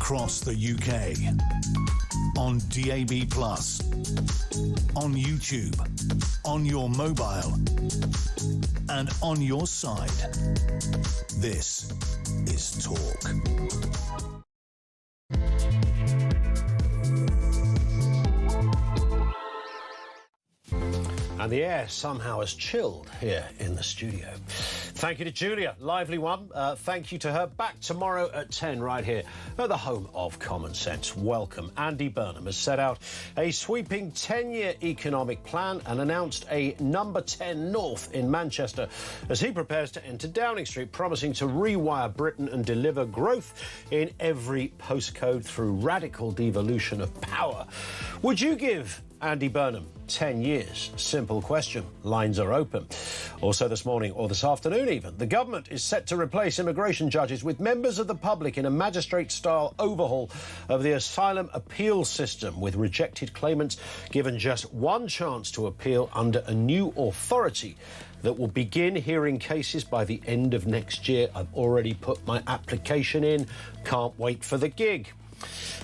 across the UK, on DAB+, on YouTube, on your mobile, and on your side. This is Talk. And the air somehow has chilled here in the studio. Thank you to Julia, lively one. Thank you to her. Back tomorrow at 10 right here at the home of common sense. Welcome. Andy Burnham has set out a sweeping 10-year economic plan and announced a number 10 North in Manchester as he prepares to enter Downing Street, promising to rewire Britain and deliver growth in every postcode through radical devolution of power. Would you give Andy Burnham 10 years? Simple question. Lines are open. Also this morning, or this afternoon even, the government is set to replace immigration judges with members of the public in a magistrate-style overhaul of the asylum appeal system, with rejected claimants given just one chance to appeal under a new authority that will begin hearing cases by the end of next year. I've already put my application in. Can't wait for the gig.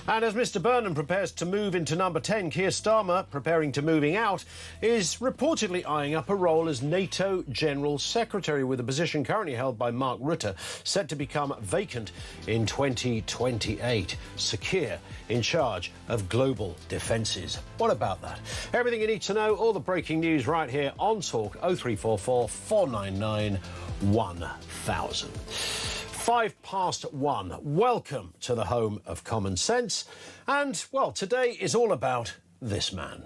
And as Mr Burnham prepares to move into number 10, Keir Starmer, preparing to moving out, is reportedly eyeing up a role as NATO General Secretary, with a position currently held by Mark Rutte, set to become vacant in 2028. Sir Keir in charge of global defences. What about that? Everything you need to know, all the breaking news right here on Talk. 0344 499 1000. 1:05. Welcome to the home of common sense. And, well, today is all about this man.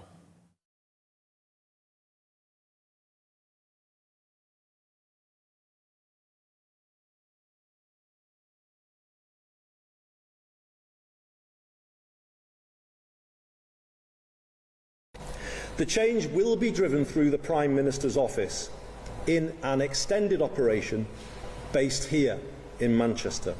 The change will be driven through the Prime Minister's office in an extended operation based here in Manchester.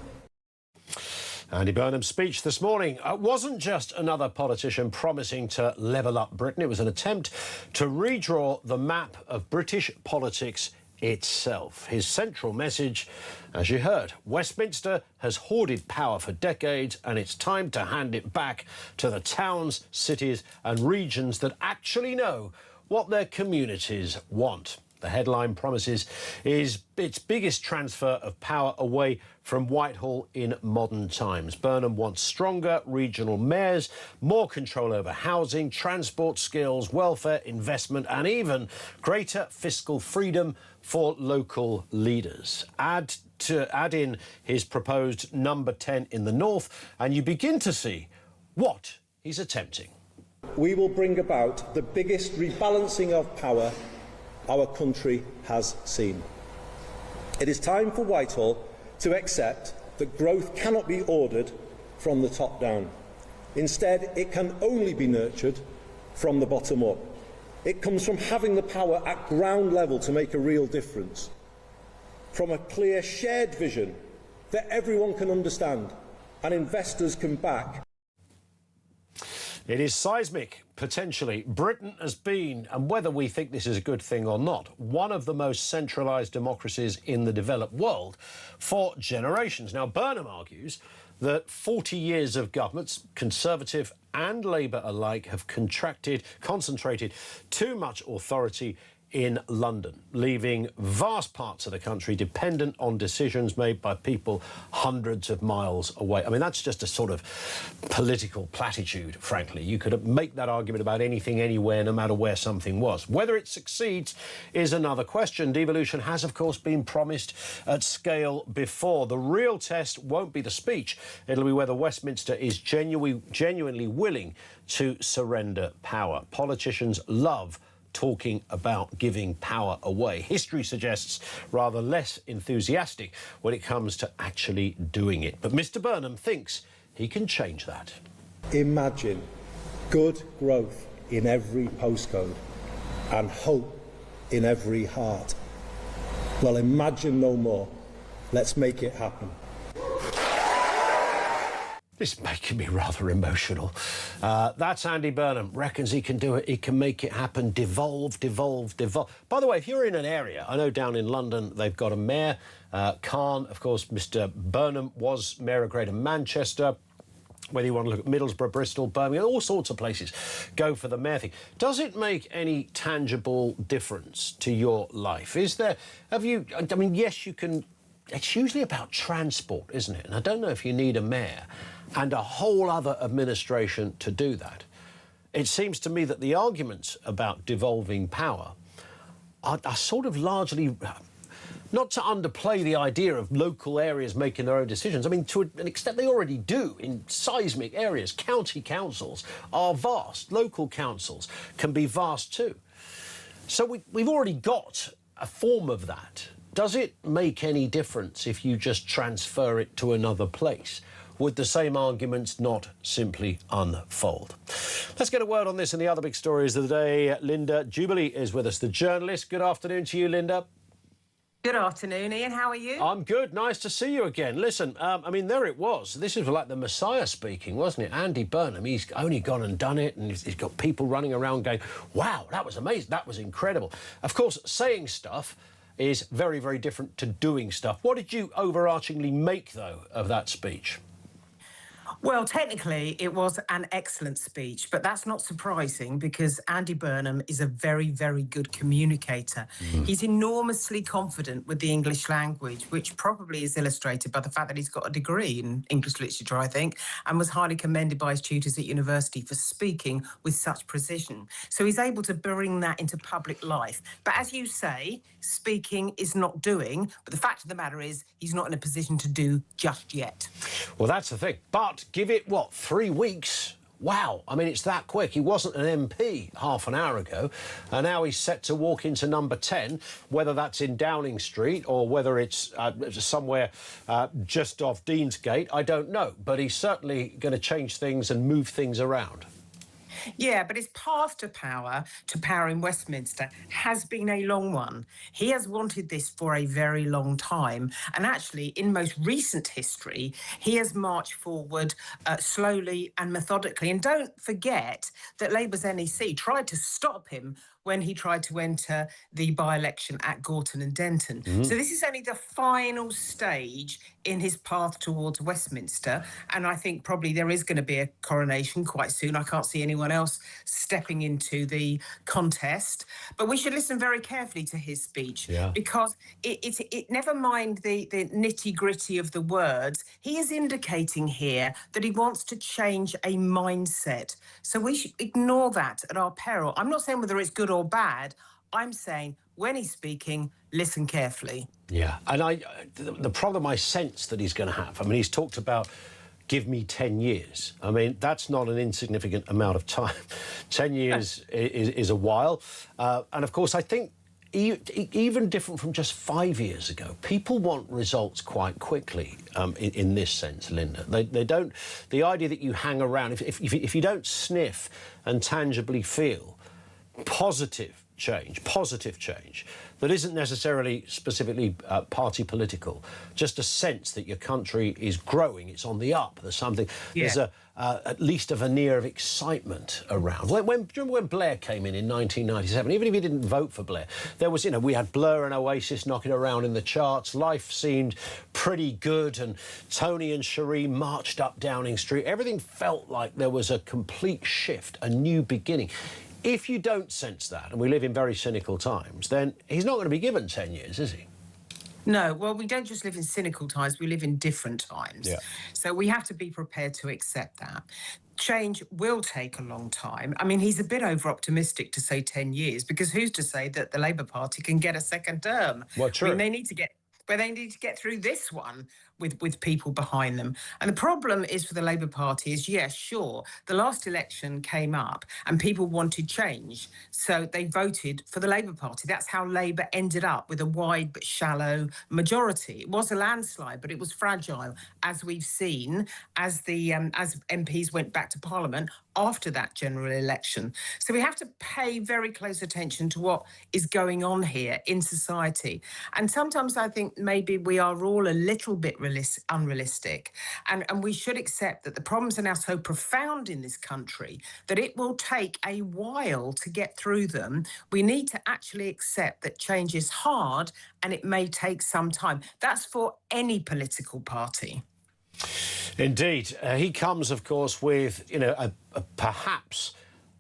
Andy Burnham's speech this morning wasn't just another politician promising to level up Britain. It was an attempt to redraw the map of British politics itself. His central message, as you heard, Westminster has hoarded power for decades and it's time to hand it back to the towns, cities and regions that actually know what their communities want. The headline promises is its biggest transfer of power away from Whitehall in modern times. Burnham wants stronger regional mayors, more control over housing, transport, skills, welfare, investment, and even greater fiscal freedom for local leaders. Add in his proposed number 10 in the North, and you begin to see what he's attempting. We will bring about the biggest rebalancing of power our country has seen. It is time for Whitehall to accept that growth cannot be ordered from the top down. Instead, it can only be nurtured from the bottom up. It comes from having the power at ground level to make a real difference, from a clear shared vision that everyone can understand and investors can back. It is seismic, potentially. Britain has been, and whether we think this is a good thing or not, one of the most centralised democracies in the developed world for generations. Now, Burnham argues that 40 years of governments, Conservative and Labour alike, have concentrated too much authority in London, leaving vast parts of the country dependent on decisions made by people hundreds of miles away. I mean, that's just a sort of political platitude, frankly. You could make that argument about anything, anywhere, no matter where something was. Whether it succeeds is another question. Devolution has, of course, been promised at scale before. The real test won't be the speech. It'll be whether Westminster is genuinely willing to surrender power. Politicians love talking about giving power away. History suggests rather less enthusiastic when it comes to actually doing it. But Mr Burnham thinks he can change that. Imagine good growth in every postcode and hope in every heart. Well, imagine no more. Let's make it happen. This is making me rather emotional. That's Andy Burnham. Reckons he can do it, he can make it happen. Devolve. By the way, if you're in an area, I know down in London they've got a mayor, Khan. Of course, Mr Burnham was Mayor of Greater Manchester. whether you want to look at Middlesbrough, Bristol, Birmingham, all sorts of places go for the mayor thing. Does it make any tangible difference to your life? I mean, yes, you can. It's usually about transport, isn't it? And I don't know if you need a mayor and a whole other administration to do that. It seems to me that the arguments about devolving power are sort of largely, not to underplay the idea of local areas making their own decisions. I mean, to an extent, they already do in seismic areas. County councils are vast. Local councils can be vast too. So we've already got a form of that. Does it make any difference if you just transfer it to another place? Would the same arguments not simply unfold? Let's get a word on this and the other big stories of the day. Linda Jubilee is with us, the journalist. Good afternoon to you, Linda. Good afternoon, Ian. How are you? I'm good. Nice to see you again. Listen, I mean, there it was. This is like the Messiah speaking, wasn't it? Andy Burnham, he's only gone and done it, and he's got people running around going, wow, that was amazing, that was incredible. Of course, saying stuff is very, very different to doing stuff. What did you overarchingly make, though, of that speech? Well, technically, it was an excellent speech, but that's not surprising because Andy Burnham is a very, very good communicator. He's enormously confident with the English language, which probably is illustrated by the fact that he's got a degree in English literature, I think, and was highly commended by his tutors at university for speaking with such precision. So he's able to bring that into public life. But as you say, speaking is not doing, but the fact of the matter is he's not in a position to do just yet. Well, that's the thing. But give it, what, 3 weeks? Wow. I mean, it's that quick. He wasn't an MP half an hour ago, and now he's set to walk into number 10, whether that's in Downing Street or whether it's somewhere just off Deansgate, I don't know. But he's certainly going to change things and move things around. Yeah, but his path to power in Westminster has been a long one. He has wanted this for a very long time. And actually, in most recent history, he has marched forward slowly and methodically. And don't forget that Labour's NEC tried to stop him when he tried to enter the by-election at Gorton and Denton. So this is only the final stage in his path towards Westminster. And I think probably there is going to be a coronation quite soon. I can't see anyone else stepping into the contest. But we should listen very carefully to his speech because it never mind the nitty-gritty of the words, he is indicating here that he wants to change a mindset. So we should ignore that at our peril. I'm not saying whether it's good or bad. I'm saying when he's speaking, listen carefully. Yeah, and the problem I sense that he's going to have, I mean, he's talked about give me 10 years. I mean, that's not an insignificant amount of time. 10 years is a while. And of course, I think even different from just 5 years ago, people want results quite quickly in this sense, Linda. They don't, the idea that you hang around, if you don't sniff and tangibly feel positive change that isn't necessarily specifically party political, just a sense that your country is growing, it's on the up, there's something, there's at least a veneer of excitement around. Do you remember when Blair came in 1997? Even if you didn't vote for Blair, there was, we had Blur and Oasis knocking around in the charts, life seemed pretty good, and Tony and Cherie marched up Downing Street. Everything felt like there was a complete shift, a new beginning. If you don't sense that, and we live in very cynical times, then he's not going to be given 10 years, is he? No, well, we don't just live in cynical times, we live in different times. Yeah. So we have to be prepared to accept that. Change will take a long time. I mean, he's a bit over-optimistic to say 10 years, because who's to say that the Labour Party can get a second term? Well, true. I mean, they need to get through this one with people behind them. And the problem is for the Labour Party is, yes, sure, the last election came up and people wanted change. So they voted for the Labour Party. That's how Labour ended up with a wide but shallow majority. It was a landslide, but it was fragile, as we've seen, as MPs went back to Parliament after that general election. So we have to pay very close attention to what is going on here in society. And sometimes I think maybe we are all a little bit unrealistic. And we should accept that the problems are now so profound in this country that it will take a while to get through them. We need to actually accept that change is hard and it may take some time. That's for any political party. Indeed. He comes, of course, with, you know, perhaps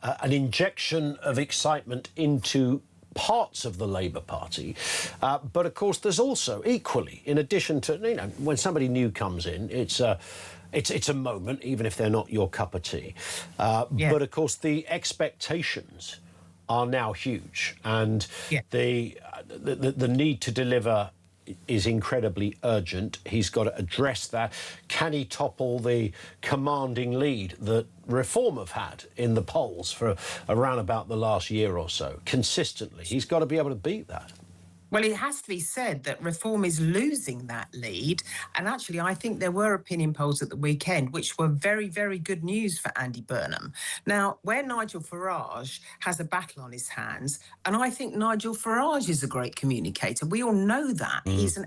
an injection of excitement into parts of the Labour Party. But, of course, there's also, equally, in addition to, you know, when somebody new comes in, it's a moment, even if they're not your cup of tea. But, of course, the expectations are now huge, and the need to deliver is incredibly urgent. He's got to address that. Can he topple the commanding lead that Reform have had in the polls for around about the last year or so, consistently? He's got to be able to beat that. Well, it has to be said that Reform is losing that lead. And actually, I think there were opinion polls at the weekend which were very, very good news for Andy Burnham. Now, where Nigel Farage has a battle on his hands, and I think Nigel Farage is a great communicator. We all know that. He's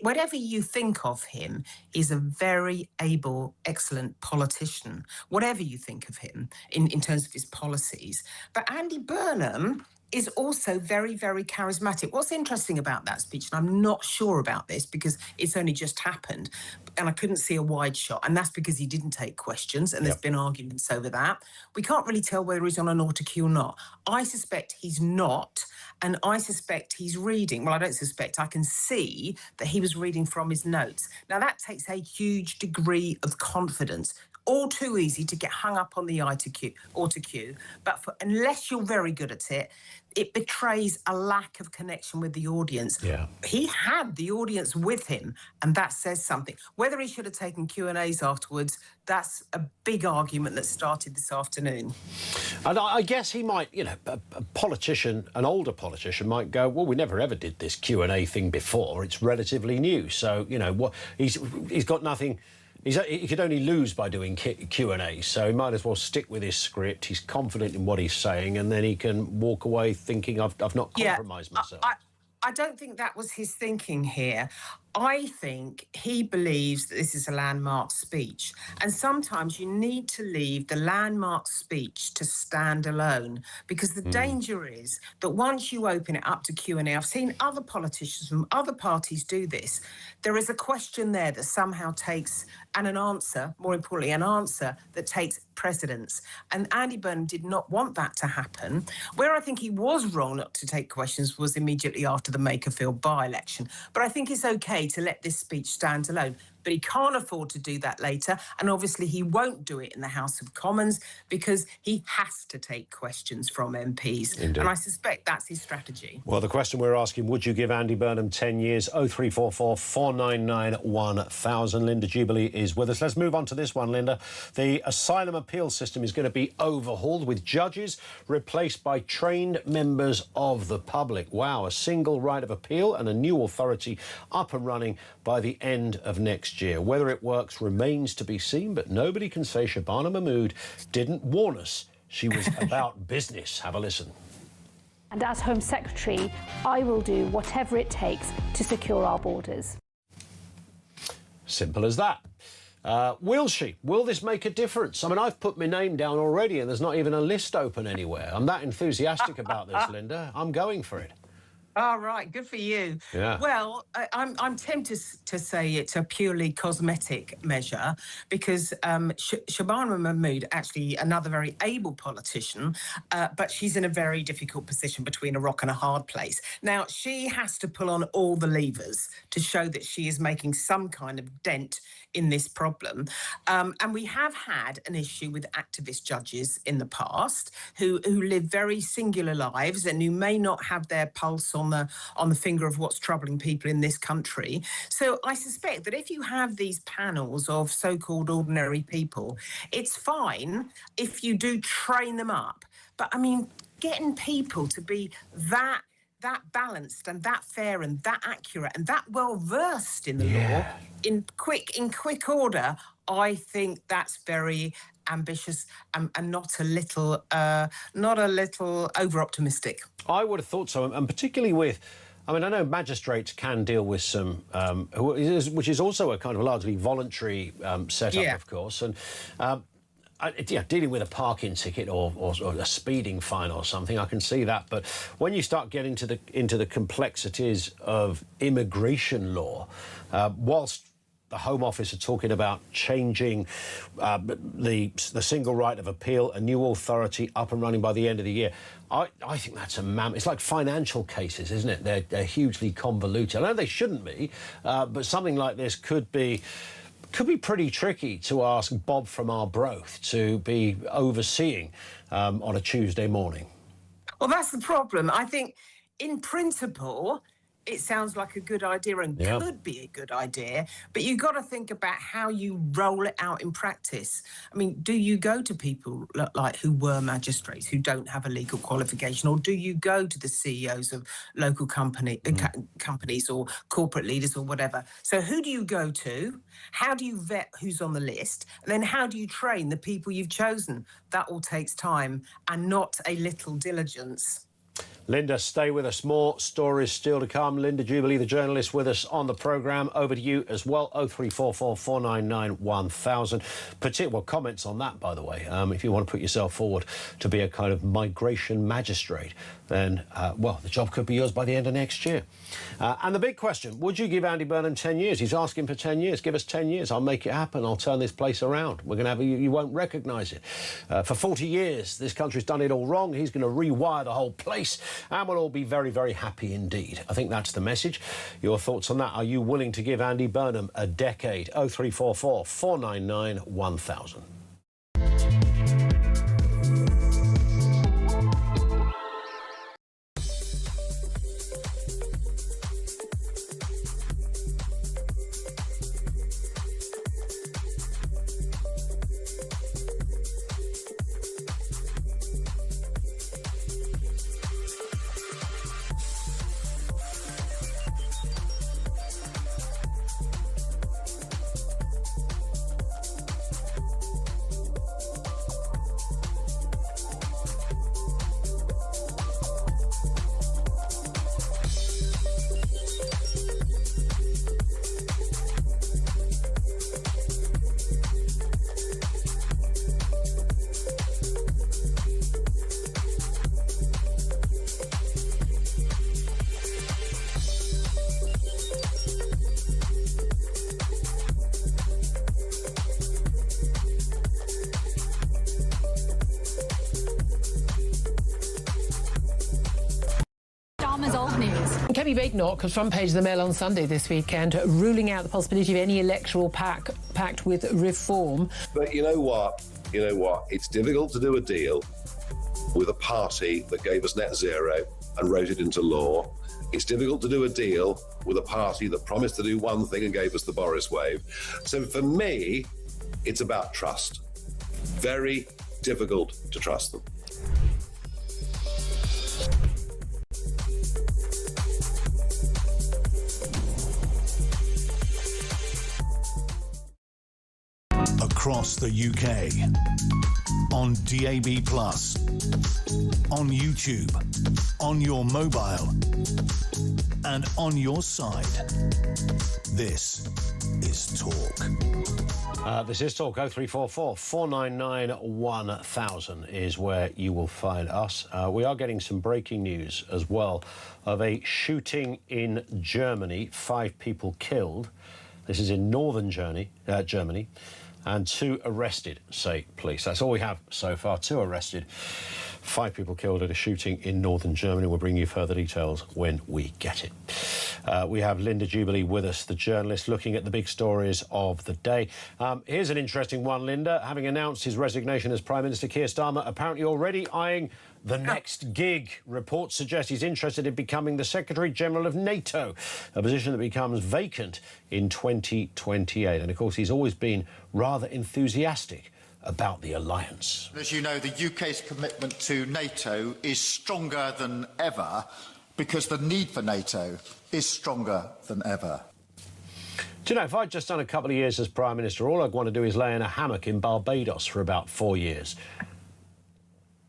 whatever you think of him, he's a very able, excellent politician, whatever you think of him in terms of his policies. But Andy Burnham is also very, very charismatic. What's interesting about that speech, and I'm not sure about this because it's only just happened, and I couldn't see a wide shot, and that's because he didn't take questions, and there's been arguments over that. We can't really tell whether he's on an autocue or not. I suspect he's not, and I suspect he's reading. Well, I don't suspect. I can see that he was reading from his notes. Now, that takes a huge degree of confidence. All too easy to get hung up on the autocue, but unless you're very good at it, it betrays a lack of connection with the audience. He had the audience with him, and that says something. Whether he should have taken Q&As afterwards, that's a big argument that started this afternoon. And I guess he might, you know, a politician, an older politician might go, well, we never ever did this Q&A thing before. It's relatively new. So, you know, what he's got nothing. He could only lose by doing Q&A, so he might as well stick with his script. He's confident in what he's saying, and then he can walk away thinking, I've not compromised myself. I don't think that was his thinking here. I think he believes that this is a landmark speech. And sometimes you need to leave the landmark speech to stand alone, because the danger is that once you open it up to Q&A, I've seen other politicians from other parties do this. There is a question there that somehow takes, and an answer, more importantly, an answer that takes precedence. And Andy Burnham did not want that to happen. Where I think he was wrong not to take questions was immediately after the Makerfield by-election. But I think it's OK to let this speech stand alone. But he can't afford to do that later. And obviously he won't do it in the House of Commons because he has to take questions from MPs. Indeed. And I suspect that's his strategy. Well, the question we're asking, would you give Andy Burnham 10 years? 0344 499 1000. Linda Jubilee is with us. Let's move on to this one, Linda. The asylum appeal system is going to be overhauled with judges replaced by trained members of the public. Wow, a single right of appeal and a new authority up and running by the end of next year. Whether it works remains to be seen, but nobody can say Shabana Mahmood didn't warn us she was about business. Have a listen. And as Home Secretary, I will do whatever it takes to secure our borders. Simple as that. Will she? Will this make a difference? I mean, I've put my name down already and there's not even a list open anywhere. I'm that enthusiastic about this, Linda. I'm going for it. All right, good for you. Yeah. Well, I'm tempted to say it's a purely cosmetic measure because Shabana Mahmood, actually another very able politician, but she's in a very difficult position between a rock and a hard place. Now, she has to pull on all the levers to show that she is making some kind of dent in this problem. And we have had an issue with activist judges in the past who live very singular lives and who may not have their pulse on the finger of what's troubling people in this country. So I suspect that if you have these panels of so-called ordinary people, it's fine if you do train them up. But I mean, getting people to be that balanced and that fair and that accurate and that well versed in the law in quick order, I think that's very ambitious and not a little over optimistic. I would have thought so, and particularly with, I mean, I know magistrates can deal with some, which is also a kind of largely voluntary setup, of course, and. Dealing with a parking ticket or a speeding fine or something, I can see that. But when you start getting into the complexities of immigration law, whilst The Home Office are talking about changing the single right of appeal, a new authority up and running by the end of the year. I think that's a It's like financial cases, isn't it? They're hugely convoluted. I know they shouldn't be, but something like this could be pretty tricky to ask Bob from Arbroath to be overseeing on a Tuesday morning. Well, that's the problem. I think, in principle, it sounds like a good idea and could be a good idea, but you've got to think about how you roll it out in practice. I mean, do you go to people like who were magistrates who don't have a legal qualification, or do you go to the CEOs of local companies or corporate leaders or whatever? So who do you go to? How do you vet who's on the list? And then how do you train the people you've chosen? That all takes time and not a little diligence. Linda, stay with us. More stories still to come. Linda Jubilee, the journalist, with us on the programme. Over to you as well, 0344 499 1000. Well, comments on that, by the way. If you want to put yourself forward to be a kind of migration magistrate, then, well, the job could be yours by the end of next year. And the big question, would you give Andy Burnham 10 years? He's asking for 10 years. Give us 10 years. I'll make it happen. I'll turn this place around. We're going to have you won't recognise it. For 40 years, this country's done it all wrong. He's going to rewire the whole place, and we'll all be very, very happy indeed. I think that's the message. Your thoughts on that? Are you willing to give Andy Burnham a decade? 0344 499 1000. Kemi Badenoch was front page of the Mail on Sunday this weekend, ruling out the possibility of any electoral pact with Reform. But you know what? It's difficult to do a deal with a party that gave us net zero and wrote it into law. It's difficult to do a deal with a party that promised to do one thing and gave us the Boris wave. So for me, it's about trust. Very difficult to trust them. Across the UK, on DAB+, on YouTube, on your mobile, and on your side. This is Talk. This is Talk. 0344 499 1000 is where you will find us. We are getting some breaking news as well of a shooting in Germany. 5 people killed. This is in northern Germany. And 2 arrested, say police. That's all we have so far. 2 arrested, 5 people killed at a shooting in northern Germany. We'll bring you further details when we get it. We have Linda Jubilee with us, the journalist, looking at the big stories of the day. Here's an interesting one, Linda. Having announced his resignation as Prime Minister, Keir Starmer apparently already eyeing the next gig. Reports suggest he's interested in becoming the Secretary-General of NATO, a position that becomes vacant in 2028. And, of course, he's always been rather enthusiastic about the alliance. As you know, the UK's commitment to NATO is stronger than ever because the need for NATO is stronger than ever. Do you know, if I'd just done a couple of years as Prime Minister, all I'd want to do is lay in a hammock in Barbados for about 4 years.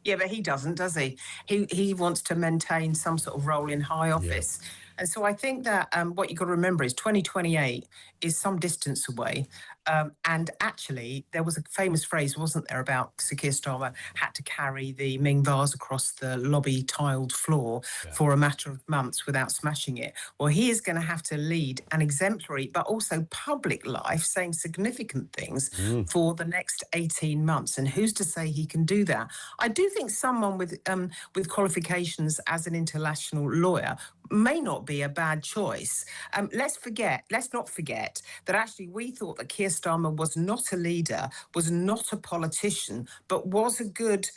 Yeah, but he doesn't, does he? He wants to maintain some sort of role in high office. And so I think that what you've got to remember is 2028 is some distance away. And actually, there was a famous phrase, wasn't there, about Sir Keir Starmer had to carry the Ming vase across the lobby tiled floor for a matter of months without smashing it. Well, he is going to have to lead an exemplary but also public life, saying significant things for the next 18 months. And who's to say he can do that? I do think someone with qualifications as an international lawyer may not be a bad choice. Let's not forget that actually we thought that Keir Starmer was not a leader, was not a politician, but was a good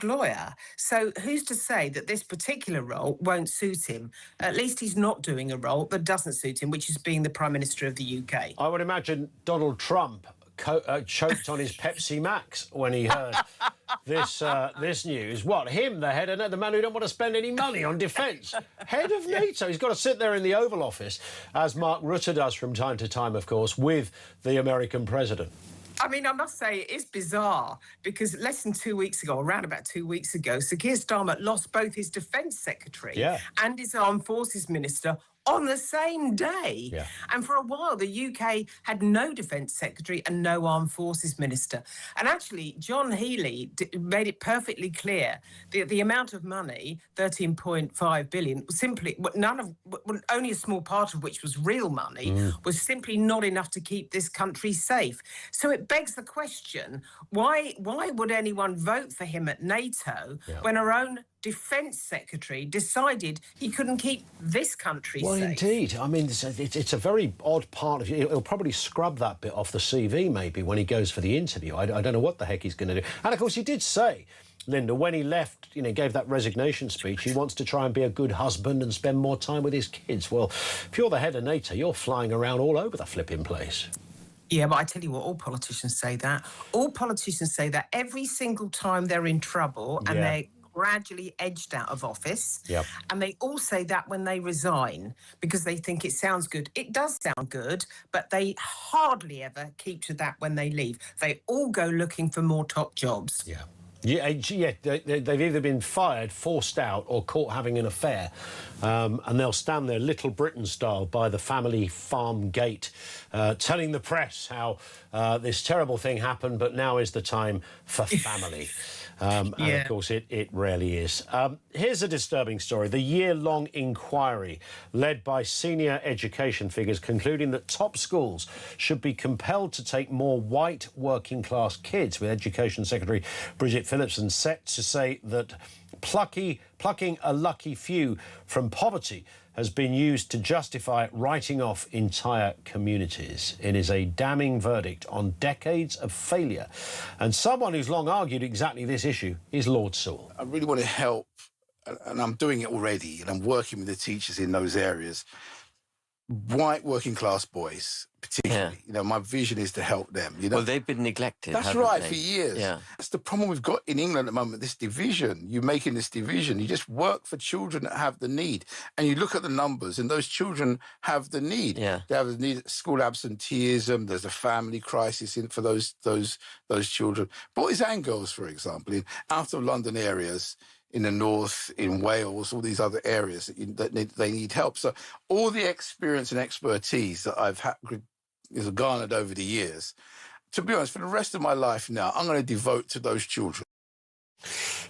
lawyer. So who's to say that this particular role won't suit him? At least he's not doing a role that doesn't suit him, which is being the Prime Minister of the UK. I would imagine Donald Trump choked on his Pepsi Max when he heard this news. What, him, the man who don't want to spend any money on defence? Head of NATO. He's got to sit there in the Oval Office, as Mark Rutte does from time to time, of course, with the American president. I mean, I must say, it is bizarre because less than 2 weeks ago, around about 2 weeks ago, Sir Keir Starmer lost both his Defence Secretary and his Armed Forces Minister on the same day. And for a while, the UK had no Defence Secretary and no Armed Forces Minister. And actually, John Healey made it perfectly clear that the amount of money, 13.5 billion, simply only a small part of which was real money, was simply not enough to keep this country safe. So it begs the question, why would anyone vote for him at NATO when our own Defence Secretary decided he couldn't keep this country safe? Well, indeed. I mean, it's a very odd part of you. He'll probably scrub that bit off the CV maybe when he goes for the interview. I don't know what the heck he's going to do. And, of course, he did say, Linda, when he left, gave that resignation speech, he wants to try and be a good husband and spend more time with his kids. Well, if you're the head of NATO, you're flying around all over the flipping place. Yeah, but I tell you what, all politicians say that. All politicians say that every single time they're in trouble and they're gradually edged out of office. And they all say that when they resign because they think it sounds good. It does sound good, but they hardly ever keep to that when they leave. They all go looking for more top jobs. They've either been fired, forced out, or caught having an affair. And they'll stand there, Little Britain style, by the family farm gate, telling the press how this terrible thing happened, but now is the time for family. And, of course, it rarely is. Here's a disturbing story. The year-long inquiry led by senior education figures concluding that top schools should be compelled to take more white working-class kids, with Education Secretary Bridget Phillipson set to say that plucking a lucky few from poverty has been used to justify writing off entire communities. It is a damning verdict on decades of failure. And someone who's long argued exactly this issue is Lord Sewell. I really want to help, and I'm doing it already, and I'm working with the teachers in those areas. White working class boys, particularly, my vision is to help them. Well, they've been neglected. That's right, for years. That's the problem we've got in England at the moment, this division. You're making this division. You just work for children that have the need. And you look at the numbers, and those children have the need. They have the need, school absenteeism, there's a family crisis for those children. Boys and girls, for example, in out of London areas, in the north, in Wales, all these other areas that they need help. So all the experience and expertise that I've garnered over the years, to be honest, for the rest of my life now, I'm going to devote to those children.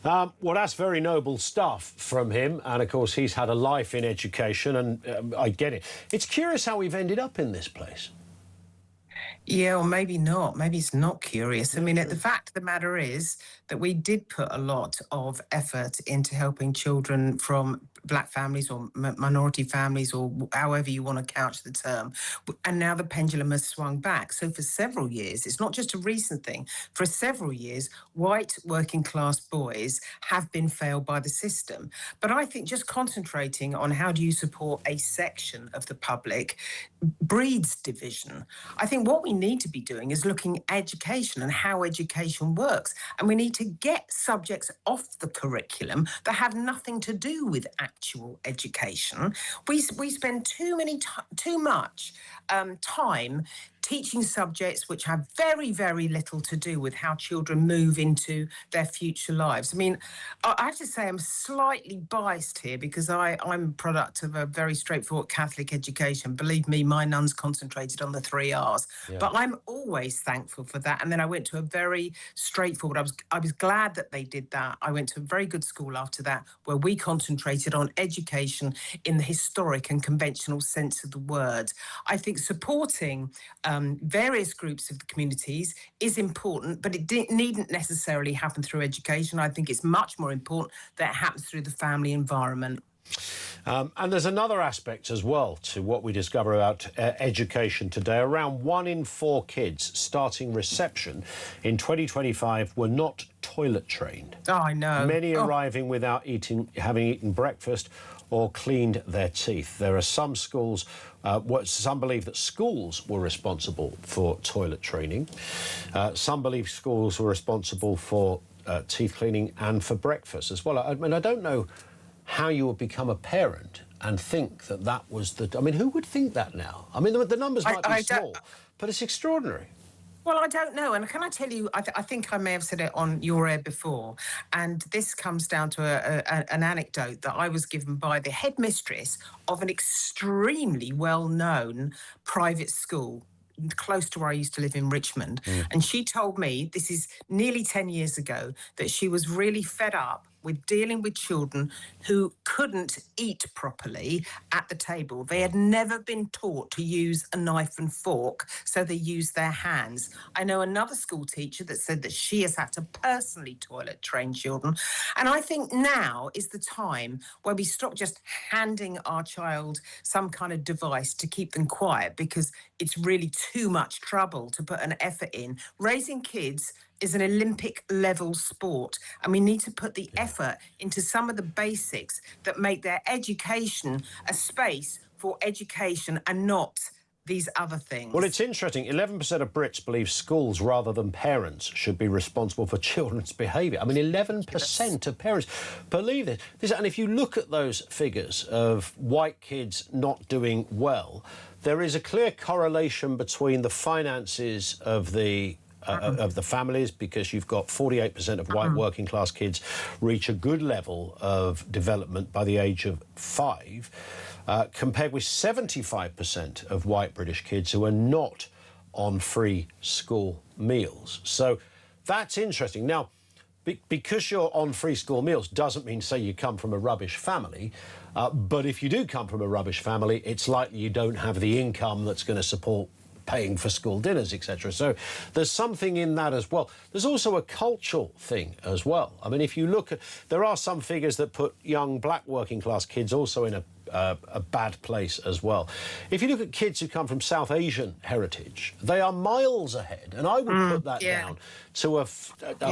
Well, that's very noble stuff from him. And, of course, he's had a life in education, and I get it. It's curious how we've ended up in this place. Yeah, or maybe not. Maybe it's not curious. I mean, the fact of the matter is that we did put a lot of effort into helping children from black families or minority families, or however you want to couch the term. And now the pendulum has swung back. So for several years, it's not just a recent thing, for several years, white working class boys have been failed by the system. But I think just concentrating on how do you support a section of the public breeds division. I think what we need to be doing is looking at education and how education works. And we need to get subjects off the curriculum that have nothing to do with actual education. We spend too much time teaching subjects which have very, very little to do with how children move into their future lives. I mean, I have to say I'm slightly biased here because I'm a product of a very straightforward Catholic education. Believe me, my nuns concentrated on the 3 R's. Yeah. But I'm always thankful for that. And then I went to a very straightforward, I was glad that they did that. I went to a very good school after that where we concentrated on education in the historic and conventional sense of the word. I think supporting various groups of the communities is important, but it needn't necessarily happen through education. I think it's much more important that it happens through the family environment. And there's another aspect as well to what we discover about education today. Around 1 in 4 kids starting reception in 2025 were not toilet trained. Oh, I know. Many arriving without having eaten breakfast or cleaned their teeth. There are some schools, some believe that schools were responsible for toilet training. Some believe schools were responsible for teeth cleaning and for breakfast as well. I mean, I don't know how you would become a parent and think that that was the... I mean, who would think that now? I mean, the numbers might be small, but it's extraordinary. Well, I don't know. And can I tell you, I think I may have said it on your air before, and this comes down to an anecdote that I was given by the headmistress of an extremely well-known private school close to where I used to live in Richmond. And she told me, this is nearly 10 years ago, that she was really fed up with dealing with children who couldn't eat properly at the table. They had never been taught to use a knife and fork, so they used their hands. I know another school teacher that said that she has had to personally toilet train children. And I think now is the time where we stop just handing our child some kind of device to keep them quiet, because it's really too much trouble to put an effort in. Raising kids is an Olympic level sport, and we need to put the effort into some of the basics that make their education a space for education and not these other things. Well, it's interesting. 11% of Brits believe schools rather than parents should be responsible for children's behaviour. I mean, 11% of parents believe this. And if you look at those figures of white kids not doing well, there is a clear correlation between the finances of the families, because you've got 48% of white working class kids reach a good level of development by the age of 5, compared with 75% of white British kids who are not on free school meals. So that's interesting. Now, because you're on free school meals doesn't mean, say, you come from a rubbish family, but if you do come from a rubbish family, it's likely you don't have the income that's going to support paying for school dinners, etc. So there's something in that as well. There's also a cultural thing as well. I mean, if you look at... There are some figures that put young black working class kids also in a bad place as well. If you look at kids who come from South Asian heritage, they are miles ahead, and I would put that down to a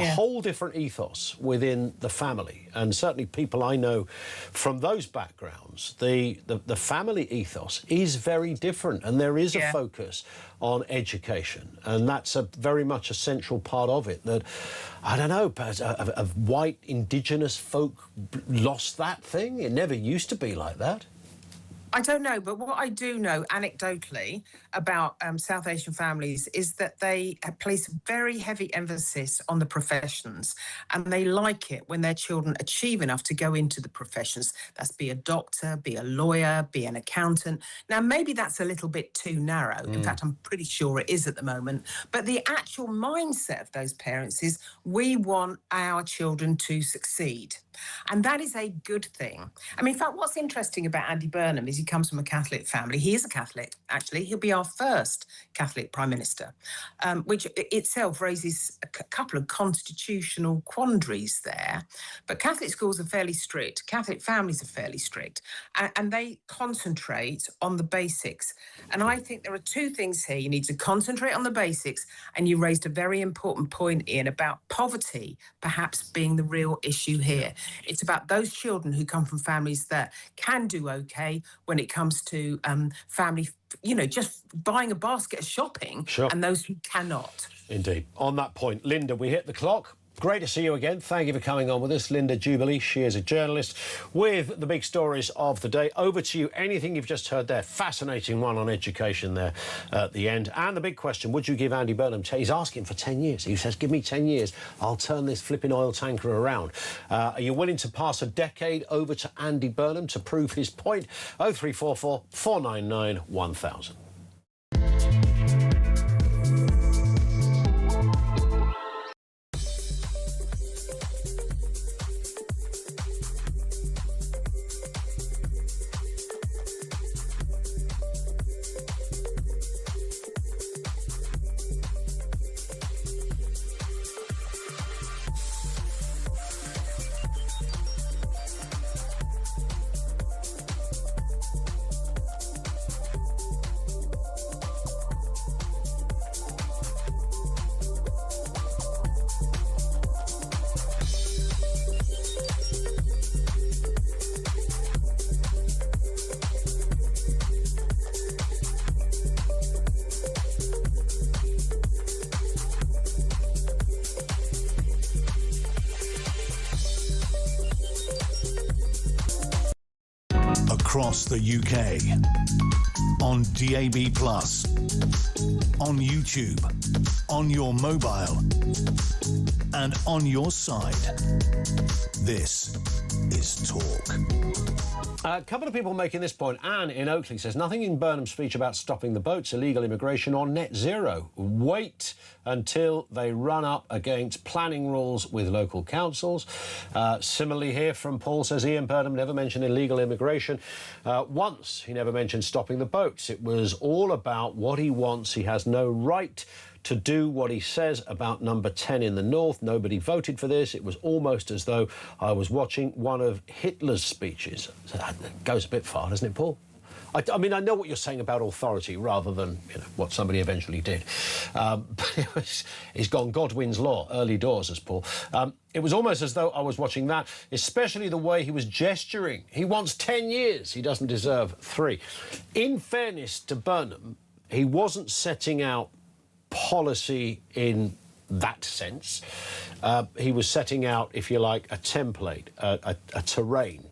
whole different ethos within the family. And certainly people I know from those backgrounds, the family ethos is very different, and there is a focus on education, and that's very much a central part of it. That, I don't know, white indigenous folk lost that thing. It never used to be like that. I don't know, but what I do know anecdotally about South Asian families is that they place very heavy emphasis on the professions, and they like it when their children achieve enough to go into the professions. That's be a doctor, be a lawyer, be an accountant. Now, maybe that's a little bit too narrow. In fact, I'm pretty sure it is at the moment. But the actual mindset of those parents is, we want our children to succeed. And that is a good thing. I mean, in fact, what's interesting about Andy Burnham is he comes from a Catholic family. He is a Catholic, actually. He'll be our first Catholic Prime Minister, which itself raises a couple of constitutional quandaries there. But Catholic schools are fairly strict. Catholic families are fairly strict. And they concentrate on the basics. And I think there are two things here. You need to concentrate on the basics. And you raised a very important point, Ian, about poverty perhaps being the real issue here. It's about those children who come from families that can do okay when it comes to family, you know, just buying a basket of shopping, and those who cannot. Indeed. On that point, Linda, we hit the clock. Great to see you again. Thank you for coming on with us. Linda Jubilee, she is a journalist with the big stories of the day. Over to you. Anything you've just heard there? Fascinating one on education there at the end. And the big question, would you give Andy Burnham... He's asking for 10 years. He says, give me 10 years. I'll turn this flipping oil tanker around. Are you willing to pass a decade over to Andy Burnham to prove his point? 0344 499 1000. Across the UK, on DAB+, on YouTube, on your mobile, and on your side. This is Talk. A couple of people making this point. Anne in Oakley says, nothing in Burnham's speech about stopping the boats, illegal immigration or net zero. Wait until they run up against planning rules with local councils. Similarly here from Paul says, Ian Burnham never mentioned illegal immigration. Once he never mentioned stopping the boats. It was all about what he wants. He has no right to do what he says about number 10 in the north. Nobody voted for this. It was almost as though I was watching one of Hitler's speeches. So that goes a bit far, doesn't it, Paul? I mean, I know what you're saying about authority rather than, you know, what somebody eventually did. But he's gone Godwin's law, early doors, as Paul. It was almost as though I was watching that, especially the way he was gesturing. He wants 10 years. He doesn't deserve 3. In fairness to Burnham, he wasn't setting out policy in that sense. He was setting out, if you like, a template, a terrain,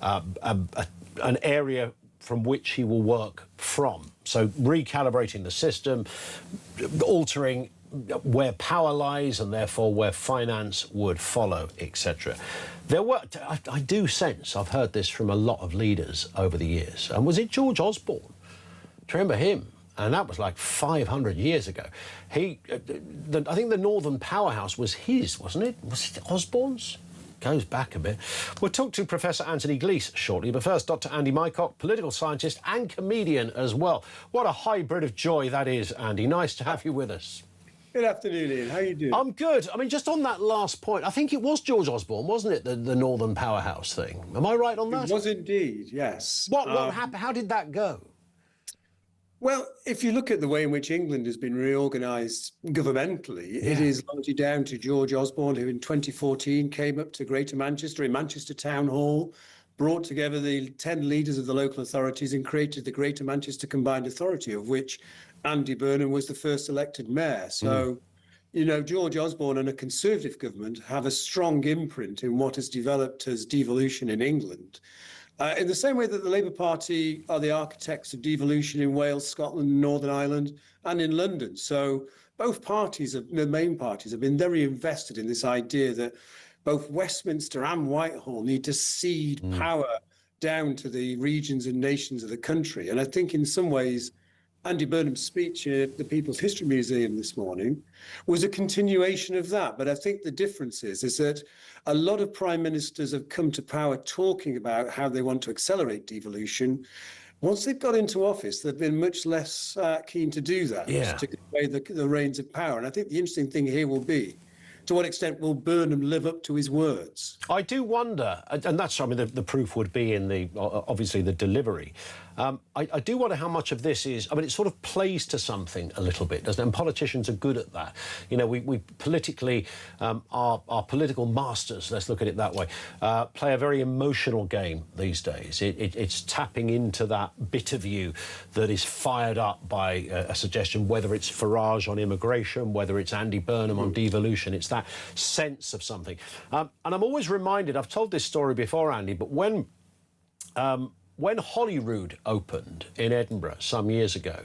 an area from which he will work from. So recalibrating the system, altering where power lies and therefore where finance would follow, etc. There were, I do sense, I've heard this from a lot of leaders over the years, and was it George Osborne? Do you remember him? And that was like 500 years ago. I think the Northern Powerhouse was his, wasn't it? Was it Osborne's? Goes back a bit. We'll talk to Professor Anthony Gleeson shortly, but first, Dr. Andy Mycock, political scientist and comedian as well. What a hybrid of joy that is, Andy. Nice to have you with us. Good afternoon, Ian. How are you doing? I'm good. I mean, just on that last point, I think it was George Osborne, wasn't it, the Northern Powerhouse thing? Am I right on that? It was indeed, yes. What happened? How did that go? Well, if you look at the way in which England has been reorganised governmentally, it is largely down to George Osborne, who in 2014 came up to Greater Manchester, in Manchester Town Hall, brought together the 10 leaders of the local authorities and created the Greater Manchester Combined Authority, of which Andy Burnham was the first elected mayor. So, you know, George Osborne and a Conservative government have a strong imprint in what has developed as devolution in England. In the same way that the Labour Party are the architects of devolution in Wales, Scotland, Northern Ireland, and in London. So both parties, the main parties, have been very invested in this idea that both Westminster and Whitehall need to cede power down to the regions and nations of the country. And I think in some ways, Andy Burnham's speech at the People's History Museum this morning was a continuation of that. But I think the difference is that a lot of prime ministers have come to power talking about how they want to accelerate devolution. Once they've got into office, they've been much less keen to do that, to convey the reins of power. And I think the interesting thing here will be, to what extent will Burnham live up to his words? I do wonder, and that's, I mean, the proof would be in obviously the delivery. I do wonder how much of this is, I mean, it sort of plays to something a little bit, doesn't it? And politicians are good at that. You know, we politically, our political masters, let's look at it that way, play a very emotional game these days. It's tapping into that bit of you that is fired up by a suggestion, whether it's Farage on immigration, whether it's Andy Burnham on devolution. It's that that sense of something. And I'm always reminded, I've told this story before, Andy, but when Holyrood opened in Edinburgh some years ago,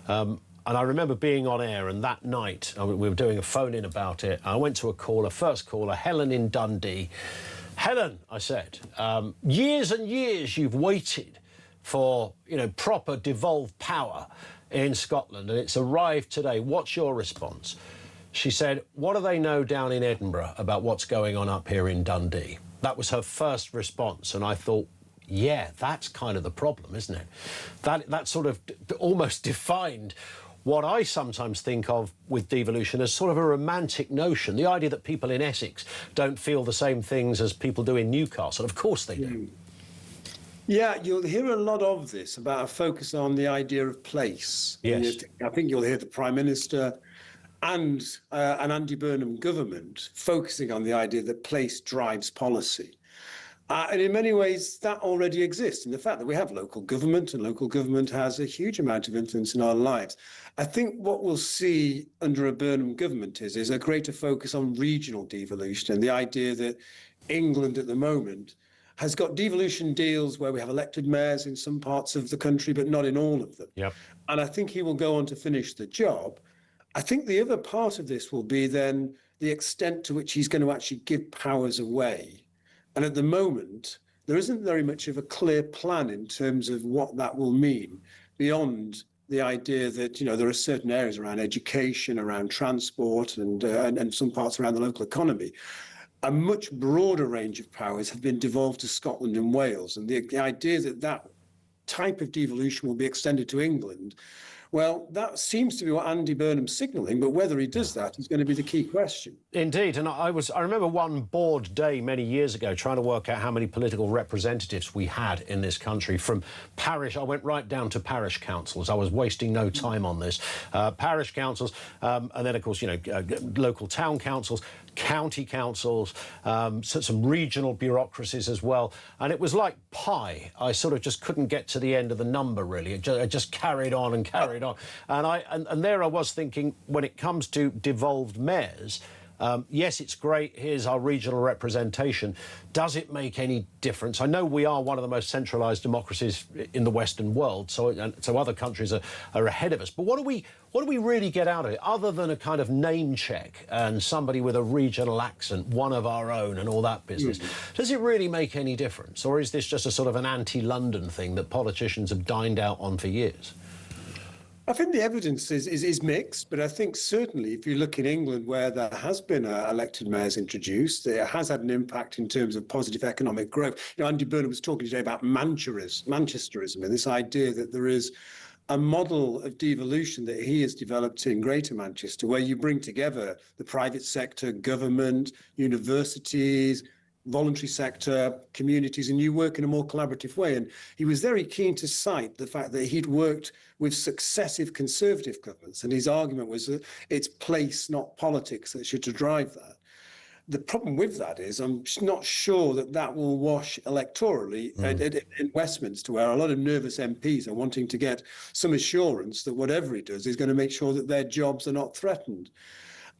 and I remember being on air, and that night we were doing a phone-in about it. I went to a caller, first caller, Helen in Dundee. Helen, I said, years and years you've waited for, you know, proper devolved power in Scotland, and it's arrived today. What's your response? She said, what do they know down in Edinburgh about what's going on up here in Dundee? That was her first response, and I thought, yeah, that's kind of the problem, isn't it? That sort of almost defined what I sometimes think of with devolution as sort of a romantic notion, the idea that people in Essex don't feel the same things as people do in Newcastle. Of course they do. Yeah, you'll hear a lot of this about a focus on the idea of place. Yes. I think you'll hear the Prime Minister and an Andy Burnham government focusing on the idea that place drives policy. And in many ways, that already exists in the fact that we have local government, and local government has a huge amount of influence in our lives. I think what we'll see under a Burnham government is a greater focus on regional devolution, and the idea that England at the moment has got devolution deals where we have elected mayors in some parts of the country, but not in all of them. Yep. And I think he will go on to finish the job. I think the other part of this will be then the extent to which he's going to actually give powers away. And at the moment, there isn't very much of a clear plan in terms of what that will mean, beyond the idea that, you know, there are certain areas around education, around transport, and some parts around the local economy. A much broader range of powers have been devolved to Scotland and Wales. And the idea that that type of devolution will be extended to England, well, that seems to be what Andy Burnham's signalling, but whether he does that is going to be the key question. Indeed, and I remember one board day many years ago trying to work out how many political representatives we had in this country. From parish, I went right down to parish councils. I was wasting no time on this. Parish councils, and then, of course, you know, local town councils, county councils, some regional bureaucracies as well. And it was like pie. I sort of just couldn't get to the end of the number, really. It just carried on and carried on. And there I was thinking, when it comes to devolved mayors, yes, it's great, here's our regional representation. Does it make any difference? I know we are one of the most centralised democracies in the Western world, so other countries are ahead of us. But what do we really get out of it, other than a kind of name check and somebody with a regional accent, one of our own, and all that business? Does it really make any difference? Or is this just a sort of an anti-London thing that politicians have dined out on for years? I think the evidence is mixed, but I think certainly if you look in England, where there has been elected mayors introduced, it has had an impact in terms of positive economic growth. You know, Andy Burnham was talking today about Manchesterism, and this idea that there is a model of devolution that he has developed in Greater Manchester, where you bring together the private sector, government, universities, voluntary sector, communities, and you work in a more collaborative way. And he was very keen to cite the fact that he'd worked with successive Conservative governments, and his argument was that it's place, not politics, that should drive that. The problem with that is I'm not sure that that will wash electorally in Westminster, where a lot of nervous MPs are wanting to get some assurance that whatever he does is going to make sure that their jobs are not threatened.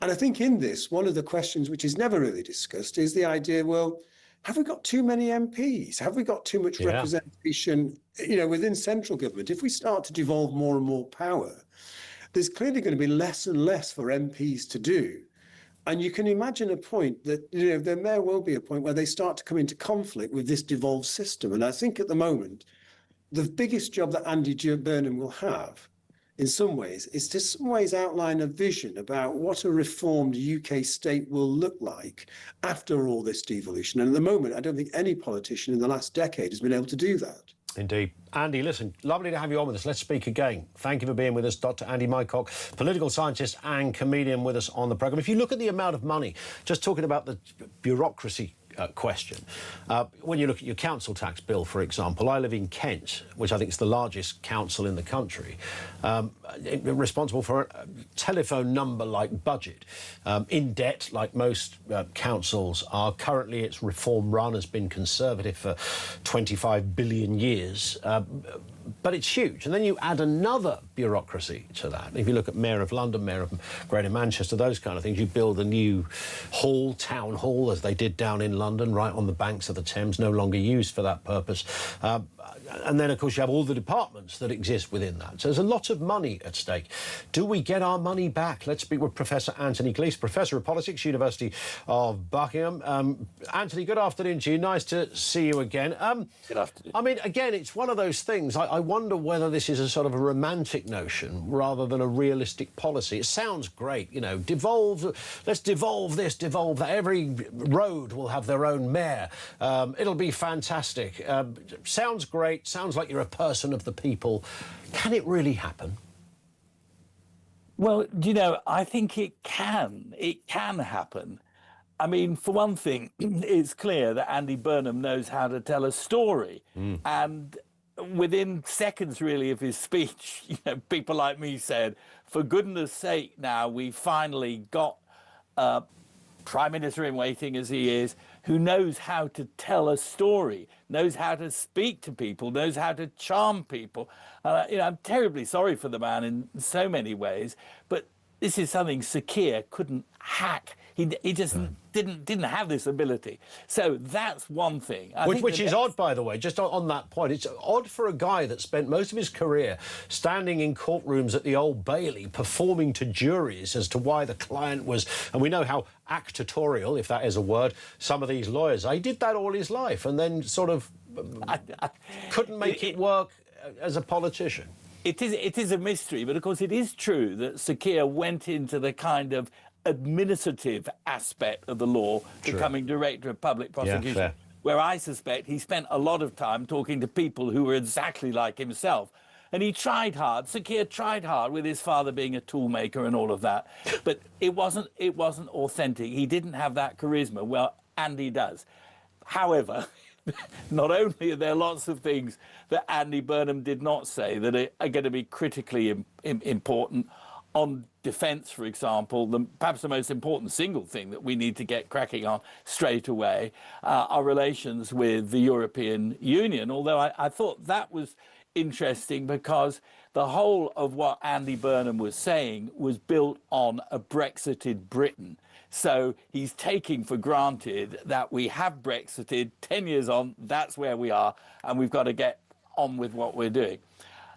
And I think in this, one of the questions which is never really discussed is the idea, well, have we got too many MPs? Have we got too much representation, you know, within central government? If we start to devolve more and more power, there's clearly going to be less and less for MPs to do. And you can imagine a point that, you know, there may well be a point where they start to come into conflict with this devolved system. And I think at the moment, the biggest job that Andy Burnham will have in some ways, is to some ways outline a vision about what a reformed UK state will look like after all this devolution. And at the moment, I don't think any politician in the last decade has been able to do that. Indeed. Andy, listen, lovely to have you on with us. Let's speak again. Thank you for being with us, Dr. Andy Mycock, political scientist and comedian with us on the programme. If you look at the amount of money, just talking about the bureaucracy question. When you look at your council tax bill, for example, I live in Kent, which I think is the largest council in the country, responsible for a telephone number-like budget, in debt like most councils are. Currently, its reform run has been conservative for 25 billion years. But it's huge. And then you add another bureaucracy to that. If you look at Mayor of London, Mayor of Greater Manchester, those kind of things, you build a new hall, town hall, as they did down in London, right on the banks of the Thames, no longer used for that purpose. And then, of course, you have all the departments that exist within that. So there's a lot of money at stake. Do we get our money back? Let's speak with Professor Anthony Gleeson, Professor of Politics, University of Buckingham. Anthony, good afternoon to you. Nice to see you again. Good afternoon. I mean, again, it's one of those things. I wonder whether this is a sort of a romantic notion rather than a realistic policy. It sounds great, you know, let's devolve this, devolve that. Every road will have their own mayor. It'll be fantastic. Sounds great. Sounds like you're a person of the people. Can it really happen? Well, you know, I think it can. It can happen. I mean, for one thing, it's clear that Andy Burnham knows how to tell a story. And within seconds, really, of his speech, you know, people like me said, for goodness sake, now we finally got a Prime Minister in waiting, as he is, who knows how to tell a story, knows how to speak to people, knows how to charm people. You know, I'm terribly sorry for the man in so many ways, but this is something Sir Keir couldn't hack. He just didn't have this ability. So that's one thing. Which is odd, by the way, just on that point. It's odd for a guy that spent most of his career standing in courtrooms at the Old Bailey, performing to juries as to why the client was... And we know how actatorial, if that is a word, some of these lawyers are. He did that all his life and then sort of couldn't make it work as a politician. It is a mystery, but of course it is true that Sir Keir went into the kind of administrative aspect of the law, becoming Director of Public Prosecution, where I suspect he spent a lot of time talking to people who were exactly like himself. And he tried hard. Sir Keir tried hard, with his father being a toolmaker and all of that. But it wasn't authentic. He didn't have that charisma. Well, Andy does. However, not only are there lots of things that Andy Burnham did not say that are going to be critically important. On defence, for example, perhaps the most important single thing that we need to get cracking on straight away are relations with the European Union, although I thought that was interesting because the whole of what Andy Burnham was saying was built on a Brexited Britain. So he's taking for granted that we have Brexited, 10 years on, that's where we are, and we've got to get on with what we're doing.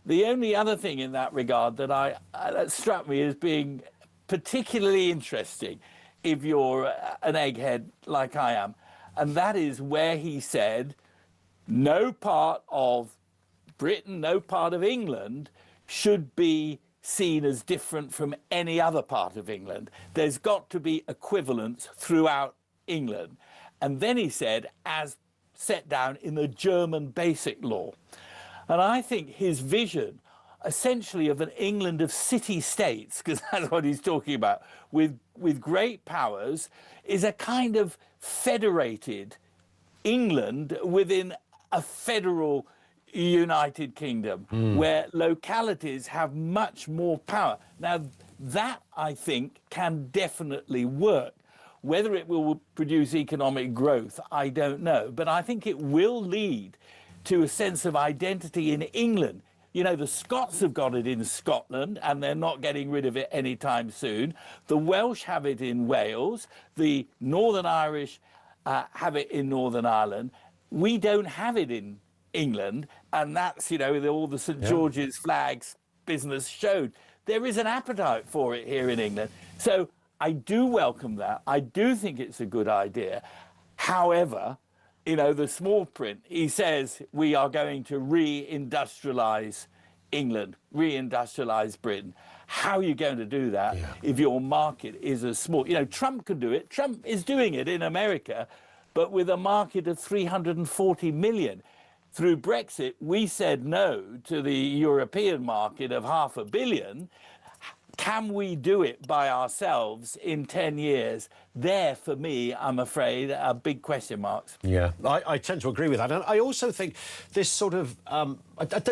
The only other thing in that regard that struck me as being particularly interesting, if you're an egghead like I am, and that is where he said no part of Britain, no part of England should be seen as different from any other part of England. There's got to be equivalence throughout England. And then he said, as set down in the German Basic Law. And I think his vision, essentially, of an England of city-states, because that's what he's talking about, with great powers, is a kind of federated England within a federal United Kingdom, where localities have much more power. Now, that, I think, can definitely work. Whether it will produce economic growth, I don't know. But I think it will lead to a sense of identity in England. You know, the Scots have got it in Scotland, and they're not getting rid of it anytime soon. The Welsh have it in Wales. The Northern Irish have it in Northern Ireland. We don't have it in England, and that's, you know, all the St. George's flags business showed. There is an appetite for it here in England. So I do welcome that. I do think it's a good idea. However, you know, the small print, he says we are going to re-industrialise England, re-industrialise Britain. How are you going to do that if your market is as small? You know, Trump can do it. Trump is doing it in America, but with a market of 340 million. Through Brexit, we said no to the European market of 500 million. can we do it by ourselves in 10 years? There, for me, I'm afraid, are big question marks. Yeah, I tend to agree with that. And I also think this sort of...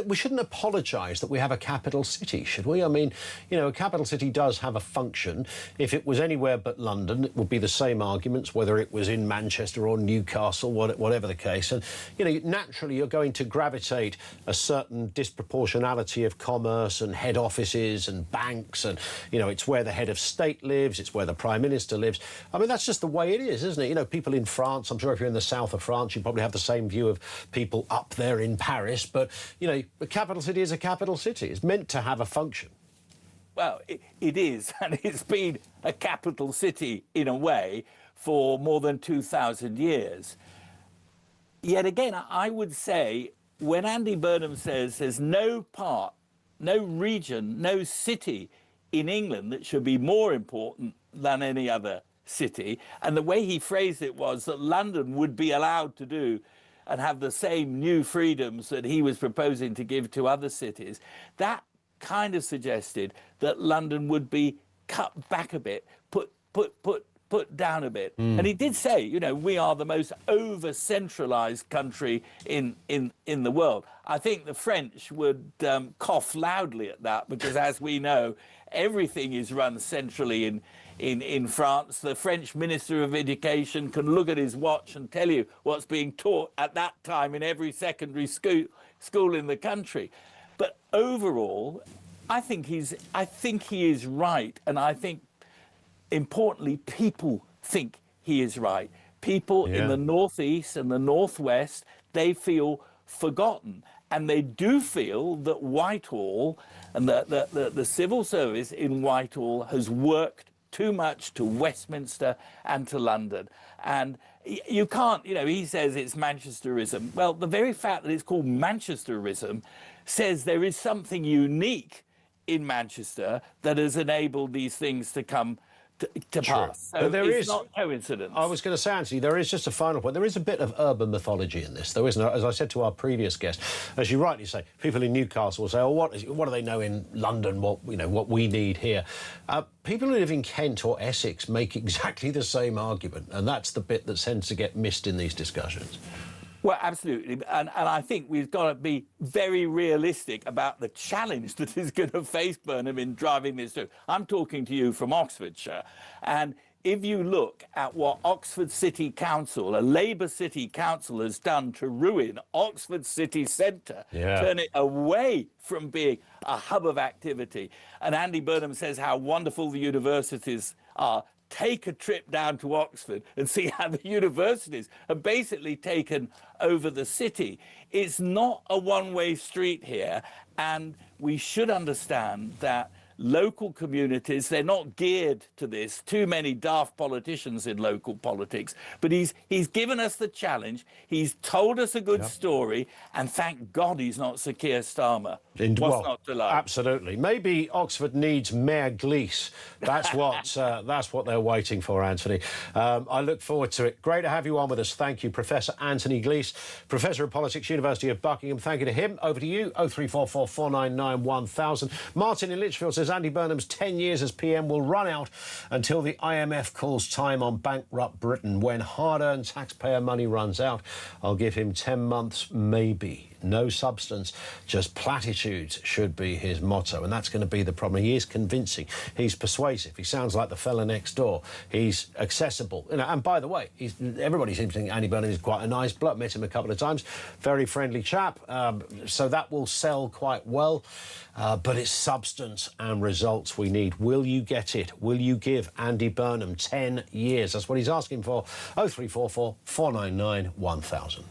we shouldn't apologise that we have a capital city, should we? I mean, you know, a capital city does have a function. If it was anywhere but London, it would be the same arguments, whether it was in Manchester or Newcastle, whatever the case. And, you know, naturally, you're going to gravitate a certain disproportionality of commerce and head offices and banks. And, you know, it's where the head of state lives. It's where the Prime Minister lives. I mean, that's just the way it is, isn't it? You know, people in France, I'm sure if you're in the south of France, you probably have the same view of people up there in Paris. But, you know, a capital city is a capital city. It's meant to have a function. Well, it is, and it's been a capital city, in a way, for more than 2,000 years. Yet again, I would say, when Andy Burnham says there's no part, no region, no city in England that should be more important than any other city, and the way he phrased it was that London would be allowed to do and have the same new freedoms that he was proposing to give to other cities, that kind of suggested that London would be cut back a bit, put down a bit. And he did say, you know, we are the most over-centralised country in the world. I think the French would cough loudly at that, because, as we know, everything is run centrally in France. The French Minister of Education can look at his watch and tell you what's being taught at that time in every secondary school in the country. But overall, I think he is right, and I think, importantly, people think he is right. People in the northeast and the northwest, they feel forgotten, and they do feel that Whitehall and the civil service in Whitehall has worked too much to Westminster and to London. And you can't, you know, he says it's Manchesterism. Well, the very fact that it's called Manchesterism says there is something unique in Manchester that has enabled these things to come to pass. So it's not coincidence. I was going to say, Anthony, there is just a final point. There is a bit of urban mythology in this, though, isn't there? As I said to our previous guest, as you rightly say, people in Newcastle will say, "Oh, what do they know in London? What we need here?" People who live in Kent or Essex make exactly the same argument, and that's the bit that tends to get missed in these discussions. Well, absolutely. And I think we've got to be very realistic about the challenge that is going to face Burnham in driving this through. I'm talking to you from Oxfordshire, and if you look at what Oxford City Council, a Labour City Council, has done to ruin Oxford City Centre, turn it away from being a hub of activity, and Andy Burnham says how wonderful the universities are, take a trip down to Oxford and see how the universities have basically taken over the city. It's not a one-way street here, and we should understand that local communities, they're not geared to this. Too many daft politicians in local politics. But he's given us the challenge. He's told us a good story, and thank God he's not Sir Keir Starmer. What's not to like? Absolutely. Maybe Oxford needs Mayor Gleeson. That's what they're waiting for, Anthony. I look forward to it. Great to have you on with us. Thank you, Professor Anthony Gleeson, Professor of Politics, University of Buckingham. Thank you to him. Over to you, 0344 499 1000. Martin in Lichfield says Andy Burnham's 10 years as PM will run out until the IMF calls time on bankrupt Britain. When hard-earned taxpayer money runs out, I'll give him 10 months, maybe. No substance, just platitudes should be his motto, and that's going to be the problem. He is convincing. He's persuasive. He sounds like the fella next door. He's accessible. You know, and by the way, everybody seems to think Andy Burnham is quite a nice bloke. Met him a couple of times. Very friendly chap. So that will sell quite well. But it's substance and results we need. Will you get it? Will you give Andy Burnham 10 years? That's what he's asking for. 0344 499 1000.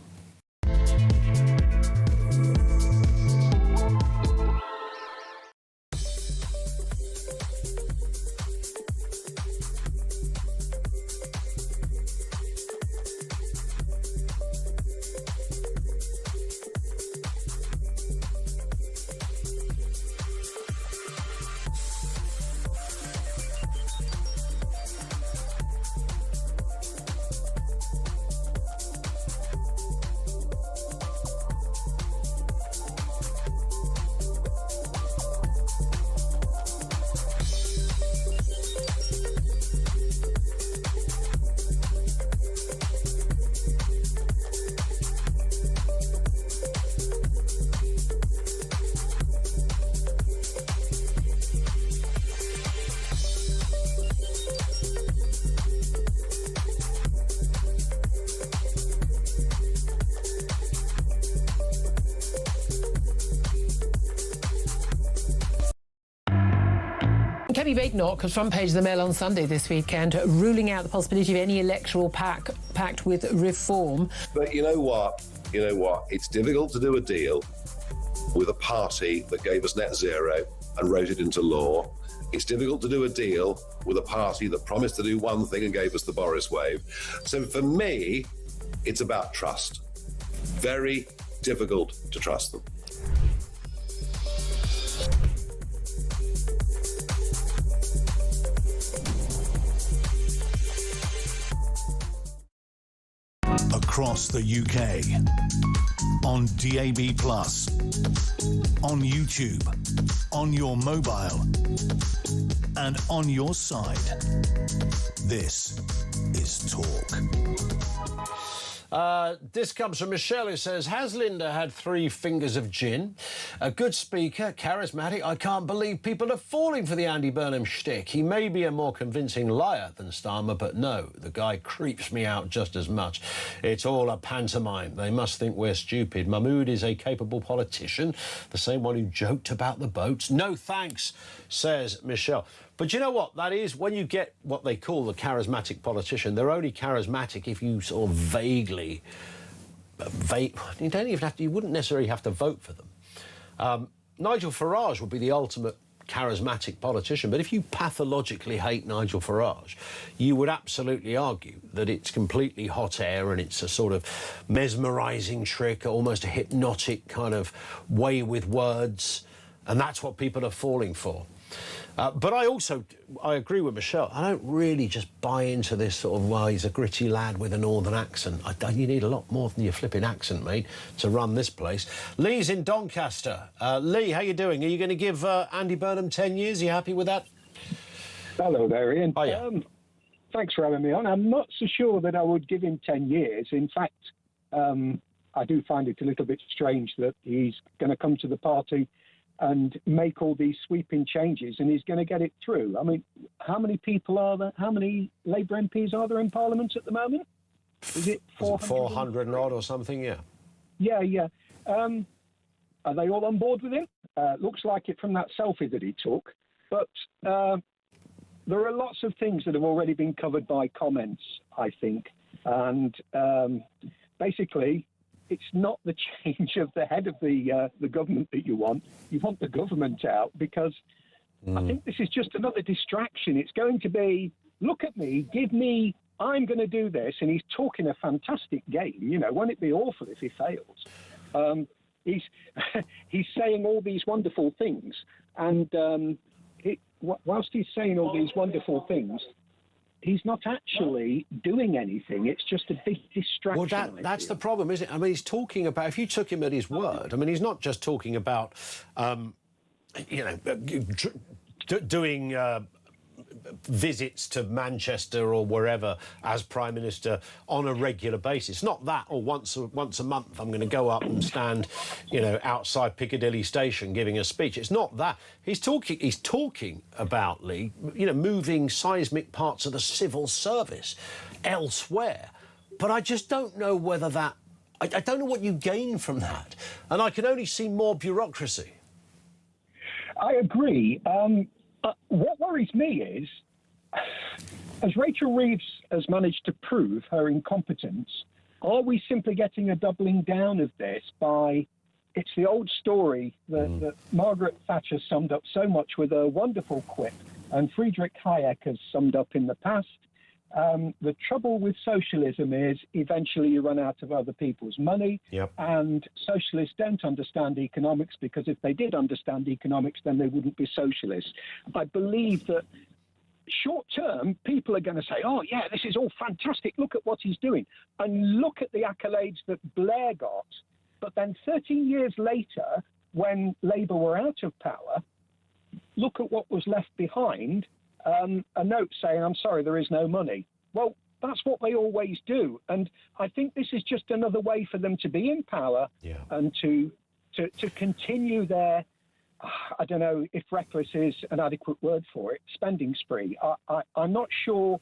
Kemi Badenoch, because front page of the Mail on Sunday this weekend, ruling out the possibility of any electoral pact with reform. But you know what? It's difficult to do a deal with a party that gave us net zero and wrote it into law. It's difficult to do a deal with a party that promised to do one thing and gave us the Boris wave. So for me, it's about trust. Very difficult to trust them. Across the UK, on DAB+, on YouTube, on your mobile, and on your side. This is Talk. This comes from Michelle, who says, has Linda had 3 fingers of gin? A good speaker, charismatic. I can't believe people are falling for the Andy Burnham shtick. He may be a more convincing liar than Starmer, but no, the guy creeps me out just as much. It's all a pantomime. They must think we're stupid. Mahmood is a capable politician, the same one who joked about the boats. No thanks, says Michelle. But you know what? That is, when you get what they call the charismatic politician, they're only charismatic if you sort of vaguely... you don't even have to... You wouldn't necessarily have to vote for them. Nigel Farage would be the ultimate charismatic politician, but if you pathologically hate Nigel Farage, you would absolutely argue that it's completely hot air and it's a sort of mesmerising trick, almost a hypnotic kind of way with words, and that's what people are falling for. But I agree with Michelle. I don't really just buy into this sort of, well, he's a gritty lad with a northern accent. You need a lot more than your flipping accent, mate, to run this place. Lee's in Doncaster. Lee, how you doing? Are you going to give Andy Burnham 10 years? Are you happy with that? Hello there, Ian. Hiya. Thanks for having me on. I'm not so sure that I would give him 10 years. In fact, I do find it a little bit strange that he's going to come to the party and make all these sweeping changes, and he's going to get it through. I mean, how many people are there? How many Labour MPs are there in Parliament at the moment? Is it 400? 400 and odd or something, yeah. Yeah. Are they all on board with him? Looks like it from that selfie that he took. But there are lots of things that have already been covered by comments, I think. And basically, it's not the change of the head of the government that you want. You want the government out, because I think this is just another distraction. It's going to be, look at me, give me, I'm going to do this. And he's talking a fantastic game. You know, won't it be awful if he fails? He's saying all these wonderful things. And whilst he's saying all these wonderful things, he's not actually doing anything. It's just a big distraction. Well, that's the problem, isn't it? I mean, he's talking about, if you took him at his word, I mean, he's not just talking about, doing visits to Manchester or wherever as Prime Minister on a regular basis. Not that, or once a month I'm going to go up and stand, outside Piccadilly Station giving a speech. It's not that. He's talking about, Lee, moving seismic parts of the civil service elsewhere. But I just don't know whether that... I don't know what you gain from that. And I can only see more bureaucracy. I agree. What worries me is, as Rachel Reeves has managed to prove her incompetence, are we simply getting a doubling down of this by... It's the old story that Margaret Thatcher summed up so much with a wonderful quip, and Friedrich Hayek has summed up in the past. The trouble with socialism is eventually you run out of other people's money. Yep. And socialists don't understand economics, because if they did understand economics, then they wouldn't be socialists. I believe that short term, people are going to say, oh, yeah, this is all fantastic. Look at what he's doing. And look at the accolades that Blair got. But then 13 years later, when Labour were out of power, look at what was left behind. A note saying, I'm sorry, there is no money. Well, that's what they always do. And I think this is just another way for them to be in power and to continue their, I don't know if reckless is an adequate word for it, spending spree. I'm not sure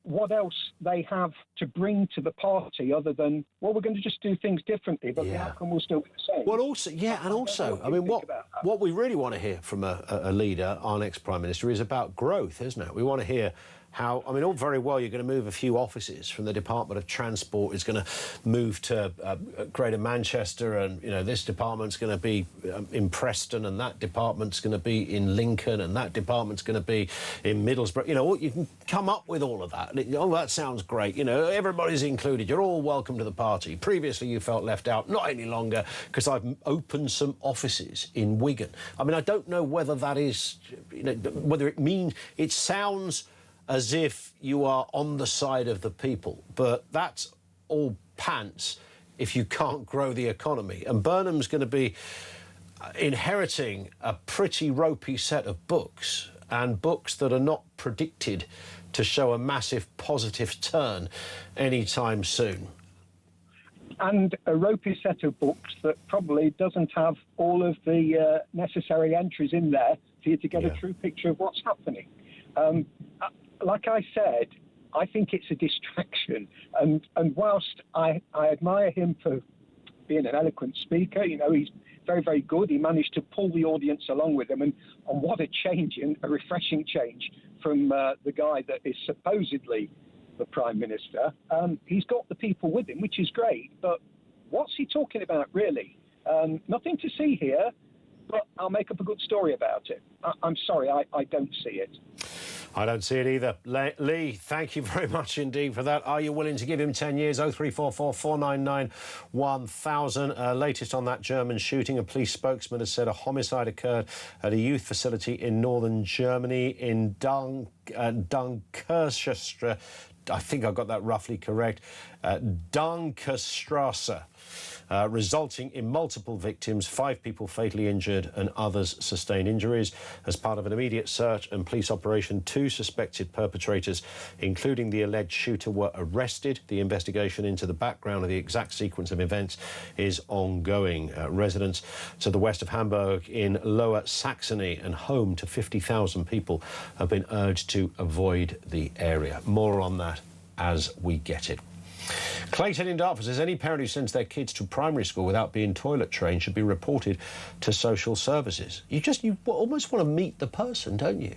what else they have to bring to the party other than, well, we're going to just do things differently, but the outcome will still be the same. Well, also, and also, I mean, what we really want to hear from a leader, our next Prime Minister, is about growth, isn't it? We want to hear how, I mean, all very well, you're going to move a few offices from the Department of Transport, is going to move to Greater Manchester, and, you know, this department's going to be in Preston, and that department's going to be in Lincoln, and that department's going to be in Middlesbrough. You know, you can come up with all of that. Oh, that sounds great. You know, everybody's included. You're all welcome to the party. Previously, you felt left out. Not any longer, because I've opened some offices in Wigan. I mean, I don't know whether that is, you know, whether it means, it sounds as if you are on the side of the people, but that's all pants if you can't grow the economy. And Burnham's going to be inheriting a pretty ropey set of books, and books that are not predicted to show a massive positive turn anytime soon. And a ropey set of books that probably doesn't have all of the necessary entries in there for you to get a true picture of what's happening. Like I said, I think it's a distraction. And whilst I admire him for being an eloquent speaker, you know, he's very, very good. He managed to pull the audience along with him. And what a change, a refreshing change from the guy that is supposedly the Prime Minister. He's got the people with him, which is great. But what's he talking about, really? Nothing to see here, but I'll make up a good story about it. I'm sorry, I don't see it. I don't see it either. Lee, thank you very much indeed for that. Are you willing to give him 10 years? 0344 499 1000. Latest on that German shooting. A police spokesman has said a homicide occurred at a youth facility in northern Germany in Dunkerstrasse. I think I got that roughly correct. Dunkerstrasse. Resulting in multiple victims, 5 people fatally injured and others sustained injuries. As part of an immediate search and police operation, 2 suspected perpetrators, including the alleged shooter, were arrested. The investigation into the background of the exact sequence of events is ongoing. Residents to the west of Hamburg in Lower Saxony and home to 50,000 people have been urged to avoid the area. More on that as we get it. Clayton in Dartford says any parent who sends their kids to primary school without being toilet trained should be reported to social services. You almost want to meet the person, don't you?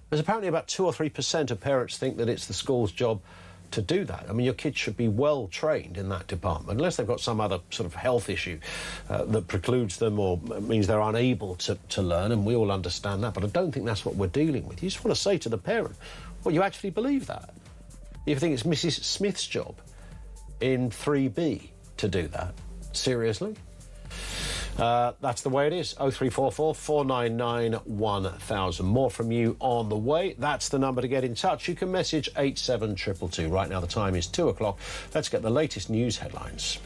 There's apparently about 2 or 3% of parents think that it's the school's job to do that. I mean, your kids should be well trained in that department, unless they've got some other sort of health issue that precludes them or means they're unable to learn, and we all understand that. But I don't think that's what we're dealing with. You just want to say to the parent, well, you actually believe that? You think it's Mrs. Smith's job in 3B to do that? Seriously? That's the way it is. 0344 499 1000. More from you on the way. That's the number to get in touch. You can message 87222. Right now the time is 2 o'clock. Let's get the latest news headlines.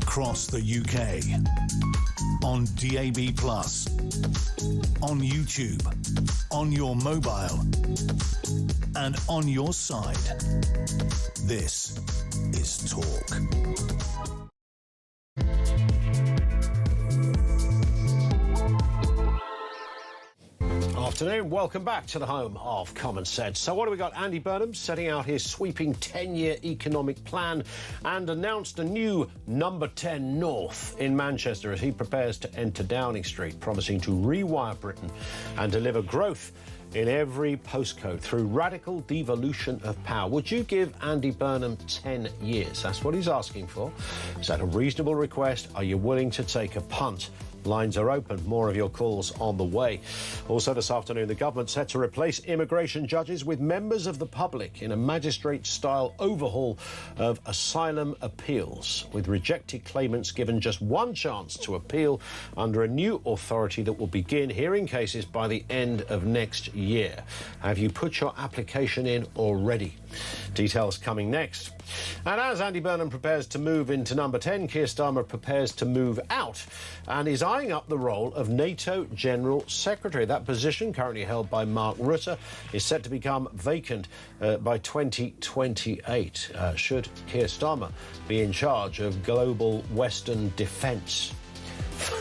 across the UK. On DAB+, on YouTube, on your mobile, and on your side. This is Talk. Afternoon, welcome back to the home of Common Sense. So what do we got? Andy Burnham setting out his sweeping 10-year economic plan and announced a new number 10 North in Manchester as he prepares to enter Downing Street, promising to rewire Britain and deliver growth in every postcode through radical devolution of power. Would you give Andy Burnham 10 years? That's what he's asking for. Is that a reasonable request? Are you willing to take a punt? Lines are open. More of your calls on the way. Also this afternoon, the government set to replace immigration judges with members of the public in a magistrate-style overhaul of asylum appeals, with rejected claimants given just one chance to appeal under a new authority that will begin hearing cases by the end of next year. Have you put your application in already? Details coming next. And as Andy Burnham prepares to move into number 10, Keir Starmer prepares to move out and is eyeing up the role of NATO General Secretary. That position, currently held by Mark Rutte, is set to become vacant by 2028, should Keir Starmer be in charge of global Western defence.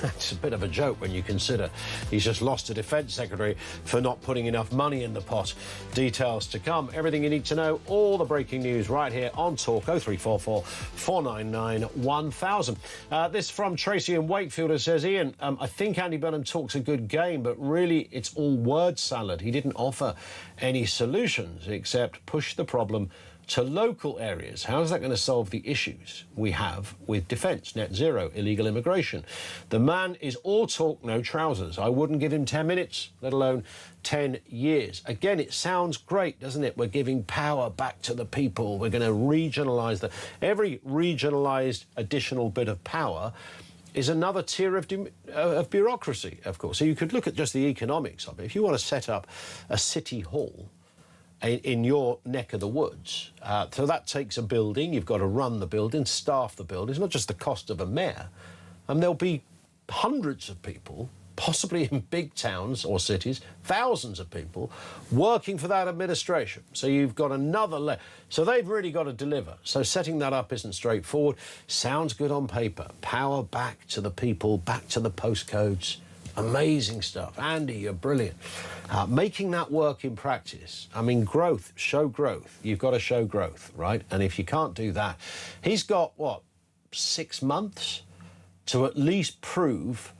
It's a bit of a joke when you consider he's just lost a defence secretary for not putting enough money in the pot. Details to come. Everything you need to know, all the breaking news right here on Talk. 0344 499 1000. This from Tracy in Wakefield, who says, Ian, I think Andy Burnham talks a good game, but really it's all word salad. He didn't offer any solutions except push the problem to local areas. How is that going to solve the issues we have with defence, net zero, illegal immigration? The man is all talk, no trousers. I wouldn't give him 10 minutes, let alone 10 years. Again, it sounds great, doesn't it? We're giving power back to the people. We're going to regionalise that. Every regionalised additional bit of power is another tier of bureaucracy, of course. So you could look at just the economics of it. If you want to set up a city hall in your neck of the woods. So that takes a building. You've got to run the building, staff the building. It's not just the cost of a mayor. And there'll be hundreds of people, possibly in big towns or cities, thousands of people working for that administration. So you've got another so they've really got to deliver. So setting that up isn't straightforward. Sounds good on paper. Power back to the people, back to the postcodes. Amazing stuff. Andy, you're brilliant. Making that work in practice. I mean, growth, show growth. You've got to show growth, right? And if you can't do that, he's got, 6 months to at least prove.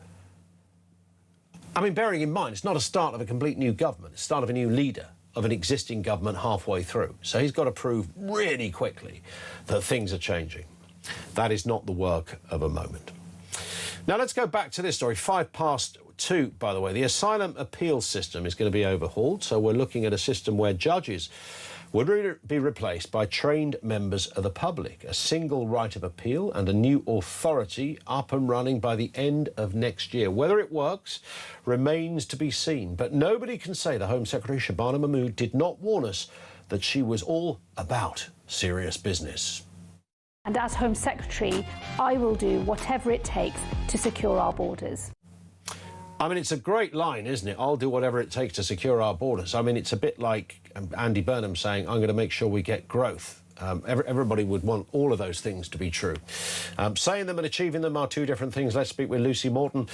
I mean, bearing in mind, it's not a start of a complete new government. It's the start of a new leader of an existing government halfway through. So he's got to prove really quickly that things are changing. That is not the work of a moment. Now, let's go back to this story. 2:05, by the way. The asylum appeal system is going to be overhauled, so we're looking at a system where judges would be replaced by trained members of the public, a single right of appeal and a new authority up and running by the end of next year. Whether it works remains to be seen, but nobody can say the Home Secretary, Shabana Mahmood, did not warn us that she was all about serious business. And as Home Secretary, I will do whatever it takes to secure our borders. I mean, it's a great line, isn't it? I'll do whatever it takes to secure our borders. I mean, it's a bit like Andy Burnham saying, I'm going to make sure we get growth. Everybody would want all of those things to be true. Saying them and achieving them are two different things. Let's speak with Lucy Morton,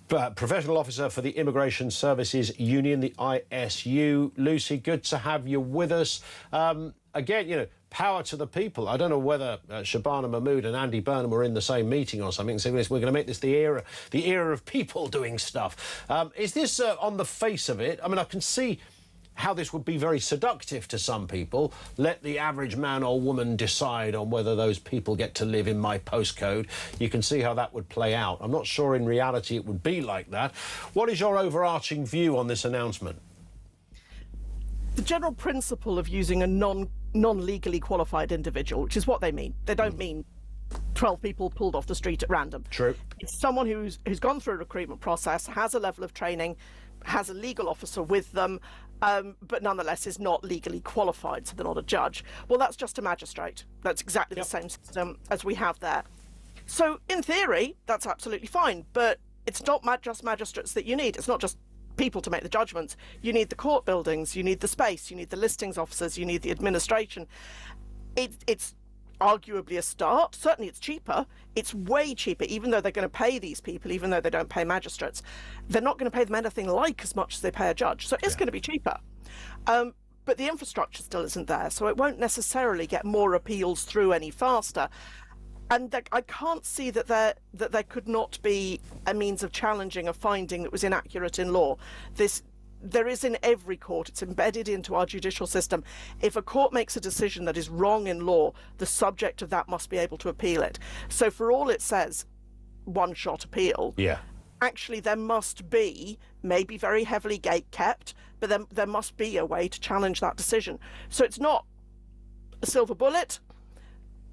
Professional Officer for the Immigration Services Union, the ISU. Lucy, good to have you with us. Again, power to the people. I don't know whether Shabana Mahmood and Andy Burnham were in the same meeting or something, saying we're going to make this the era of people doing stuff. Is this on the face of it? I mean, I can see how this would be very seductive to some people. Let the average man or woman decide on whether those people get to live in my postcode. You can see how that would play out. I'm not sure in reality it would be like that. What is your overarching view on this announcement? The general principle of using a non-legally qualified individual, which is what they mean. They don't mean 12 people pulled off the street at random. True. It's someone who's gone through a recruitment process, has a level of training, has a legal officer with them, but nonetheless is not legally qualified, so they're not a judge. Well, that's just a magistrate. That's exactly the same system as we have there. So in theory, that's absolutely fine, but it's not just magistrates that you need. It's not just people to make the judgments. You need the court buildings, you need the space, you need the listings officers, you need the administration. It's arguably a start. Certainly it's cheaper. It's way cheaper, even though they're going to pay these people, even though they don't pay magistrates. They're not going to pay them anything like as much as they pay a judge. So it's going to be cheaper. But the infrastructure still isn't there, so it won't necessarily get more appeals through any faster. And I can't see that there could not be a means of challenging a finding that was inaccurate in law. There is in every court. It's embedded into our judicial system. If a court makes a decision that is wrong in law, the subject of that must be able to appeal it. So for all it says, one-shot appeal, actually there must be, maybe very heavily gate-kept, but there must be a way to challenge that decision. So it's not a silver bullet,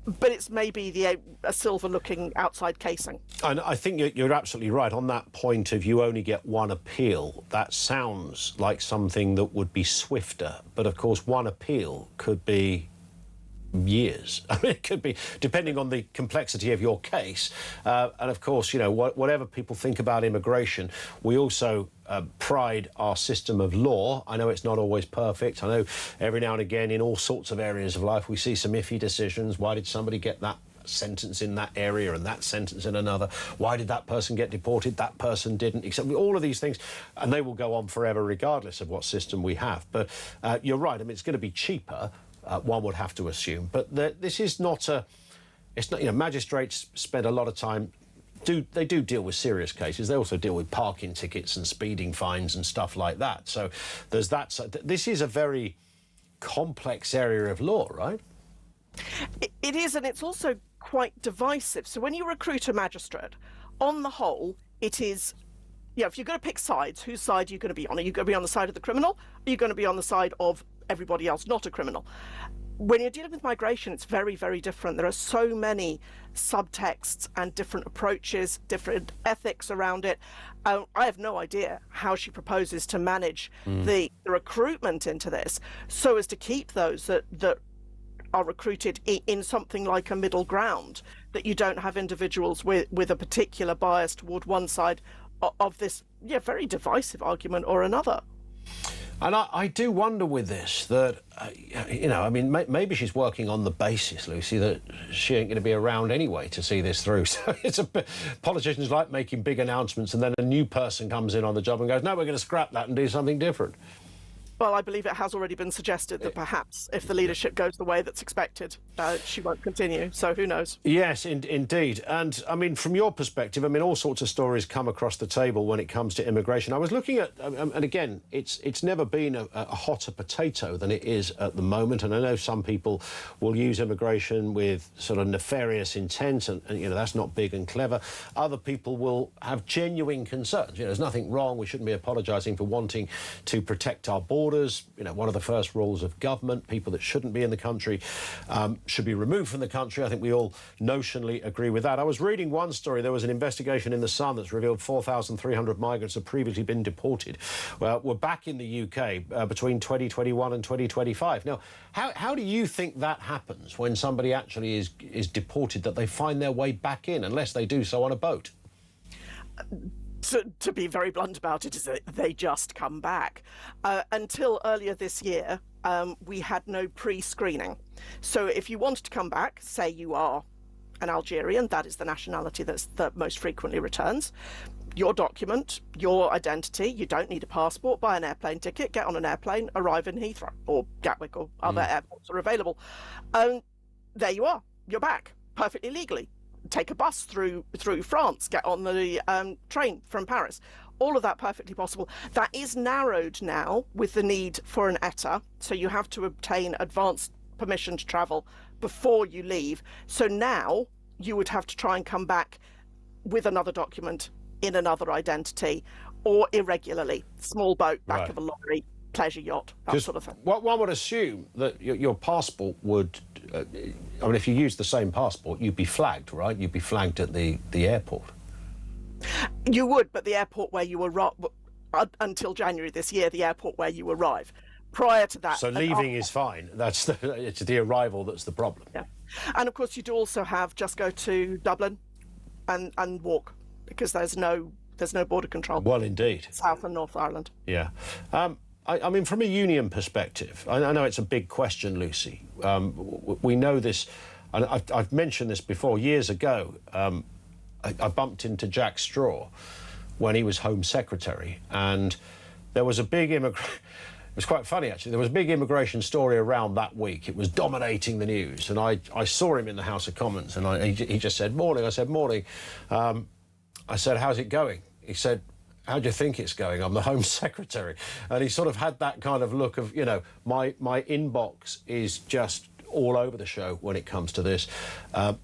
but it's maybe a silver-looking outside casing. And I think you're absolutely right on that point of you only get one appeal. That sounds like something that would be swifter, but of course one appeal could be years. I mean, it could be, depending on the complexity of your case. And of course, you know, whatever people think about immigration, we also pride our system of law. I know it's not always perfect. I know every now and again in all sorts of areas of life we see some iffy decisions. Why did somebody get that sentence in that area and that sentence in another? Why did that person get deported? That person didn't. Except all of these things, and they will go on forever regardless of what system we have. But you're right. I mean, it's going to be cheaper. One would have to assume, but this is not a. It's not. You know, magistrates spend a lot of time. They do deal with serious cases. They also deal with parking tickets and speeding fines and stuff like that. So there's that. So this is a very complex area of law, right? It is, and it's also quite divisive. So when you recruit a magistrate, on the whole, it is. Yeah, if you're going to pick sides, whose side are you going to be on? Are you going to be on the side of the criminal? Or are you going to be on the side of everybody else not a criminal? When you're dealing with migration, it's very, very different. There are so many subtexts and different approaches, different ethics around it. I have no idea how she proposes to manage the recruitment into this so as to keep those that are recruited in something like a middle ground, that you don't have individuals with a particular bias toward one side of this very divisive argument or another. And I do wonder with this that, you know, I mean, maybe she's working on the basis, Lucy, that she ain't going to be around anyway to see this through. So it's politicians like making big announcements and then a new person comes in on the job and goes, no, we're going to scrap that and do something different. Well, I believe it has already been suggested that perhaps if the leadership goes the way that's expected, she won't continue. So who knows? Yes, indeed. And, I mean, from your perspective, I mean, all sorts of stories come across the table when it comes to immigration. I was looking at, and again, it's never been a hotter potato than it is at the moment. And I know some people will use immigration with sort of nefarious intent and, you know, that's not big and clever. Other people will have genuine concerns. You know, there's nothing wrong. We shouldn't be apologising for wanting to protect our borders. You know, one of the first rules of government, people that shouldn't be in the country should be removed from the country. I think we all notionally agree with that. I was reading one story. There was an investigation in The Sun that's revealed 4,300 migrants have previously been deported. Were back in the UK between 2021 and 2025. Now, how do you think that happens when somebody actually is deported, that they find their way back in, unless they do so on a boat? To be very blunt about it, is that they just come back. Until earlier this year, we had no pre-screening. So if you wanted to come back, say you are an Algerian, that is the nationality that most frequently returns, your document, your identity, you don't need a passport, buy an airplane ticket, get on an airplane, arrive in Heathrow or Gatwick or other airports are available. There you are, you're back, perfectly legally. Take a bus through France, get on the train from Paris. All of that perfectly possible. That is narrowed now with the need for an ETA, so you have to obtain advance permission to travel before you leave. So now you would have to try and come back with another document in another identity or irregularly. Small boat, back of a lorry, pleasure yacht, that sort of thing. One would assume that your passport would... I mean, if you use the same passport, you'd be flagged, right? You'd be flagged at the airport. You would, but the airport where you arrive... Until January this year, the airport where you arrive. Prior to that... So leaving is fine. It's the arrival that's the problem. Yeah. And, of course, you do also have just go to Dublin and walk, because there's no border control. Well, indeed. South and North Ireland. Yeah. I mean, from a union perspective, I know it's a big question, Lucy. We know this, and I've mentioned this before. Years ago, I bumped into Jack Straw when he was Home Secretary, and there was a big It was quite funny, actually. There was a big immigration story around that week. It was dominating the news, and I saw him in the House of Commons, and he just said, "Morning." I said, "Morning." I said, "How's it going?" He said, "How do you think it's going? I'm the Home Secretary." And he sort of had that kind of look of, you know, my inbox is just all over the show when it comes to this.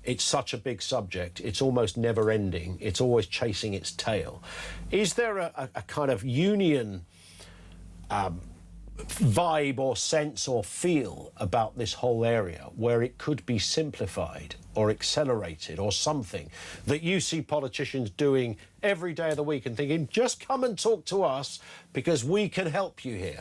It's such a big subject. It's almost never ending. It's always chasing its tail. Is there a kind of union vibe or sense or feel about this whole area where it could be simplified or accelerated or something that you see politicians doing every day of the week and thinking, just come and talk to us because we can help you here?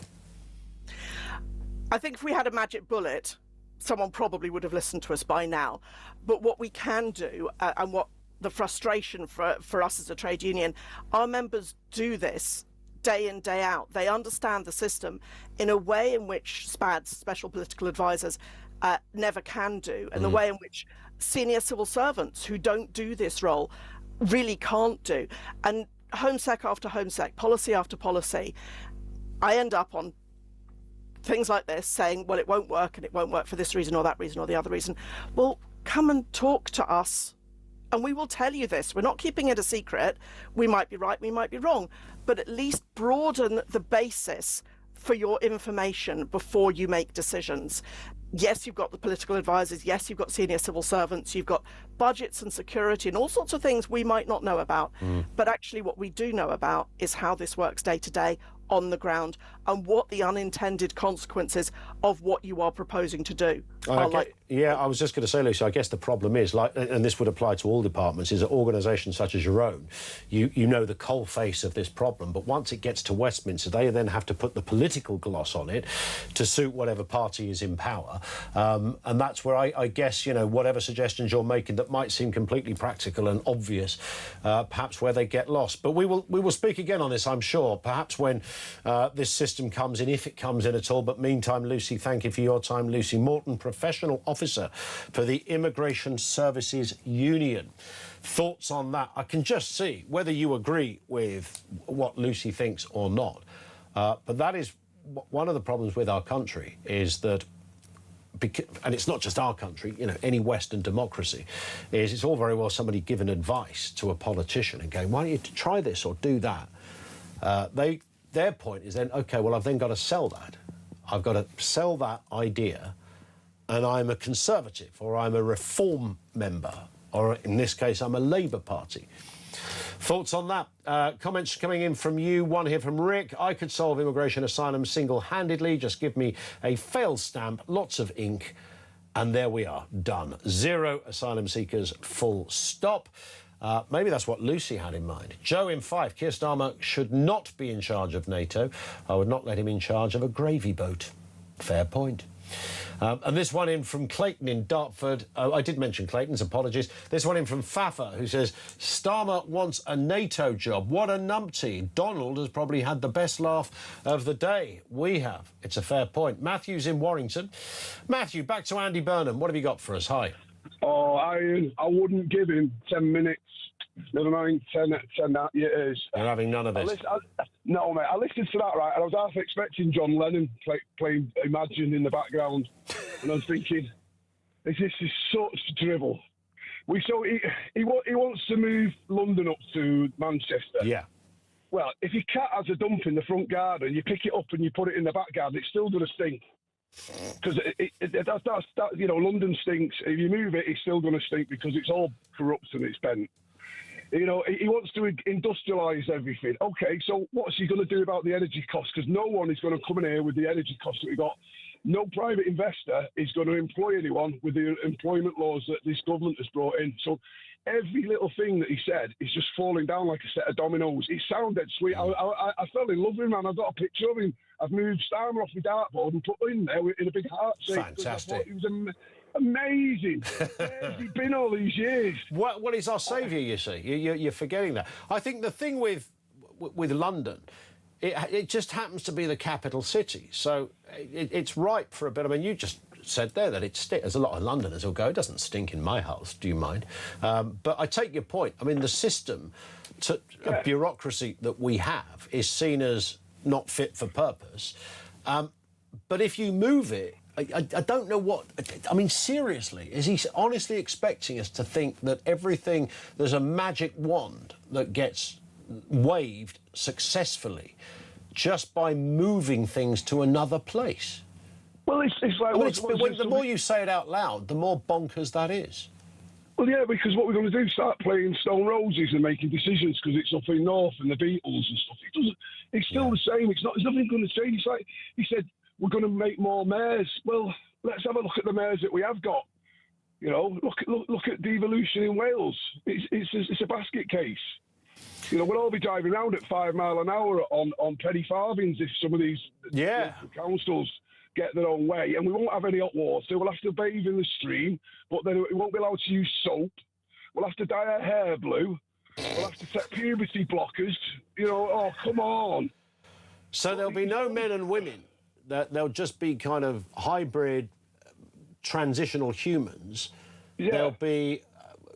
I think if we had a magic bullet, someone probably would have listened to us by now. But what we can do, and what the frustration for us as a trade union, our members do this day in, day out. They understand the system in a way in which SPADs, special political advisors, never can do, and the way in which senior civil servants who don't do this role really can't do. And Home Sec after Home Sec, policy after policy, I end up on things like this saying, well, it won't work, and it won't work for this reason or that reason or the other reason. Well, come and talk to us and we will tell you this. We're not keeping it a secret. We might be right, we might be wrong, but at least broaden the basis for your information before you make decisions. Yes, you've got the political advisors. Yes, you've got senior civil servants. You've got budgets and security and all sorts of things we might not know about. But actually what we do know about is how this works day to day on the ground and what the unintended consequences of what you are proposing to do are like. Yeah, I was just going to say, Lucy, I guess the problem is, like, and this would apply to all departments, is that organisations such as your own, you know the coalface of this problem, but once it gets to Westminster, they then have to put the political gloss on it to suit whatever party is in power. And that's where I guess, you know, whatever suggestions you're making that might seem completely practical and obvious, perhaps where they get lost. But we will speak again on this, I'm sure, perhaps when this system comes in, if it comes in at all. But meantime, Lucy, thank you for your time. Lucy Morton, Professional Officer for the Immigration Services Union. Thoughts on that? I can just see whether you agree with what Lucy thinks or not. But that is one of the problems with our country, is that, and it's not just our country, you know, any Western democracy, is it's all very well somebody giving advice to a politician and going, why don't you try this or do that? Their point is then, OK, well, I've then got to sell that. I've got to sell that idea, and I'm a Conservative, or I'm a Reform member, or in this case, I'm a Labour Party. Thoughts on that? Comments coming in from you. One here from Rick. I could solve immigration asylum single-handedly. Just give me a fail stamp, lots of ink, and there we are, done. 0 asylum seekers, full stop. Maybe that's what Lucy had in mind. Joe in Fife. Keir Starmer should not be in charge of NATO. I would not let him in charge of a gravy boat. Fair point. And this one in from Clayton in Dartford. I did mention Clayton's, apologies. This one in from Fafa, who says, Starmer wants a NATO job. What a numpty. Donald has probably had the best laugh of the day. We have. It's a fair point. Matthew's in Warrington. Matthew, back to Andy Burnham. What have you got for us? Hi. Oh, I wouldn't give him 10 minutes. Never mind 10 years. You're having none of this. No, mate. I listened to that, right, and I was half expecting John Lennon playing Imagine in the background. And I was thinking, this is such drivel. He wants to move London up to Manchester. Yeah. Well, if your cat has a dump in the front garden, you pick it up and you put it in the back garden, it's still going to stink. Because that's you know, London stinks. If you move it, it's still going to stink because it's all corrupt and it's bent. You know, he wants to industrialise everything. OK, so what's he going to do about the energy costs? Because no one is going to come in here with the energy costs that we got. No private investor is going to employ anyone with the employment laws that this government has brought in. So every little thing that he said is just falling down like a set of dominoes. It sounded sweet. I fell in love with him, man. I've got a picture of him. I've moved Starmer off my dartboard and put him there in a big heart shape. Fantastic. Amazing. Where's he been all these years? Well, he's our saviour, you see. You're forgetting that. I think the thing with London, it just happens to be the capital city. So it's ripe for a bit. I mean, you just said there that there's a lot of Londoners who'll go, it doesn't stink in my house, do you mind? But I take your point. I mean, the system of bureaucracy that we have is seen as not fit for purpose. But if you move it, I don't know what... I mean, seriously, is he honestly expecting us to think that everything... There's a magic wand that gets waved successfully just by moving things to another place? Well, it's like... the more you say it out loud, the more bonkers that is. Well, yeah, because what we're going to do is start playing Stone Roses and making decisions because it's up in North and the Beatles and stuff. It's still the same. There's nothing going to change. It's like he said, we're going to make more mayors. Well, let's have a look at the mayors that we have got. You know, look at devolution in Wales. It's a basket case. You know, we'll all be driving around at 5 miles an hour on penny farthings if some of these councils get their own way, and we won't have any hot water. We'll have to bathe in the stream, but then we won't be allowed to use soap. We'll have to dye our hair blue. We'll have to take puberty blockers. You know, oh, come on. So there'll be no men and women. They'll just be kind of hybrid, transitional humans. Yeah. There'll be...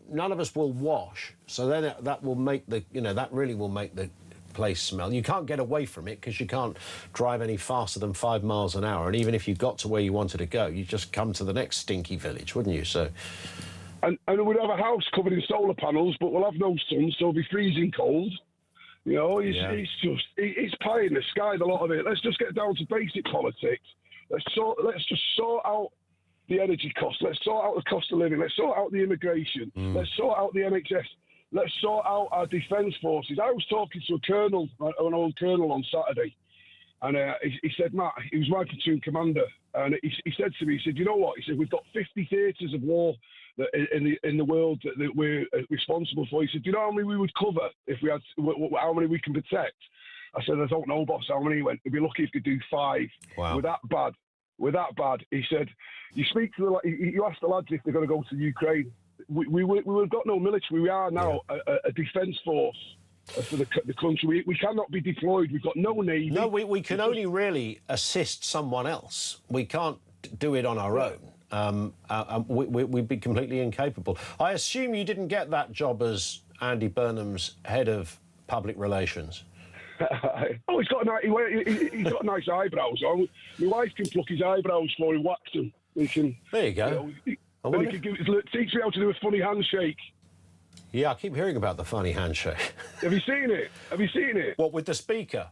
none of us will wash, so then that will make the... You know, that really will make the place smell. You can't get away from it because you can't drive any faster than 5 miles an hour, and even if you got to where you wanted to go, you'd just come to the next stinky village, wouldn't you? So... And we'd have a house covered in solar panels, but we'll have no sun, so it'll be freezing cold. You know, it's pie in the sky, a lot of it. Let's just get down to basic politics. Let's just sort out the energy costs. Let's sort out the cost of living. Let's sort out the immigration. Let's sort out the NHS. Let's sort out our defence forces. I was talking to a colonel, an old colonel on Saturday, and he said, Matt, he was my platoon commander, and he said to me, he said, you know what? He said, we've got 50 theatres of war in the world that we're responsible for. He said, do you know how many we would cover if we had, how many we can protect? I said, I don't know, boss, how many? He went, we'd be lucky if we could do 5. Wow. We're that bad. He said, you speak to you ask the lads if they're going to go to Ukraine. We've got no military. We are now a defence force for the country. We cannot be deployed. We've got no navy. No, we can only really assist someone else. We can't do it on our own. We'd be completely incapable. I assume you didn't get that job as Andy Burnham's head of public relations. Oh, he's got nice eyebrows. My wife can pluck his eyebrows for him, wax them. There you go. Teach me how to do a funny handshake. Yeah, I keep hearing about the funny handshake. Have you seen it? What, with the speaker?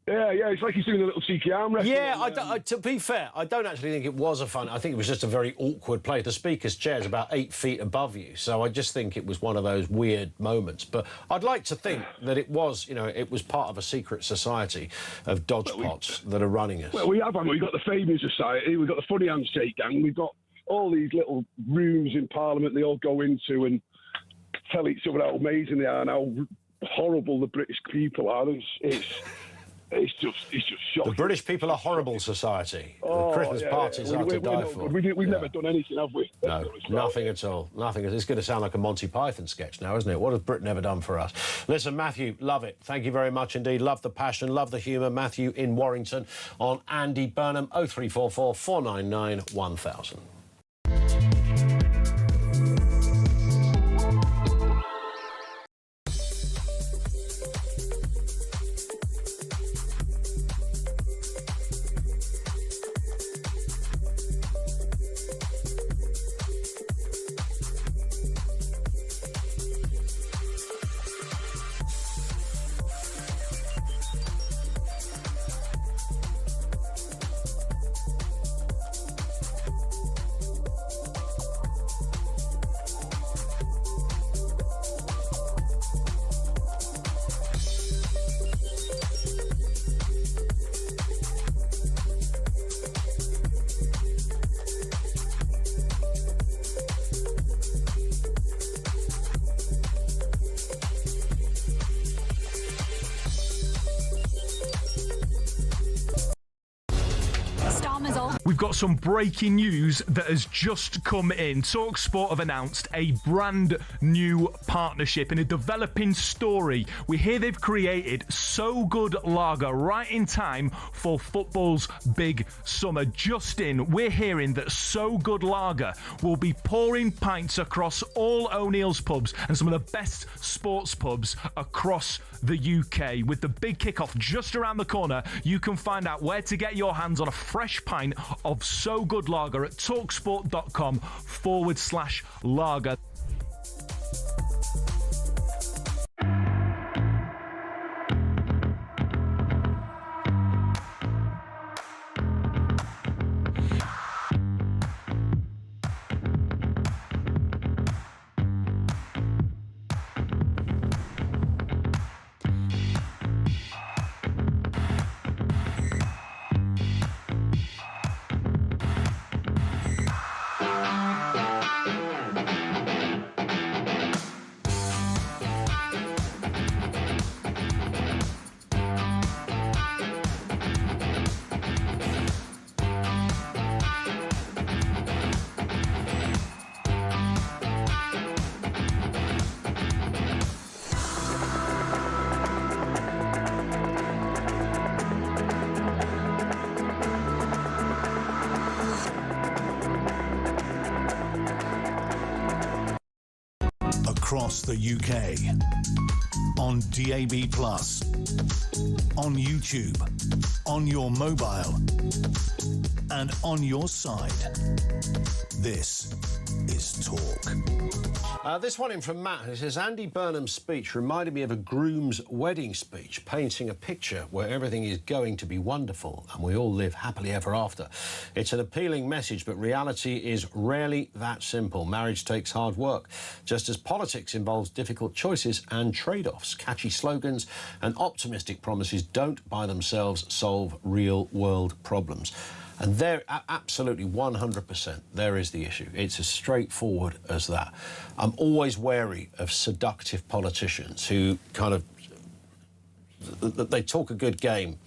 Yeah, it's like he's doing a little cheeky arm wrestle. Yeah, to be fair, I don't actually think it was I think it was just a very awkward play. The speaker's chair is about 8 feet above you, so I just think it was one of those weird moments. But I'd like to think that it was, you know, it was part of a secret society of dodgepots that are running us. Well, we have, we've got the Fabian Society, we've got the Funny Handshake Gang, we've got all these little rooms in Parliament they all go into and tell each other how amazing they are and how horrible the British people are. It's just shocking. The British people are horrible society. The Christmas parties are to die for. We've never done anything, have we? No, nothing at all. Nothing. It's going to sound like a Monty Python sketch now, isn't it? What has Britain ever done for us? Listen, Matthew, love it. Thank you very much indeed. Love the passion, love the humour. Matthew in Warrington on Andy Burnham, 0344 499 1000. We've got some breaking news that has just come in. talkSPORT have announced a brand new partnership in a developing story. We hear they've created So Good Lager right in time for football's big summer. Just in, we're hearing that So Good Lager will be pouring pints across all O'Neill's pubs and some of the best sports pubs across the UK. With the big kickoff just around the corner, you can find out where to get your hands on a fresh pint of So Good Lager at talksport.com/lager. Across the UK, on DAB+, on YouTube, on your mobile, and on your side. This is Talk. This one in from Matt, who says, Andy Burnham's speech reminded me of a groom's wedding speech, painting a picture where everything is going to be wonderful and we all live happily ever after. It's an appealing message, but reality is rarely that simple. Marriage takes hard work, just as politics involves difficult choices and trade-offs. Catchy slogans and optimistic promises don't by themselves solve real-world problems. And there, absolutely 100%, there is the issue. It's as straightforward as that. I'm always wary of seductive politicians who kind of, they talk a good game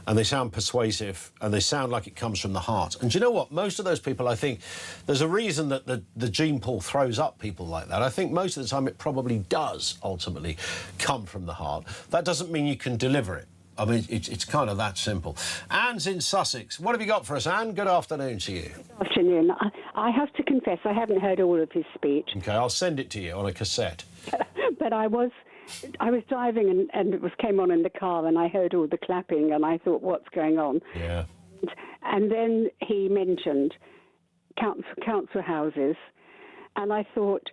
and they sound persuasive and they sound like it comes from the heart. And do you know what? Most of those people, I think, there's a reason that the gene pool throws up people like that. I think most of the time it probably does ultimately come from the heart. That doesn't mean you can deliver it. I mean, it's kind of that simple. Anne's in Sussex. What have you got for us, Anne? Good afternoon to you. Good afternoon. I have to confess I haven't heard all of his speech. OK, I'll send it to you on a cassette. But I was driving and it came on in the car and I heard all the clapping and I thought, what's going on? Yeah. And then he mentioned council houses and I thought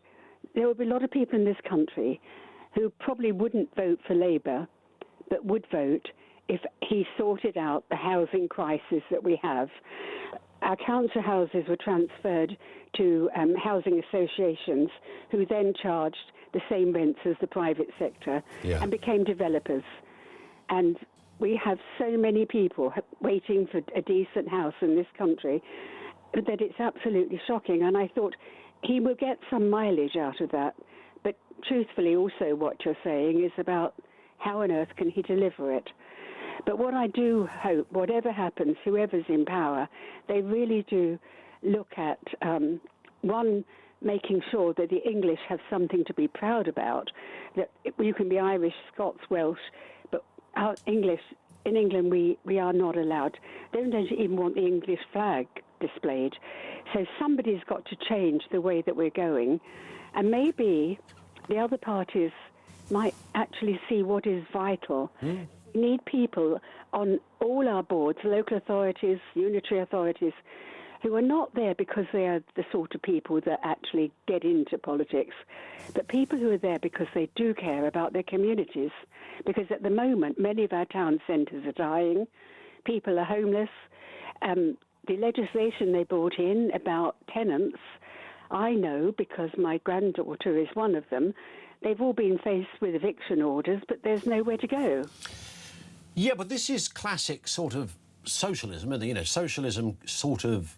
there will be a lot of people in this country who probably wouldn't vote for Labour but would vote if he sorted out the housing crisis that we have. Our council houses were transferred to housing associations who then charged the same rents as the private sector and became developers. And we have so many people waiting for a decent house in this country that it's absolutely shocking. And I thought he will get some mileage out of that. But truthfully, also what you're saying is about how on earth can he deliver it? But what I do hope, whatever happens, whoever's in power, they really do look at, one, making sure that the English have something to be proud about, that you can be Irish, Scots, Welsh, but our English, in England, we are not allowed. They don't even want the English flag displayed. So somebody's got to change the way that we're going. And maybe the other parties might actually see what is vital. We need people on all our boards, local authorities, unitary authorities, who are not there because they are the sort of people that actually get into politics, but people who are there because they do care about their communities. Because at the moment, many of our town centres are dying, people are homeless. The legislation they brought in about tenants, I know because my granddaughter is one of them, they've all been faced with eviction orders, but there's nowhere to go. Yeah, but this is classic sort of socialism, isn't it? You know, socialism sort of,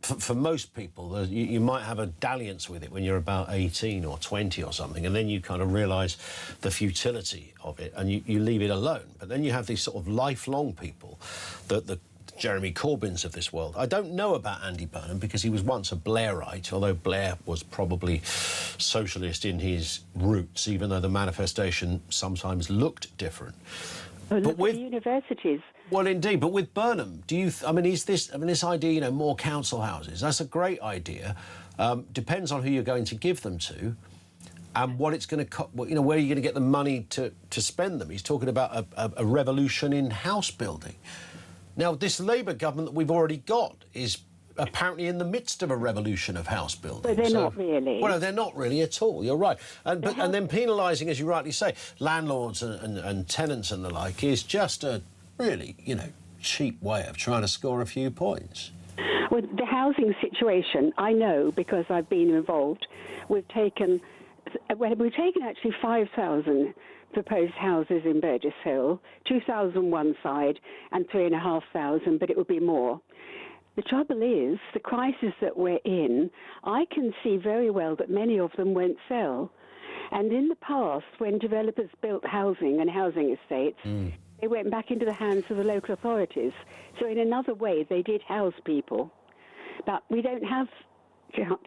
for most people, you might have a dalliance with it when you're about 18 or 20 or something, and then you kind of realise the futility of it and you leave it alone. But then you have these sort of lifelong people that the Jeremy Corbyns of this world. I don't know about Andy Burnham because he was once a Blairite, although Blair was probably socialist in his roots, even though the manifestation sometimes looked different. Well, but with the universities. Well, indeed, but with Burnham, this idea, you know, more council houses, that's a great idea. Depends on who you're going to give them to and what it's going to, you know, where you're going to get the money to spend them. He's talking about a revolution in house building. Now, this Labour government that we've already got is apparently in the midst of a revolution of house building. But they're not really. Well, no, they're not really at all. You're right. And then penalising, as you rightly say, landlords and tenants and the like is just a really, you know, cheap way of trying to score a few points. Well, the housing situation, I know because I've been involved. We've taken actually 5,000 proposed houses in Burgess Hill, 2,000 one side and 3,500, but it would be more. The trouble is, the crisis that we're in, I can see very well that many of them won't sell. And in the past, when developers built housing and housing estates, they went back into the hands of the local authorities. So in another way, they did house people. But we don't have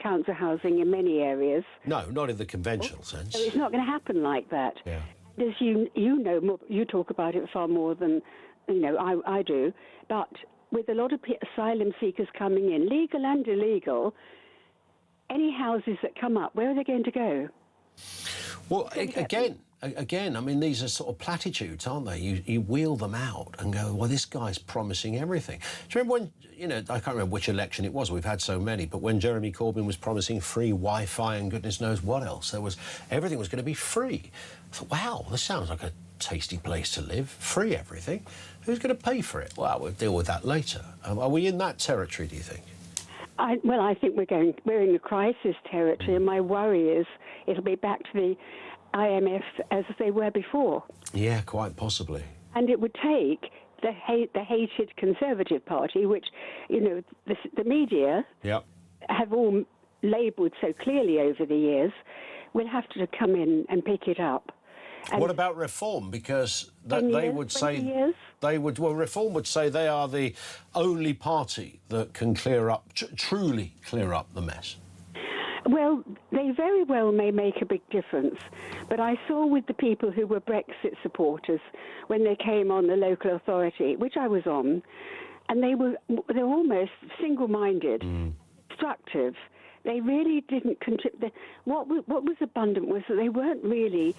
council housing in many areas. No, not in the conventional sense. So it's not going to happen like that. Yeah. As you know, more, you talk about it far more than, you know, I do. But with a lot of asylum seekers coming in, legal and illegal, any houses that come up, where are they going to go? Well, again, I mean, these are sort of platitudes, aren't they? You wheel them out and go, well, this guy's promising everything. Do you remember when, you know, I can't remember which election it was, we've had so many, but when Jeremy Corbyn was promising free Wi-Fi and goodness knows what else, everything was going to be free. I thought, wow, this sounds like a tasty place to live, free everything. Who's going to pay for it? Well, we'll deal with that later. Are we in that territory, do you think? Well, I think we're in a crisis territory, and my worry is it'll be back to the IMF as they were before. Yeah, quite possibly. And it would take the hated Conservative Party, which, you know, the media have all labelled so clearly over the years, will have to come in and pick it up. And what about Reform? Because they would say Reform would say they are the only party that can truly clear up the mess. Well, they very well may make a big difference, but I saw with the people who were Brexit supporters when they came on the local authority, which I was on, and they're almost single-minded, destructive. They really didn't contribute. What was abundant was that they weren't really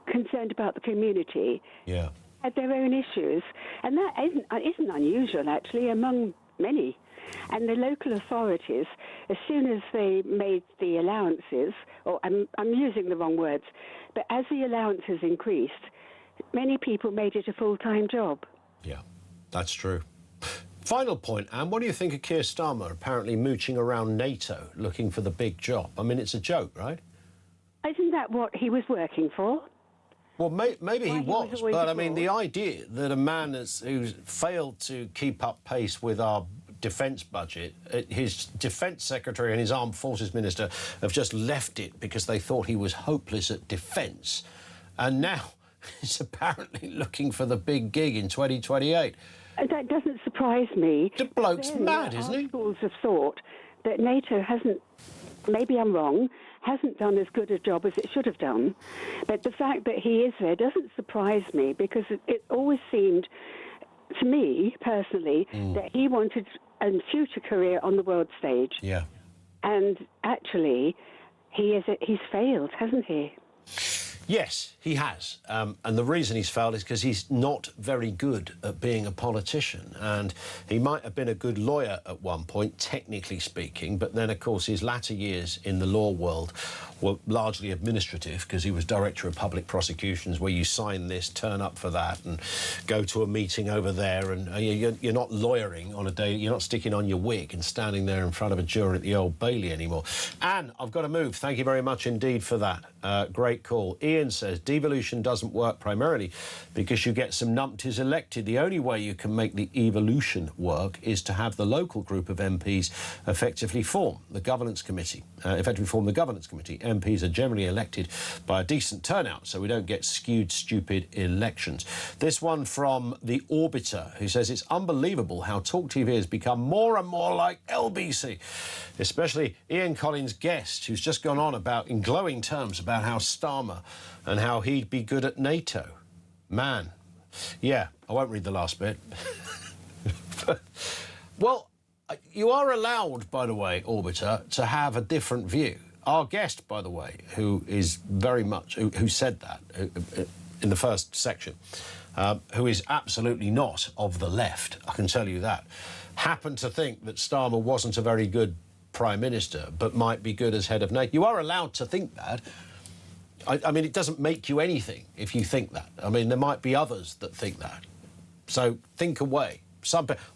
concerned about the community. Yeah. Had their own issues, and that isn't unusual actually among many. And the local authorities, as soon as they made the allowances, or I'm using the wrong words, but as the allowances increased, many people made it a full-time job. Yeah, that's true. Final point, Anne, what do you think of Keir Starmer apparently mooching around NATO looking for the big job? I mean, it's a joke, right? Isn't that what he was working for? Well, maybe he was, but I mean, the idea that a man who's failed to keep up pace with our defence budget, his defence secretary and his armed forces minister have just left it because they thought he was hopeless at defence, and now he's apparently looking for the big gig in 2028. That doesn't surprise me. The bloke's mad, isn't he? Schools have thought that NATO hasn't, maybe I'm wrong, hasn't done as good a job as it should have done. But the fact that he is there doesn't surprise me, because it always seemed, to me personally, that he wanted a future career on the world stage. Yeah. And actually, he's failed, hasn't he? Yes, he has. And the reason he's failed is because he's not very good at being a politician. And he might have been a good lawyer at one point, technically speaking, but then, of course, his latter years in the law world were largely administrative, because he was Director of Public Prosecutions, where you sign this, turn up for that, and go to a meeting over there, and you're not lawyering on a day, you're not sticking on your wig and standing there in front of a jury at the Old Bailey anymore. Anne, I've got to move. Thank you very much indeed for that. Great call. Ian says devolution doesn't work primarily because you get some numpties elected. The only way you can make the evolution work is to have the local group of MPs effectively form the governance committee. MPs are generally elected by a decent turnout, so we don't get skewed, stupid elections. This one from the Orbiter, who says it's unbelievable how talkTV has become more and more like LBC, especially Ian Collins' guest, who's just gone on about, in glowing terms, about how Starmer and how he'd be good at NATO. Man. Yeah, I won't read the last bit. Well, you are allowed, by the way, Orbiter, to have a different view. Our guest, by the way, who is very much, who said that in the first section, who is absolutely not of the left, I can tell you that, happened to think that Starmer wasn't a very good Prime Minister, but might be good as head of NATO. You are allowed to think that. I mean, it doesn't make you anything if you think that. I mean, there might be others that think that. So think away.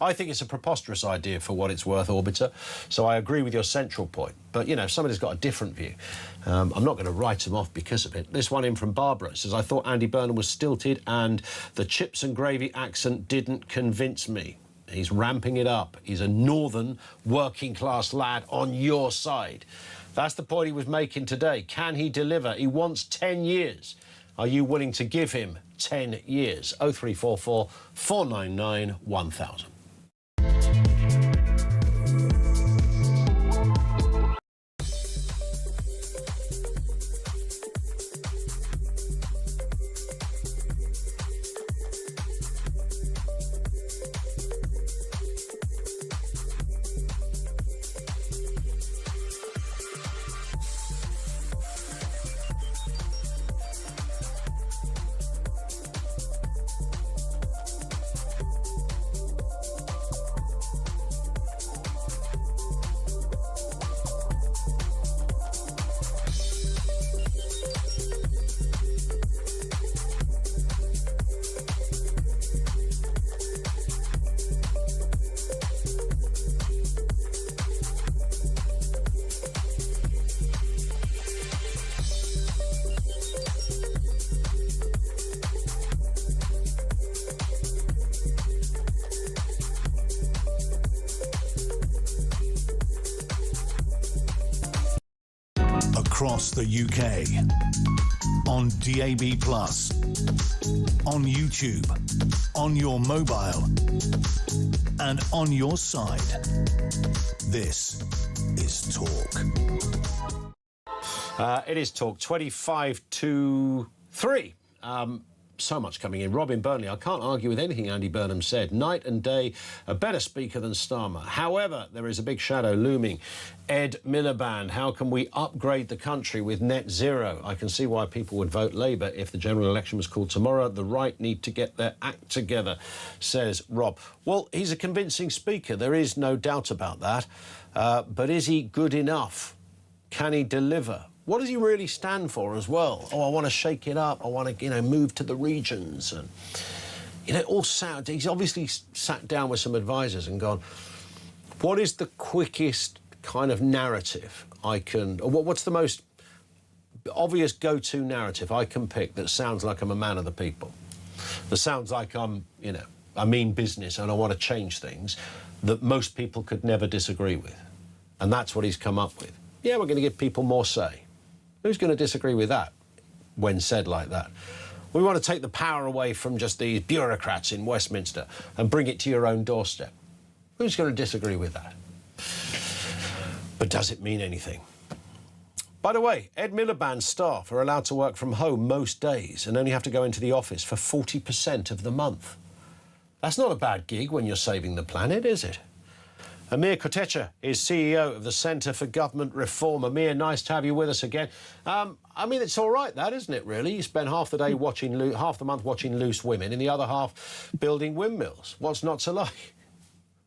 I think it's a preposterous idea for what it's worth, Orbiter. So I agree with your central point. But, you know, if somebody's got a different view, I'm not going to write him off because of it. This one in from Barbara says, I thought Andy Burnham was stilted and the chips and gravy accent didn't convince me. He's ramping it up. He's a northern working-class lad on your side. That's the point he was making today. Can he deliver? He wants 10 years. Are you willing to give him 10 years? 0344 499 1000. Across the UK, on DAB+, on YouTube, on your mobile, and on your side. This is Talk. It is Talk, 25 to 3. So much coming in. Robin Burnley, I can't argue with anything Andy Burnham said. Night and day, a better speaker than Starmer. However, there is a big shadow looming. Ed Miliband, how can we upgrade the country with net zero? I can see why people would vote Labour if the general election was called tomorrow. The right need to get their act together, says Rob. Well, he's a convincing speaker. There is no doubt about that. But is he good enough? Can he deliver? What does he really stand for as well? Oh, I want to shake it up. I want to, move to the regions. And, he's obviously sat down with some advisors and gone, what is the quickest kind of narrative I can, or what's the most obvious go-to narrative I can pick that sounds like I'm a man of the people, that sounds like I'm, I mean business and I want to change things, that most people could never disagree with. And that's what he's come up with. Yeah, we're going to give people more say. Who's going to disagree with that when said like that? We want to take the power away from just these bureaucrats in Westminster and bring it to your own doorstep. Who's going to disagree with that? But does it mean anything? By the way, Ed Miliband's staff are allowed to work from home most days and only have to go into the office for 40% of the month. That's not a bad gig when you're saving the planet, is it? Amir Kotecha is CEO of the Centre for Government Reform. Amir, nice to have you with us again. I mean, it's all right, that, isn't it, really? You spend half the day half the month watching Loose Women, and the other half building windmills. What's not to like?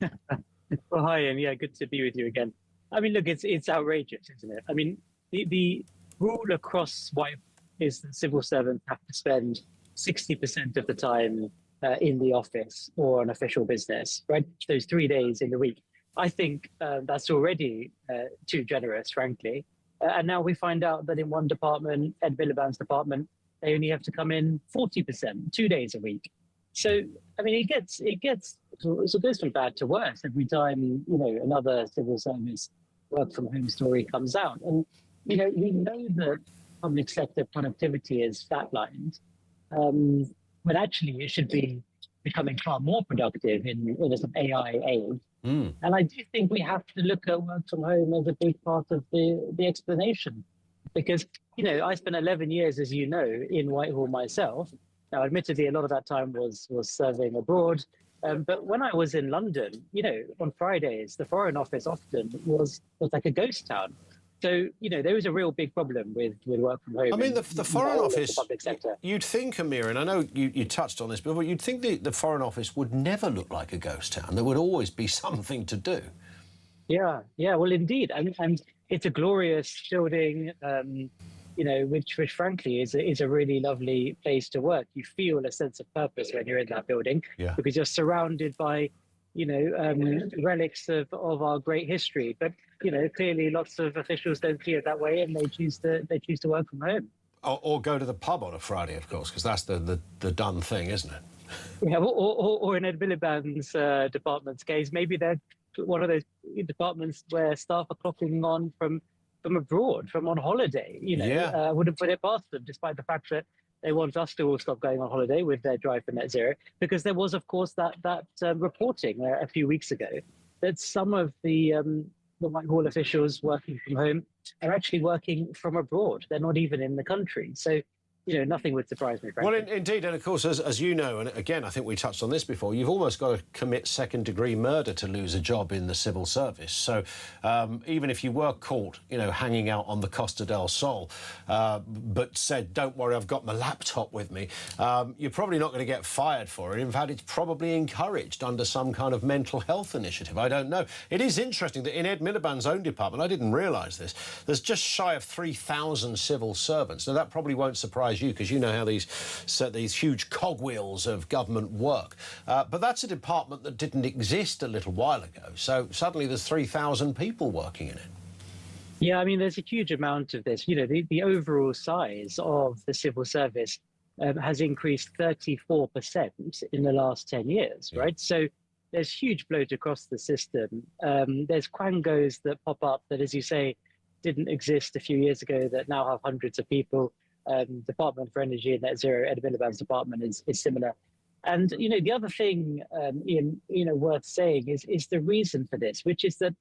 Well, hi, and yeah, good to be with you again. I mean, look, it's outrageous, isn't it? I mean, the rule across white is that civil servants have to spend 60% of the time in the office or on official business, right? Those 3 days in the week. I think that's already too generous, frankly. And now we find out that in one department, Ed Miliband's department, they only have to come in 40%, 2 days a week. So, I mean, it goes from bad to worse every time, another civil service work from home story comes out. And, we know that public sector productivity is flatlined, when actually it should be becoming far more productive in some AI age. And I do think we have to look at work from home as a big part of the explanation. Because, I spent 11 years, as you know, in Whitehall myself. Now, admittedly, a lot of that time was serving abroad. But when I was in London, on Fridays, the Foreign Office often was like a ghost town. So, there is a real big problem with work from home. I mean, the Foreign Office, the public sector. You'd think, Amir, and I know you touched on this before, you'd think the Foreign Office would never look like a ghost town. There would always be something to do. Yeah, well, indeed. And it's a glorious building, which frankly is a really lovely place to work. You feel a sense of purpose when you're in that building because you're surrounded by, relics of our great history. But, clearly lots of officials don't see it that way and they choose to work from home. Or go to the pub on a Friday, of course, because that's the done thing, isn't it? Yeah, or in Ed Miliband's department's case, maybe they're one of those departments where staff are clocking on from abroad, from on holiday. Wouldn't put it past them, despite the fact that they want us to all stop going on holiday with their drive for net zero, because there was, of course, that reporting a few weeks ago that some of the Whitehall officials working from home are actually working from abroad. They're not even in the country. So, nothing would surprise me, frankly. Well, indeed, and of course, as you know, and again, I think we touched on this before, you've almost got to commit second-degree murder to lose a job in the civil service. So even if you were caught, hanging out on the Costa del Sol, but said, don't worry, I've got my laptop with me, you're probably not going to get fired for it. In fact, it's probably encouraged under some kind of mental health initiative. I don't know. It is interesting that in Ed Miliband's own department, I didn't realise this, there's just shy of 3,000 civil servants. Now, that probably won't surprise you because you know how these huge cogwheels of government work. But that's a department that didn't exist a little while ago. So suddenly there's 3,000 people working in it. Yeah, I mean, there's a huge amount of this. The overall size of the civil service has increased 34% in the last 10 years, right? So there's huge bloat across the system. There's quangos that pop up that, as you say, didn't exist a few years ago that now have hundreds of people. Department for Energy and Net Zero, Ed Miliband's department is similar. And, the other thing, Ian, worth saying is the reason for this, which is that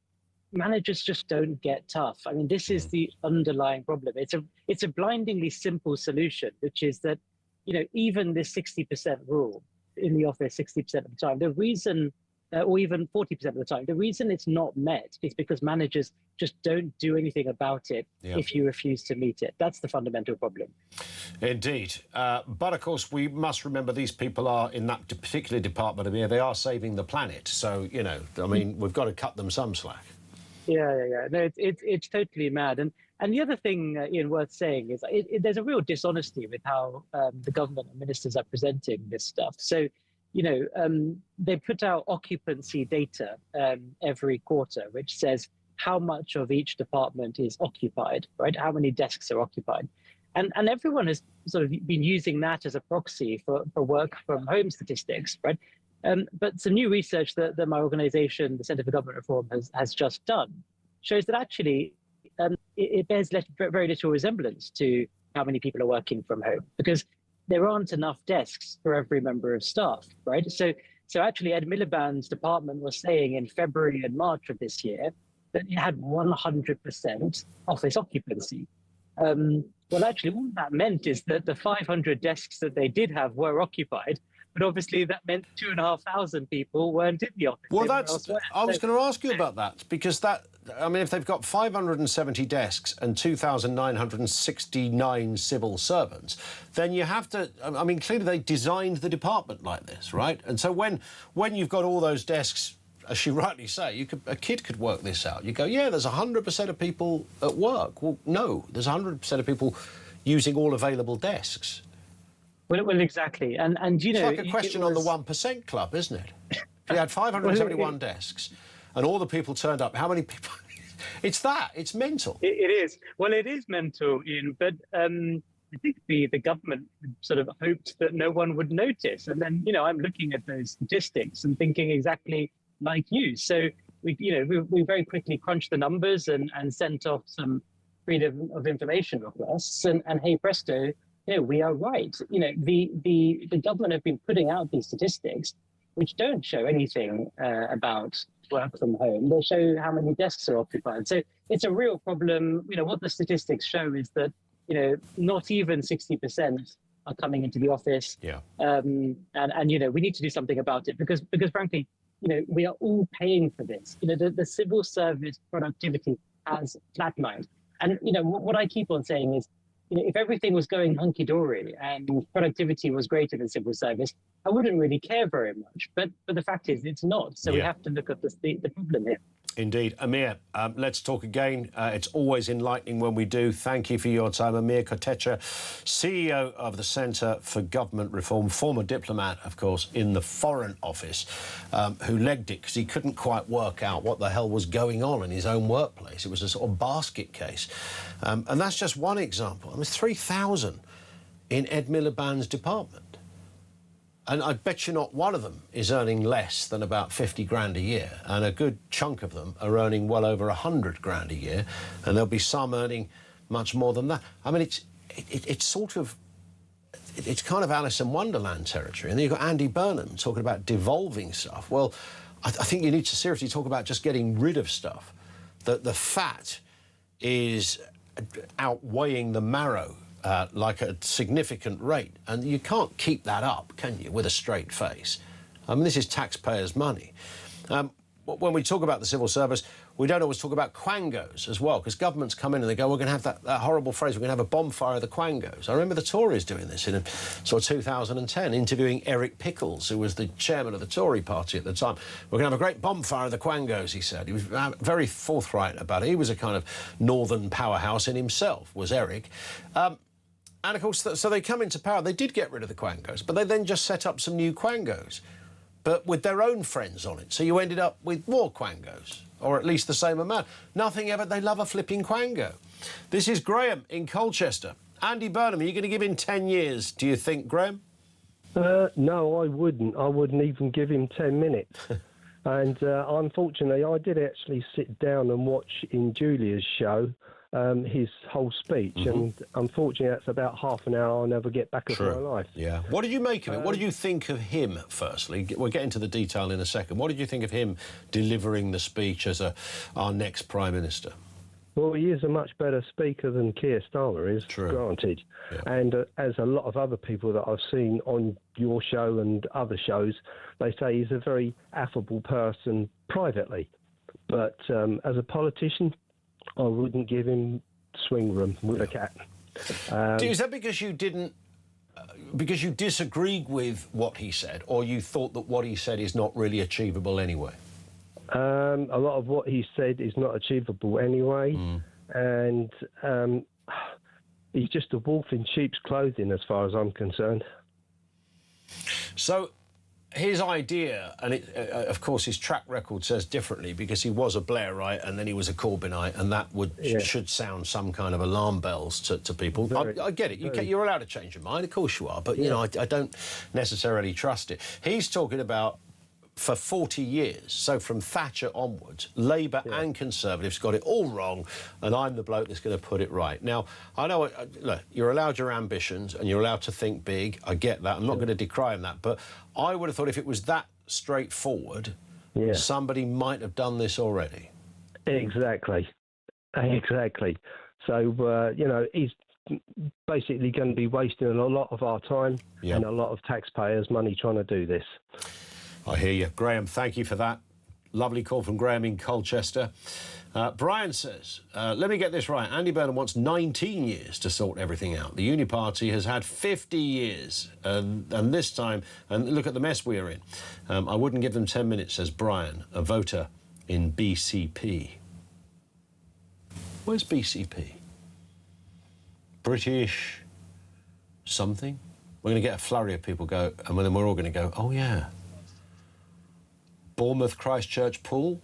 managers just don't get tough. I mean, this is the underlying problem. It's a blindingly simple solution, which is that, even this 60% rule in the office 60% of the time, the reason, or even 40% of the time, the reason it's not met is because managers just don't do anything about it if you refuse to meet it. That's the fundamental problem. Indeed. But, of course, we must remember these people are in that particular department. I mean, they are saving the planet. So, I mean, we've got to cut them some slack. Yeah. No, it's totally mad. And the other thing, Ian, worth saying is there's a real dishonesty with how the government and ministers are presenting this stuff. So, they put out occupancy data every quarter, which says how much of each department is occupied, right? How many desks are occupied. And everyone has sort of been using that as a proxy for work from home statistics, right? But some new research that my organization, the Centre for Government Reform, has just done shows that actually it bears very little resemblance to how many people are working from home, because there aren't enough desks for every member of staff, right? So actually Ed Miliband's department was saying in February and March of this year that it had 100% office occupancy. Well, actually, what that meant is that the 500 desks that they did have were occupied, but obviously that meant 2,500 people weren't in the office. Well, I was going to ask you about that, because I mean, if they've got 570 desks and 2,969 civil servants, then you have to, I mean, clearly they designed the department like this, right? And so when you've got all those desks, as you rightly say, a kid could work this out. You go, yeah, there's 100% of people at work. Well, no, there's 100% of people using all available desks. Well, exactly. And it's like a question on the 1% club, isn't it? If you had 571 desks and all the people turned up, how many people... It's mental. It is. Well, it is mental, Ian, but I think the government sort of hoped that no one would notice. And then, I'm looking at those statistics and thinking exactly like you. So we very quickly crunched the numbers and sent off some freedom of information requests, and hey presto, we are right. The government have been putting out these statistics which don't show anything about work from home. They show how many desks are occupied. So it's a real problem. What the statistics show is that not even 60% are coming into the office. Yeah. And we need to do something about it because frankly, we are all paying for this. The civil service productivity has flatlined. And what I keep on saying is, if everything was going hunky-dory and productivity was greater than civil service, I wouldn't really care very much. But the fact is, it's not. So we have to look at the problem here. Indeed. Amir, let's talk again. It's always enlightening when we do. Thank you for your time. Amir Kotecha, CEO of the Centre for Government Reform, former diplomat, of course, in the Foreign Office, who legged it because he couldn't quite work out what the hell was going on in his own workplace. It was a sort of basket case. And that's just one example. I mean, 3,000 in Ed Miliband's department. And I bet you not one of them is earning less than about 50 grand a year. And a good chunk of them are earning well over 100 grand a year. And there'll be some earning much more than that. I mean, it's sort of, it's kind of Alice in Wonderland territory. And then you've got Andy Burnham talking about devolving stuff. Well, I think you need to seriously talk about just getting rid of stuff. The fat is outweighing the marrow. Like a significant rate. And you can't keep that up, can you, with a straight face? I mean, this is taxpayers' money. When we talk about the civil service, we don't always talk about quangos as well, because governments come in and they go, we're going to have that horrible phrase, we're going to have a bonfire of the quangos. I remember the Tories doing this in sort of 2010, interviewing Eric Pickles, who was the chairman of the Tory party at the time. We're going to have a great bonfire of the quangos, he said. He was very forthright about it. He was a kind of northern powerhouse in himself, was Eric. And, of course, so they come into power. They did get rid of the quangos, but they then just set up some new quangos, but with their own friends on it. So you ended up with more quangos, or at least the same amount. Nothing ever. They love a flipping quango. This is Graham in Colchester. Andy Burnham, are you going to give him 10 years, do you think, Graham? No, I wouldn't. I wouldn't even give him 10 minutes. And unfortunately, I did actually sit down and watch in Julia's show his whole speech, and unfortunately that's about half an hour I'll never get back of my life. Yeah. What did you make of it? What did you think of him, firstly? We'll get into the detail in a second. What did you think of him delivering the speech as our next Prime Minister? Well, he is a much better speaker than Keir Starmer is, granted. Yeah. And as a lot of other people that I've seen on your show and other shows, they say he's a very affable person privately. But as a politician, I wouldn't give him swing room with a cat. Is that because you didn't, because you disagreed with what he said, or you thought that what he said is not really achievable anyway? A lot of what he said is not achievable anyway, and he's just a wolf in sheep's clothing as far as I'm concerned. So his idea, and of course his track record says differently, because he was a Blairite and then he was a Corbynite, and that should sound some kind of alarm bells to people. I get it. You're allowed to change your mind, of course you are, but you know, I don't necessarily trust it. He's talking about for 40 years, so from Thatcher onwards, Labour and Conservatives got it all wrong, and I'm the bloke that's going to put it right. Now, I know, look, you're allowed your ambitions and you're allowed to think big. I get that. I'm not going to decry him that. But I would have thought if it was that straightforward, somebody might have done this already. Exactly. Exactly. So, you know, he's basically going to be wasting a lot of our time and a lot of taxpayers' money trying to do this. I hear you. Graham, thank you for that. Lovely call from Graham in Colchester. Brian says, let me get this right. Andy Burnham wants 19 years to sort everything out. The Uni Party has had 50 years. And this time, and look at the mess we're in. I wouldn't give them 10 minutes, says Brian, a voter in BCP. Where's BCP? British something? We're going to get a flurry of people go, and then we're all going to go, oh, yeah. Bournemouth, Christchurch, Poole?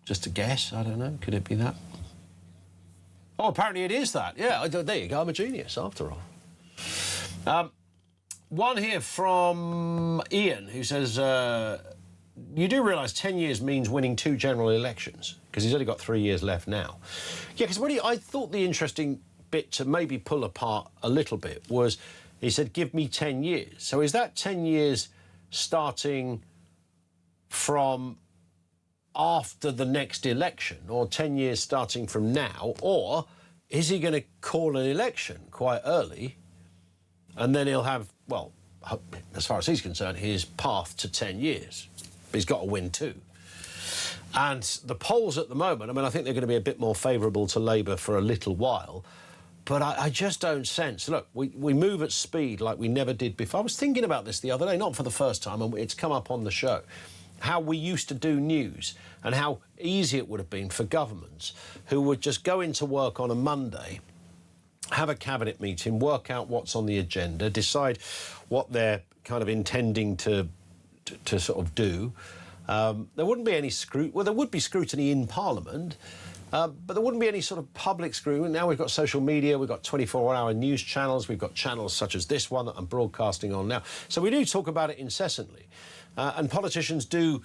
Just a guess, I don't know. Could it be that? Oh, apparently it is that. Yeah, there you go. I'm a genius, after all. One here from Ian, who says, you do realise 10 years means winning 2 general elections, because he's only got 3 years left now. Yeah, because I thought the interesting bit to maybe pull apart a little bit was, he said, give me 10 years. So is that 10 years starting from after the next election, or 10 years starting from now, or is he going to call an election quite early and then he'll have, well, as far as he's concerned, his path to 10 years. But he's got to win 2. And the polls at the moment, I mean, I think they're going to be a bit more favourable to Labour for a little while, but I just don't sense... Look, we move at speed like we never did before. I was thinking about this the other day, not for the first time, and it's come up on the show, how we used to do news and how easy it would have been for governments who would just go into work on a Monday, have a cabinet meeting, work out what's on the agenda, decide what they're kind of intending to sort of do. There wouldn't be any scrutiny. Well, there would be scrutiny in Parliament, but there wouldn't be any sort of public scrutiny. Now we've got social media, we've got 24-hour news channels, we've got channels such as this one that I'm broadcasting on now. So we do talk about it incessantly. And politicians do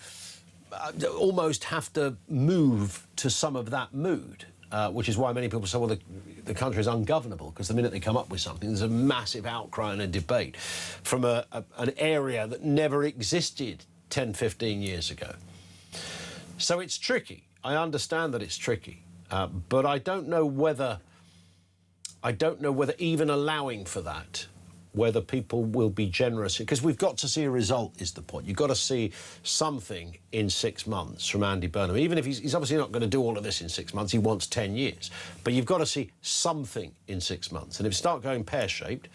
almost have to move to some of that mood, which is why many people say, well, the country is ungovernable, because the minute they come up with something, there's a massive outcry and a debate from an area that never existed 10, 15 years ago. So it's tricky. I understand that it's tricky, but I don't know whether even allowing for that, whether people will be generous, because we've got to see a result is the point. You've got to see something in 6 months from Andy Burnham. Even if he's obviously not going to do all of this in 6 months, he wants 10 years. But you've got to see something in 6 months. And if it starts going pear-shaped,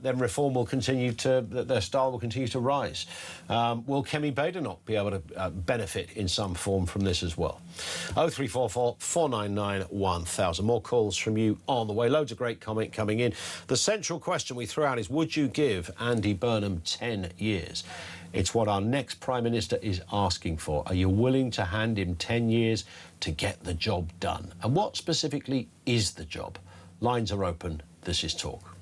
then reform will continue to, their style will continue to rise. Will Kemi Badenoch be able to benefit in some form from this as well? 0344 499 1000. More calls from you on the way. Loads of great comment coming in. The central question we threw out is, would you give Andy Burnham 10 years? It's what our next Prime Minister is asking for. Are you willing to hand him 10 years to get the job done? And what specifically is the job? Lines are open. This is Talk.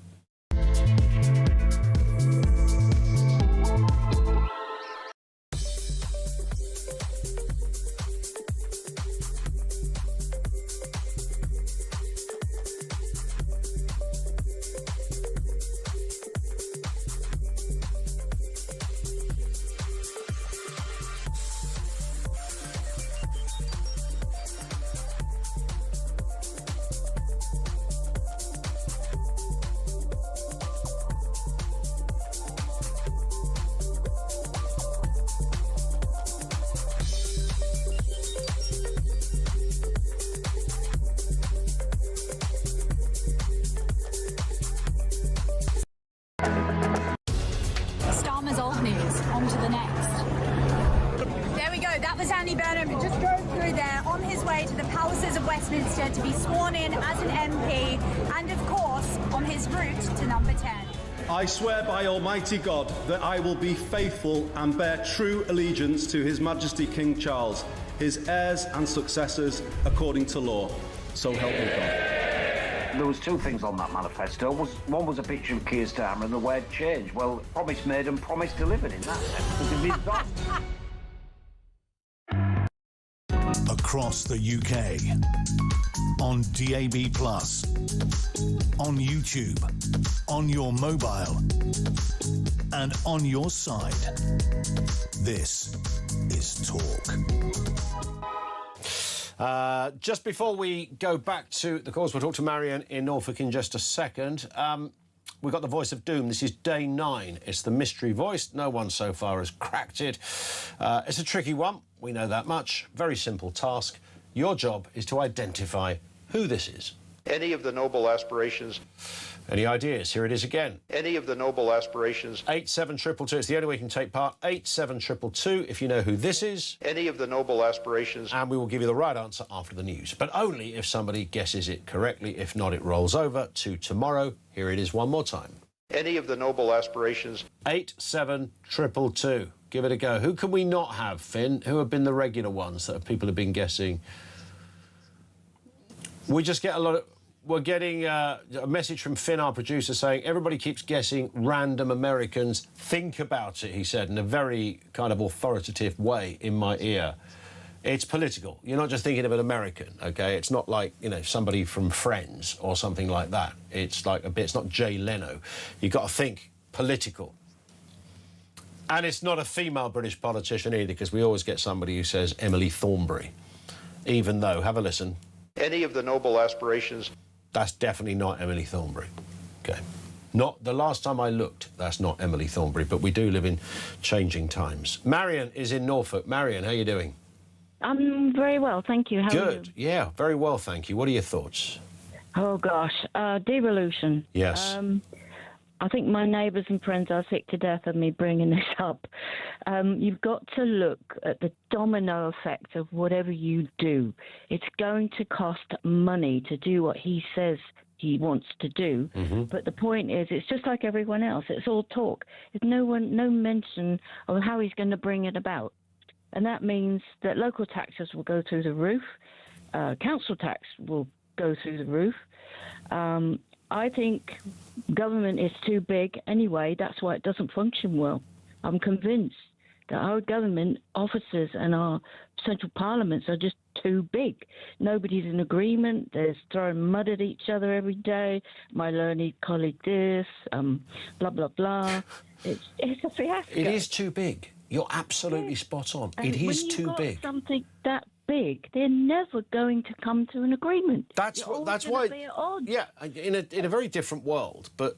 Andy Burnham just drove through there on his way to the palaces of Westminster to be sworn in as an MP and, of course, on his route to number 10. I swear by Almighty God that I will be faithful and bear true allegiance to His Majesty King Charles, his heirs and successors, according to law. So help me God. There was 2 things on that manifesto. One was a picture of Keir Starmer and the word change. Well, promise made and promise delivered in that sense. Because if he's got... Across the UK, on DAB+, on YouTube, on your mobile, and on your side. This is Talk. Just before we go back to the calls, we'll talk to Marion in Norfolk in just a second. We've got the voice of doom. This is day 9. It's the mystery voice. No one so far has cracked it. It's a tricky one. We know that much. Very simple task. Your job is to identify who this is. Any of the noble aspirations. Any ideas? Here it is again. Any of the noble aspirations. 87222. It's the only way you can take part. 87222 if you know who this is. Any of the noble aspirations. And we will give you the right answer after the news. But only if somebody guesses it correctly. If not, it rolls over to tomorrow. Here it is one more time. Any of the noble aspirations. 87222. Give it a go. Who can we not have, Finn? Who have been the regular ones that people have been guessing? We just get a lot of... We're getting a message from Finn, our producer, saying everybody keeps guessing random Americans. Think about it, he said, in a very kind of authoritative way in my ear. It's political. You're not just thinking of an American, OK? It's not like, you know, somebody from Friends or something like that. It's like a bit... It's not Jay Leno. You've got to think political. And it's not a female British politician either, because we always get somebody who says Emily Thornberry. Even though... Have a listen. Any of the noble aspirations... That's definitely not Emily Thornberry. OK. Not the last time I looked, that's not Emily Thornberry, but we do live in changing times. Marion is in Norfolk. Marion, how are you doing? I'm very well, thank you. How are you? Good. Yeah, very well, thank you. What are your thoughts? Oh, gosh. Devolution. Yes. I think my neighbours and friends are sick to death of me bringing this up. You've got to look at the domino effect of whatever you do. It's going to cost money to do what he says he wants to do. But the point is, it's just like everyone else. It's all talk. There's no mention of how he's going to bring it about. And that means that local taxes will go through the roof. Council tax will go through the roof. I think government is too big anyway. That's why it doesn't function well. I'm convinced that our government officers and our central parliaments are just too big. Nobody's in agreement. They're throwing mud at each other every day. My learned colleague this, blah, blah, blah. It's a fiasco. It is too big. You're absolutely spot on. It is too big. When you've got something that big, they're never going to come to an agreement. That's why. Be at odds. Yeah, in a very different world, but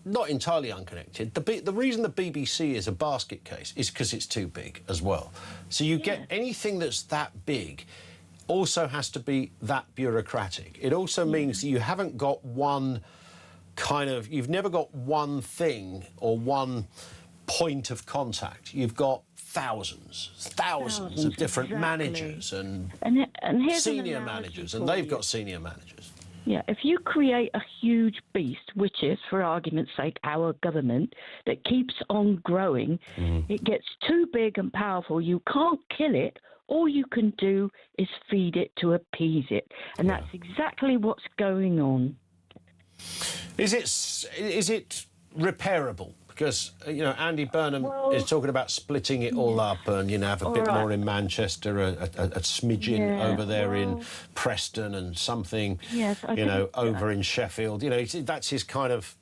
not entirely unconnected. The reason the BBC is a basket case is because it's too big as well. So you get anything that's that big also has to be that bureaucratic. It also means that you haven't got one kind of... You've never got one thing or one point of contact. You've got thousands of different managers and senior managers, and they've got senior managers. Yeah, if you create a huge beast, which is, for argument's sake, our government, that keeps on growing, it gets too big and powerful. You can't kill it. All you can do is feed it to appease it. And that's exactly what's going on. Is it repairable? Because, you know, Andy Burnham is talking about splitting it all up and, you know, have a bit more in Manchester, a smidgen over there in Preston and something, you know, over in Sheffield. You know, that's his kind of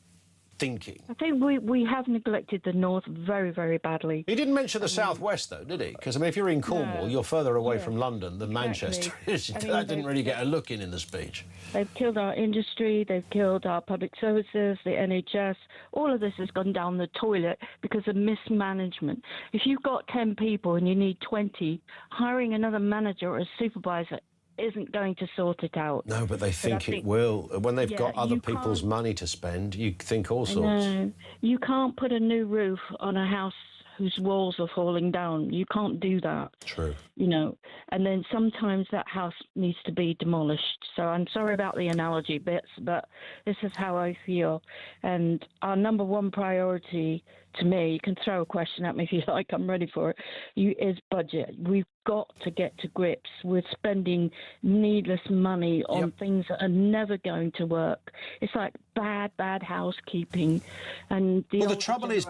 thinking. I think we have neglected the north very, very badly. He didn't mention the southwest, though, did he? Because, I mean, if you're in Cornwall, you're further away from London than Manchester is. That didn't really get a look in the speech. They've killed our industry, they've killed our public services, the NHS. All of this has gone down the toilet because of mismanagement. If you've got 10 people and you need 20, hiring another manager or a supervisor isn't going to sort it out. No, but they think it will. When they've got other people's money to spend, you think all sorts. No, you can't put a new roof on a house whose walls are falling down. You can't do that. True. You know, and then sometimes that house needs to be demolished. So I'm sorry about the analogy bits, but this is how I feel. And our number one priority, to me, you can throw a question at me if you like, I'm ready for it, is budget. We've got to get to grips with spending needless money on things that are never going to work. It's like bad housekeeping. And the trouble is,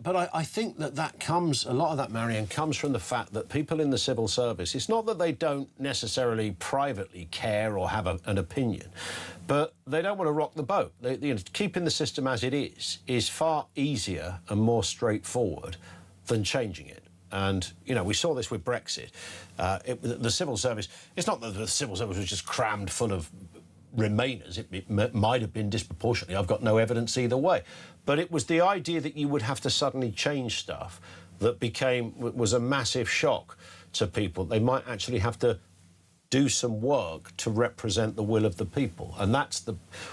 but I think that comes, a lot of that, Marianne, comes from the fact that people in the civil service, it's not that they don't necessarily privately care or have an opinion, but they don't want to rock the boat. Keeping the system as it is far easier and more straightforward than changing it. And, you know, we saw this with Brexit. The civil service, it's not that the civil service was just crammed full of Remainers. It might have been disproportionately. I've got no evidence either way. But it was the idea that you would have to suddenly change stuff that was a massive shock to people. They might actually have to do some work to represent the will of the people. And that's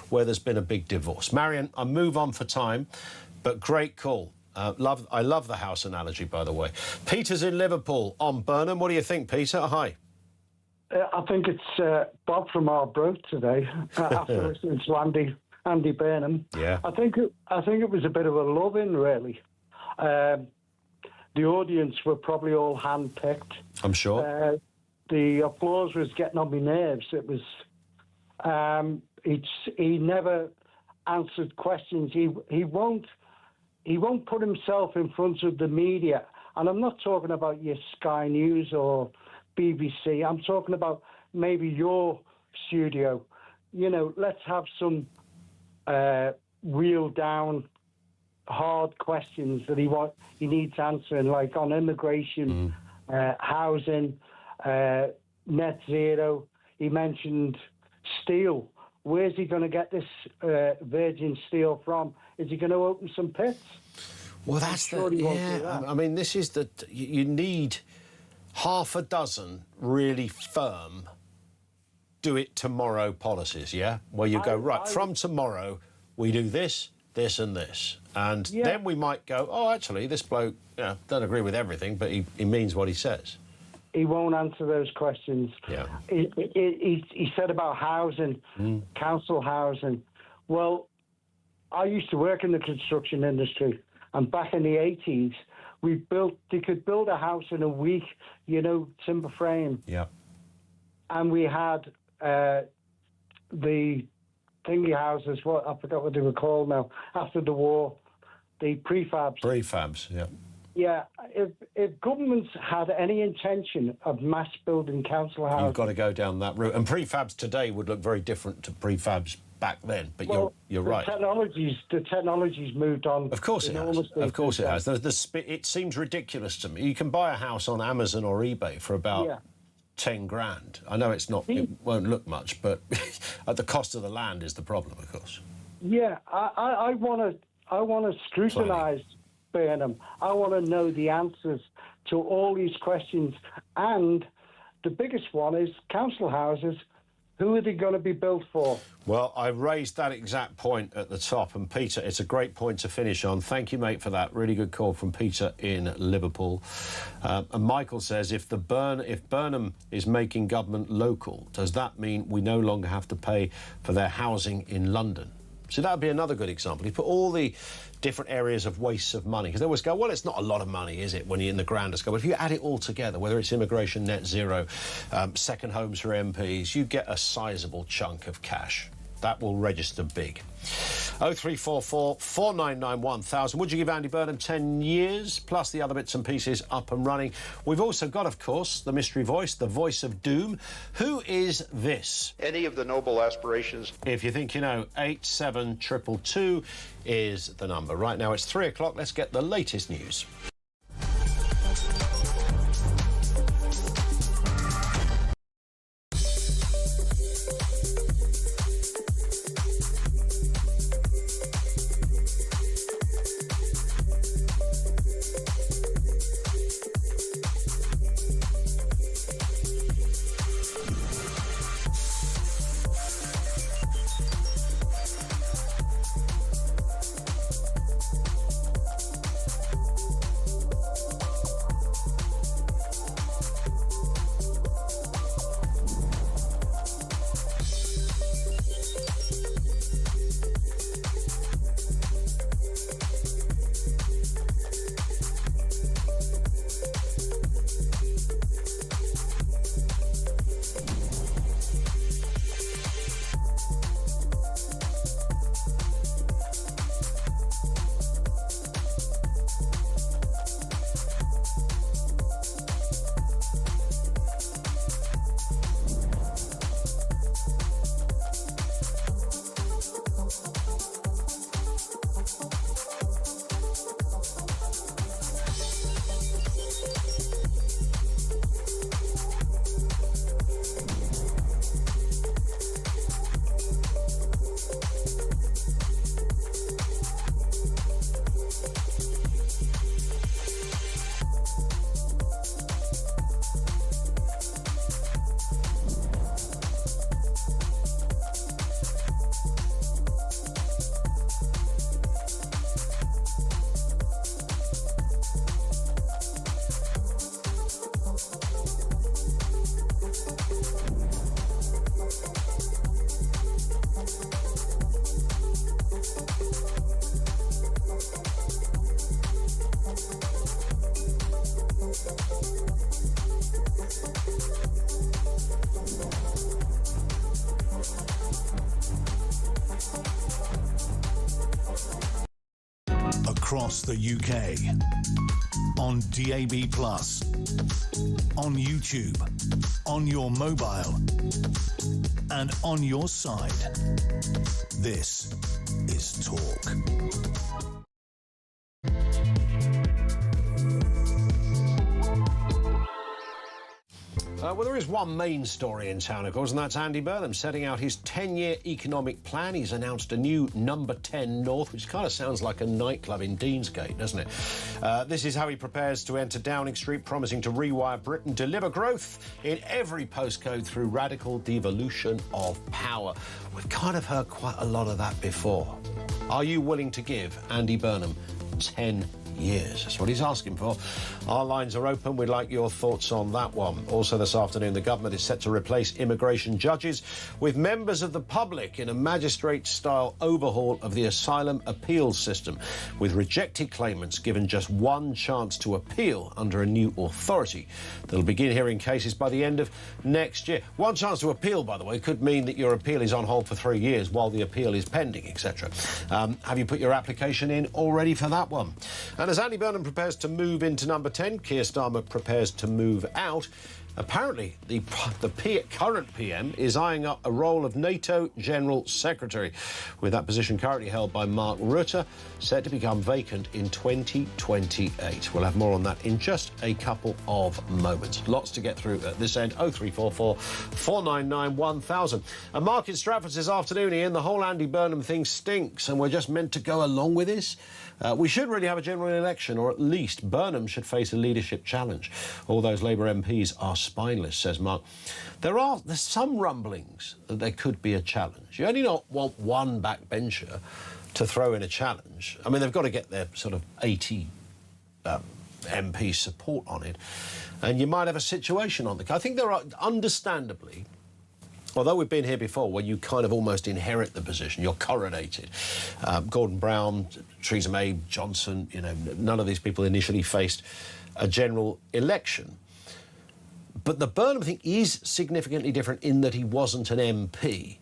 where there's been a big divorce. Marion, I move on for time, but great call. I love the house analogy, by the way. Peter's in Liverpool on Burnham. What do you think, Peter? Hi. I think it's Bob from Arbroath today, after listening to Andy Burnham. Yeah. I think it was a bit of a love-in, really. the audience were probably all hand-picked. I'm sure. The applause was getting on my nerves. It was. He never answered questions. He won't put himself in front of the media. And I'm not talking about your Sky News or BBC. I'm talking about maybe your studio. You know, let's have some real down hard questions that he needs answering, like on immigration, housing, net zero. He mentioned steel. Where's he going to get this virgin steel from? Is he going to open some pits? Well, that's I mean, this is you need half a dozen really firm do it tomorrow policies, yeah? Where you go, right, from tomorrow we do this, this and this. And then we might go, oh, actually, this bloke, don't agree with everything, but he means what he says. He won't answer those questions. Yeah. He said about housing, council housing. Well, I used to work in the construction industry, and back in the 80s, they could build a house in a week, timber frame. Yeah. And we had the thingy houses, I forgot what they were called now, after the war, the prefabs. Prefabs, yeah. Yeah, if governments had any intention of mass building council houses... You've got to go down that route. And prefabs today would look very different to prefabs back then, but you're right. The technology's moved on. Of course it has. Of course it has. It seems ridiculous to me. You can buy a house on Amazon or eBay for about 10 grand. I know it won't look much, but the cost of the land is the problem, of course. Yeah, I want to scrutinise Burnham. I want to know the answers to all these questions. And the biggest one is council houses. Who are they going to be built for? Well, I raised that exact point at the top. And, Peter, it's a great point to finish on. Thank you, mate, for that. Really good call from Peter in Liverpool. And Michael says, if Burnham is making government local, does that mean we no longer have to pay for their housing in London? So that would be another good example. You put all the different areas of wastes of money, because they always go, well, it's not a lot of money, is it, when you're in the grander scope? But if you add it all together, whether it's immigration, net zero, second homes for MPs, you get a sizable chunk of cash. That will register big. 0344 499 1000. Would you give Andy Burnham 10 years, plus the other bits and pieces up and running? We've also got, of course, the mystery voice, the voice of doom. Who is this? Any of the noble aspirations. If you think you know, 87222 is the number. Right now it's 3 o'clock. Let's get the latest news. across the UK. On DAB+, on YouTube, on your mobile, and on your side. This is Talk. Well, there is one main story in town, of course, and that's Andy Burnham setting out his 10-year economic plan. He's announced a new number 10 North, which kind of sounds like a nightclub in Deansgate, doesn't it? This is how he prepares to enter Downing Street, promising to rewire Britain, deliver growth in every postcode through radical devolution of power. We've kind of heard quite a lot of that before. Are you willing to give Andy Burnham 10 years? That's what he's asking for. Our lines are open. We'd like your thoughts on that one. Also this afternoon, the government is set to replace immigration judges with members of the public in a magistrate-style overhaul of the asylum appeals system, with rejected claimants given just one chance to appeal under a new authority. They'll begin hearing cases by the end of next year. One chance to appeal, by the way, could mean that your appeal is on hold for 3 years while the appeal is pending, etc. Have you put your application in already for that one? And as Andy Burnham prepares to move into number 10, Keir Starmer prepares to move out. Apparently, the current PM is eyeing up a role of NATO General Secretary, with that position currently held by Mark Rutte, set to become vacant in 2028. We'll have more on that in just a couple of moments. Lots to get through at this end. 0344 499 1000. And Mark in Stratford this afternoon, Ian, the whole Andy Burnham thing stinks, and we're just meant to go along with this? We should really have a general election, or at least Burnham should face a leadership challenge. All those Labour MPs are spineless, says Mark. There's some rumblings that there could be a challenge. You only not want one backbencher to throw in a challenge. I mean, they've got to get their sort of 80 MP support on it. And you might have a situation on the... I think there are, understandably... Although we've been here before, where you kind of almost inherit the position, you're coronated. Gordon Brown, Theresa May, Johnson, you know, none of these people initially faced a general election. But the Burnham thing is significantly different in that he wasn't an MP,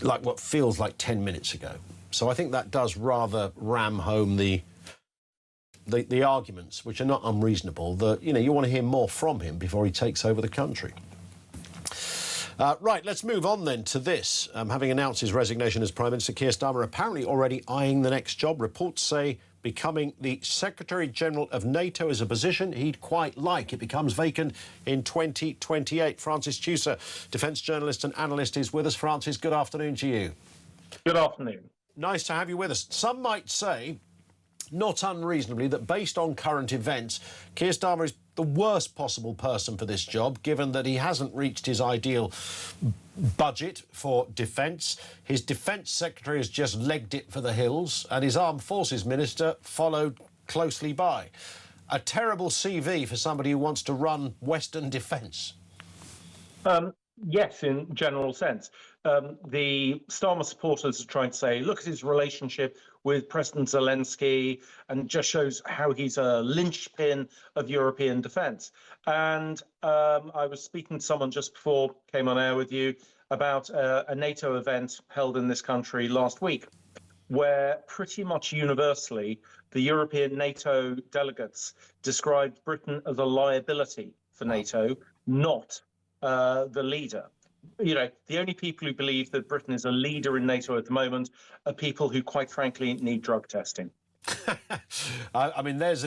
like what feels like 10 minutes ago. So I think that does rather ram home the arguments, which are not unreasonable, that, you know, you want to hear more from him before he takes over the country. Right, let's move on then to this. Having announced his resignation as Prime Minister, Keir Starmer apparently already eyeing the next job. Reports say becoming the Secretary-General of NATO is a position he'd quite like. It becomes vacant in 2028. Francis Tusa, defence journalist and analyst, is with us. Francis, good afternoon to you. Good afternoon. Nice to have you with us. Some might say, not unreasonably, that based on current events, Keir Starmer is the worst possible person for this job, given that he hasn't reached his ideal budget for defence. His defence secretary has just legged it for the hills, and his armed forces minister followed closely by. A terrible CV for somebody who wants to run Western defence. Yes, in general sense. The Starmer supporters are trying to say, look at his relationship with President Zelensky, and just shows how he's a linchpin of European defence. And I was speaking to someone just before I came on air with you about a NATO event held in this country last week, where pretty much universally the European NATO delegates described Britain as a liability for NATO, not the leader. You know, the only people who believe that Britain is a leader in NATO at the moment are people who, quite frankly, need drug testing. I mean, that's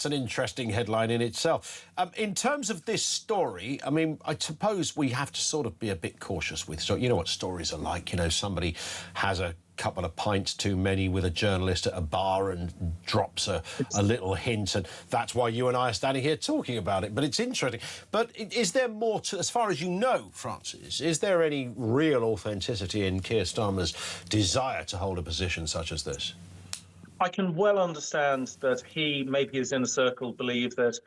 an interesting headline in itself. In terms of this story, I mean, I suppose we have to sort of be a bit cautious with. So you know what stories are like. You know, somebody has a couple of pints too many with a journalist at a bar and drops a little hint, and that's why you and I are standing here talking about it. But it's interesting. But is there more to, as far as you know, Francis, is there any real authenticity in Keir Starmer's desire to hold a position such as this? I can well understand that he, maybe his inner circle, believe that,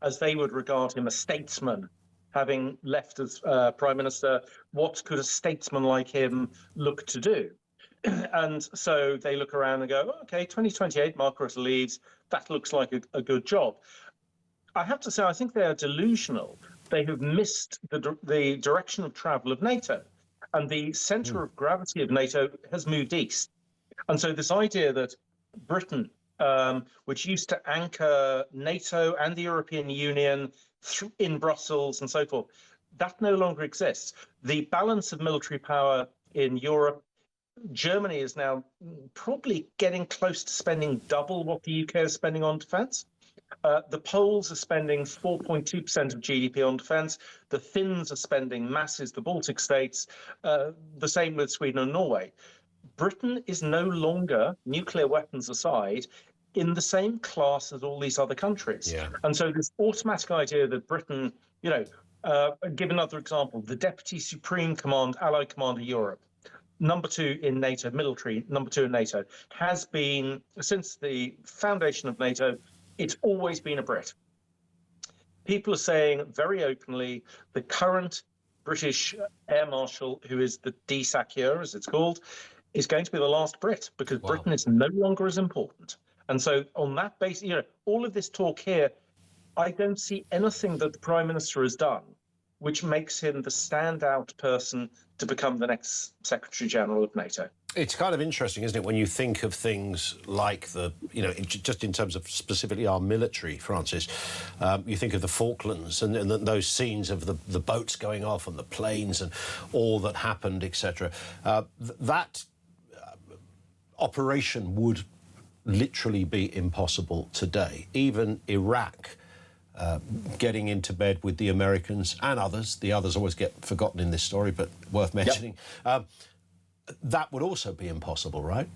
as they would regard him, a statesman, having left as Prime Minister, what could a statesman like him look to do? And so they look around and go, OK, 2028, Mark Rutte leaves. That looks like a good job. I have to say, I think they are delusional. They have missed the direction of travel of NATO. And the centre of gravity of NATO has moved east. And so this idea that Britain, which used to anchor NATO and the European Union in Brussels and so forth, that no longer exists. The balance of military power in Europe, Germany is now probably getting close to spending double what the UK is spending on defence. The Poles are spending 4.2% of GDP on defence. The Finns are spending masses, the Baltic states, the same with Sweden and Norway. Britain is no longer, nuclear weapons aside, in the same class as all these other countries. Yeah. And so this automatic idea that Britain, give another example, the Deputy Supreme Command, Allied Commander Europe, number 2 in NATO, military, number 2 in NATO, has been, since the foundation of NATO, it's always been a Brit. People are saying very openly the current British Air Marshal, who is the DSACIR, as it's called, is going to be the last Brit because Britain is no longer as important. And so on that basis, all of this talk here, I don't see anything that the Prime Minister has done which makes him the standout person to become the next Secretary General of NATO. It's kind of interesting, isn't it, when you think of things like just in terms of specifically our military, Francis, you think of the Falklands and those scenes of the boats going off and the planes and all that happened, etc. That operation would literally be impossible today. Even Iraq getting into bed with the Americans and others. The others always get forgotten in this story, but worth mentioning. Yep. That would also be impossible, right?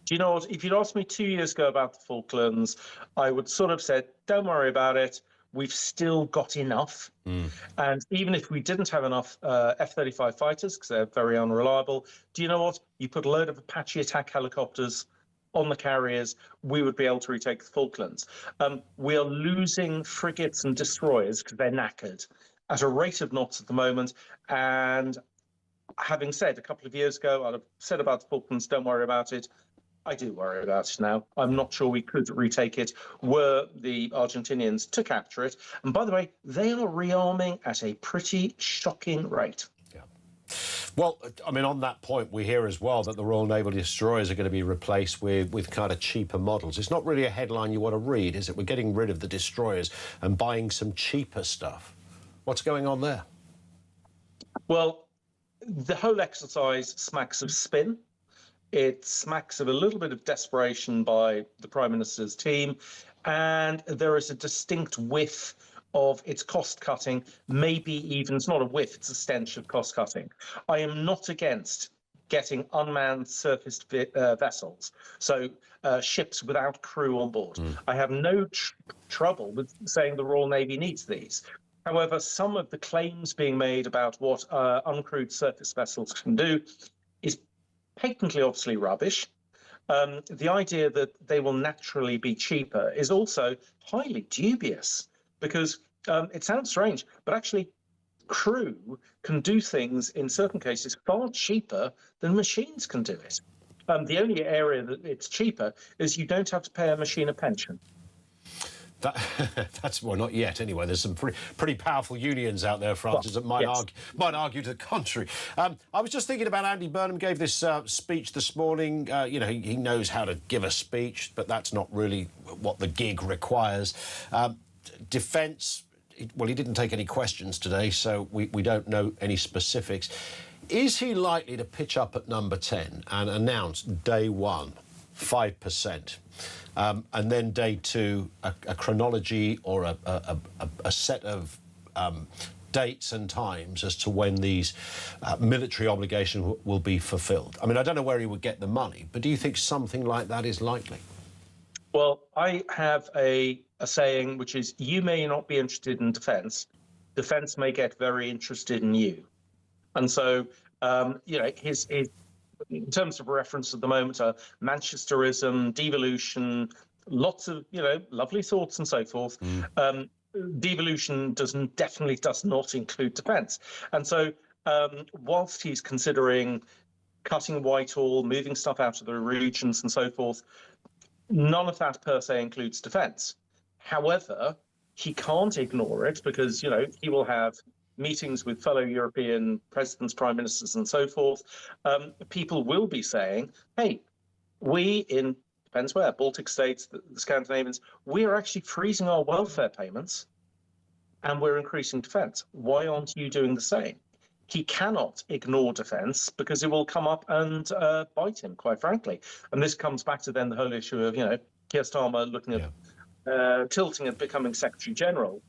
Do you know what? If you'd asked me 2 years ago about the Falklands, I would sort of said, don't worry about it. We've still got enough. And even if we didn't have enough F-35 fighters, because they're very unreliable, do you know what? You put a load of Apache attack helicopters on the carriers, we would be able to retake the Falklands. We are losing frigates and destroyers because they're knackered at a rate of knots at the moment. And having said a couple of years ago, I'd have said about the Falklands, don't worry about it. I do worry about it now. I'm not sure we could retake it were the Argentinians to capture it. And by the way, they are rearming at a pretty shocking rate. Well, I mean, on that point, we hear as well that the Royal Naval destroyers are going to be replaced with kind of cheaper models. It's not really a headline you want to read, is it? We're getting rid of the destroyers and buying some cheaper stuff. What's going on there? Well, the whole exercise smacks of spin. It smacks of a little bit of desperation by the Prime Minister's team, and there is a distinct whiff of its cost cutting, maybe even, it's not a whiff, it's a stench of cost cutting. I am not against getting unmanned surface vessels, so ships without crew on board. I have no trouble with saying the Royal Navy needs these. However, some of the claims being made about what uncrewed surface vessels can do is patently, obviously rubbish. The idea that they will naturally be cheaper is also highly dubious, because it sounds strange, but actually crew can do things in certain cases far cheaper than machines can do it. The only area that it's cheaper is you don't have to pay a machine a pension. That's, well, not yet anyway. There's some pretty powerful unions out there, Francis, that might argue to the contrary. I was just thinking about Andy Burnham gave this speech this morning. He knows how to give a speech, but that's not really what the gig requires. Defence, well, he didn't take any questions today, so we don't know any specifics. Is he likely to pitch up at number 10 and announce day one 5%? And then day two, a chronology or a set of dates and times as to when these military obligations will be fulfilled? I mean, I don't know where he would get the money, but do you think something like that is likely? Well, I have a saying, which is, you may not be interested in defence. Defence may get very interested in you. And so, his in terms of reference at the moment, Manchesterism, devolution, lots of, lovely thoughts and so forth. Devolution definitely does not include defence. And so whilst he's considering cutting Whitehall, moving stuff out of the regions and so forth, none of that per se includes defence. However, he can't ignore it because, he will have meetings with fellow European presidents, prime ministers and so forth. People will be saying, hey, we in depends where, Baltic states, the Scandinavians, we are actually freezing our welfare payments and we're increasing defence. Why aren't you doing the same? He cannot ignore defence because it will come up and bite him, quite frankly. And this comes back to then the whole issue of, Keir Starmer looking at tilting at becoming Secretary General.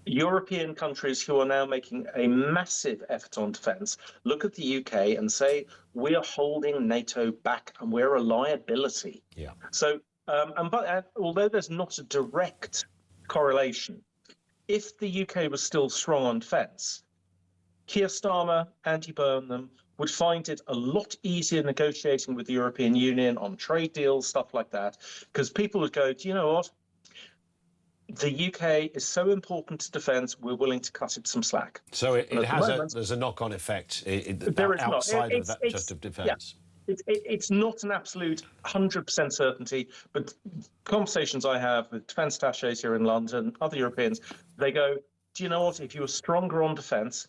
European countries who are now making a massive effort on defence look at the UK and say, we are holding NATO back and we're a liability. Yeah. So, although there's not a direct correlation, if the UK was still strong on defence, Keir Starmer, Andy Burnham would find it a lot easier negotiating with the European Union on trade deals, stuff like that, because people would go, do you know what? The UK is so important to defence, we're willing to cut it some slack. So there's a knock-on effect outside of that, just of defence. Yeah. It's not an absolute 100% certainty, but conversations I have with defence attachés here in London, other Europeans, they go, do you know what? If you were stronger on defence,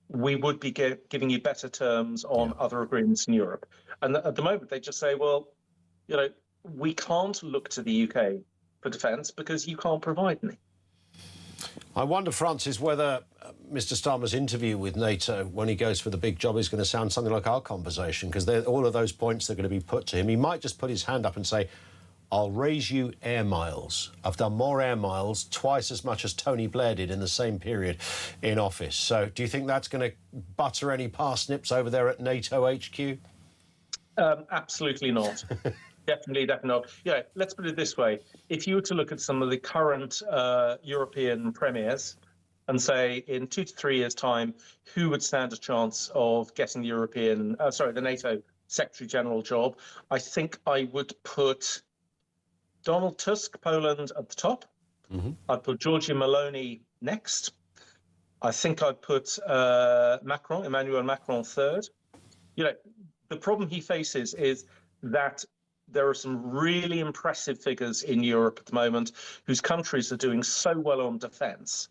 we would be giving you better terms on other agreements in Europe. And at the moment, they just say, well, we can't look to the UK for defence because you can't provide any. I wonder, Francis, whether Mr Starmer's interview with NATO, when he goes for the big job, is going to sound something like our conversation, because all of those points that are going to be put to him. He might just put his hand up and say, I'll raise you air miles. I've done more air miles, twice as much as Tony Blair did in the same period in office. So do you think that's going to butter any parsnips over there at NATO HQ? Absolutely not. Definitely not. Yeah, let's put it this way. If you were to look at some of the current European premiers and say in 2 to 3 years' time, who would stand a chance of getting the NATO Secretary General job, I think I would put Donald Tusk, Poland, at the top. Mm-hmm. I'd put Giorgia Meloni next. I think I'd put Emmanuel Macron third. The problem he faces is that there are some really impressive figures in Europe at the moment whose countries are doing so well on defence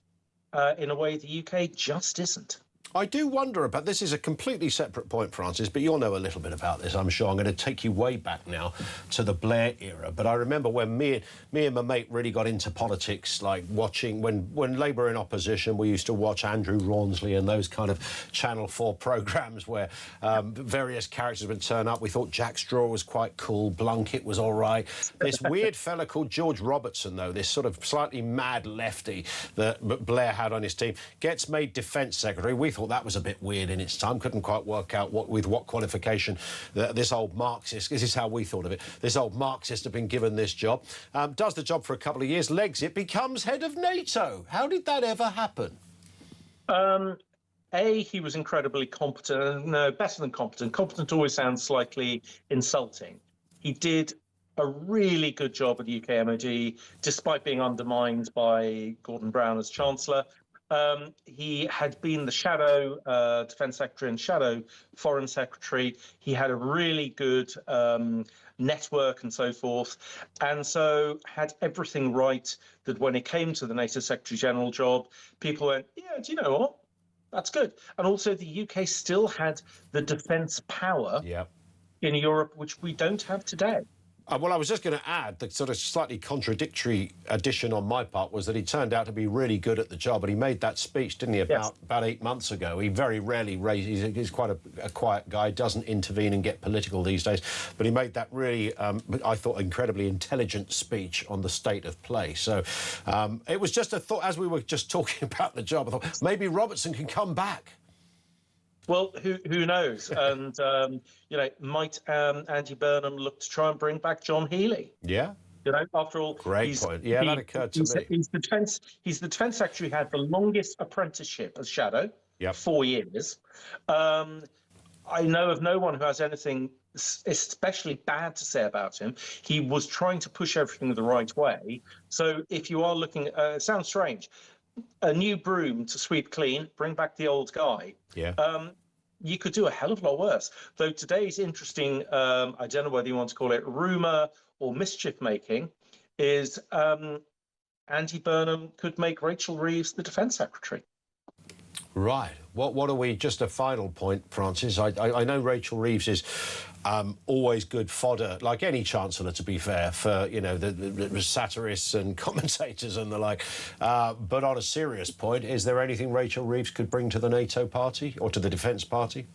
in a way the UK just isn't. I do wonder about, this is a completely separate point, Francis, but you'll know a little bit about this, I'm sure. I'm going to take you way back now to the Blair era. But I remember when me and my mate really got into politics, like watching, when Labour were in opposition, we used to watch Andrew Rawnsley and those kind of Channel 4 programmes where various characters would turn up. We thought Jack Straw was quite cool, Blunkett was all right. This weird fella called George Robertson, though, this sort of slightly mad lefty that Blair had on his team, gets made Defence Secretary. We thought that was a bit weird in its time. Couldn't quite work out with what qualification this old Marxist, this is how we thought of it, this old Marxist had been given this job. Does the job for a couple of years, legs it, becomes head of NATO. How did that ever happen? He was incredibly competent. No, better than competent. Competent always sounds slightly insulting. He did a really good job at the UK MOD, despite being undermined by Gordon Brown as Chancellor. He had been the shadow Defence Secretary and shadow Foreign Secretary. He had a really good network and so forth, and so had everything right that when it came to the NATO Secretary General job, people went, yeah, do you know what? That's good. And also the UK still had the defence power in Europe, which we don't have today. Well, I was just going to add, the sort of slightly contradictory addition on my part was that he turned out to be really good at the job, and he made that speech, didn't he, about 8 months ago. He very rarely he's quite a quiet guy, doesn't intervene and get political these days, but he made that really, I thought, incredibly intelligent speech on the state of play. So it was just a thought, as we were just talking about the job, I thought, maybe Robertson can come back. Well, who knows? And, might Andy Burnham look to try and bring back John Healey? Yeah. After all... Great point. Yeah, that occurred to me. He's the Defence Secretary who had the longest apprenticeship as shadow, 4 years. I know of no one who has anything especially bad to say about him. He was trying to push everything the right way. So if you are looking... it sounds strange. A new broom to sweep clean, bring back the old guy. Yeah. You could do a hell of a lot worse. Though today's interesting, I don't know whether you want to call it rumour or mischief making, is Andy Burnham could make Rachel Reeves the Defence Secretary. Right. What are we, just a final point, Francis, I know Rachel Reeves is always good fodder, like any Chancellor, to be fair, for, you know, the satirists and commentators and the like. But on a serious point, is there anything Rachel Reeves could bring to the NATO party or to the Defence Party?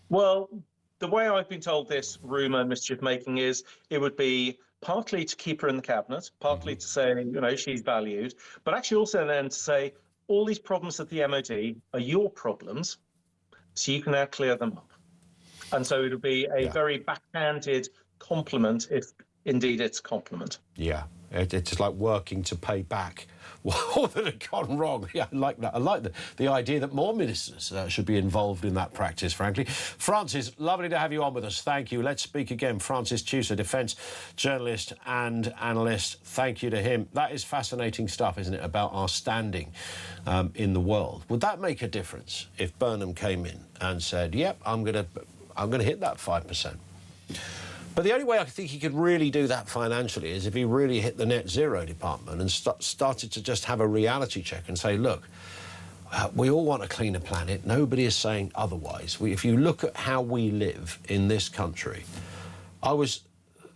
Well, the way I've been told this rumour mischief-making is it would be partly to keep her in the cabinet, partly to say, you know, she's valued, but actually also then to say all these problems at the MOD are your problems, so you can now clear them up. And so it would be a very backhanded compliment, if indeed it's a compliment. Yeah, it's like working to pay back all that had gone wrong. Yeah, I like that. I like the idea that more ministers should be involved in that practice, frankly. Francis, lovely to have you on with us. Thank you. Let's speak again. Francis Tusa, defence journalist and analyst. Thank you to him. That is fascinating stuff, isn't it, about our standing in the world. Would that make a difference if Burnham came in and said, yep, I'm going to hit that 5%? But the only way I think he could really do that financially is if he really hit the net zero department and started to just have a reality check and say, look, we all want a cleaner planet. Nobody is saying otherwise. If you look at how we live in this country, I was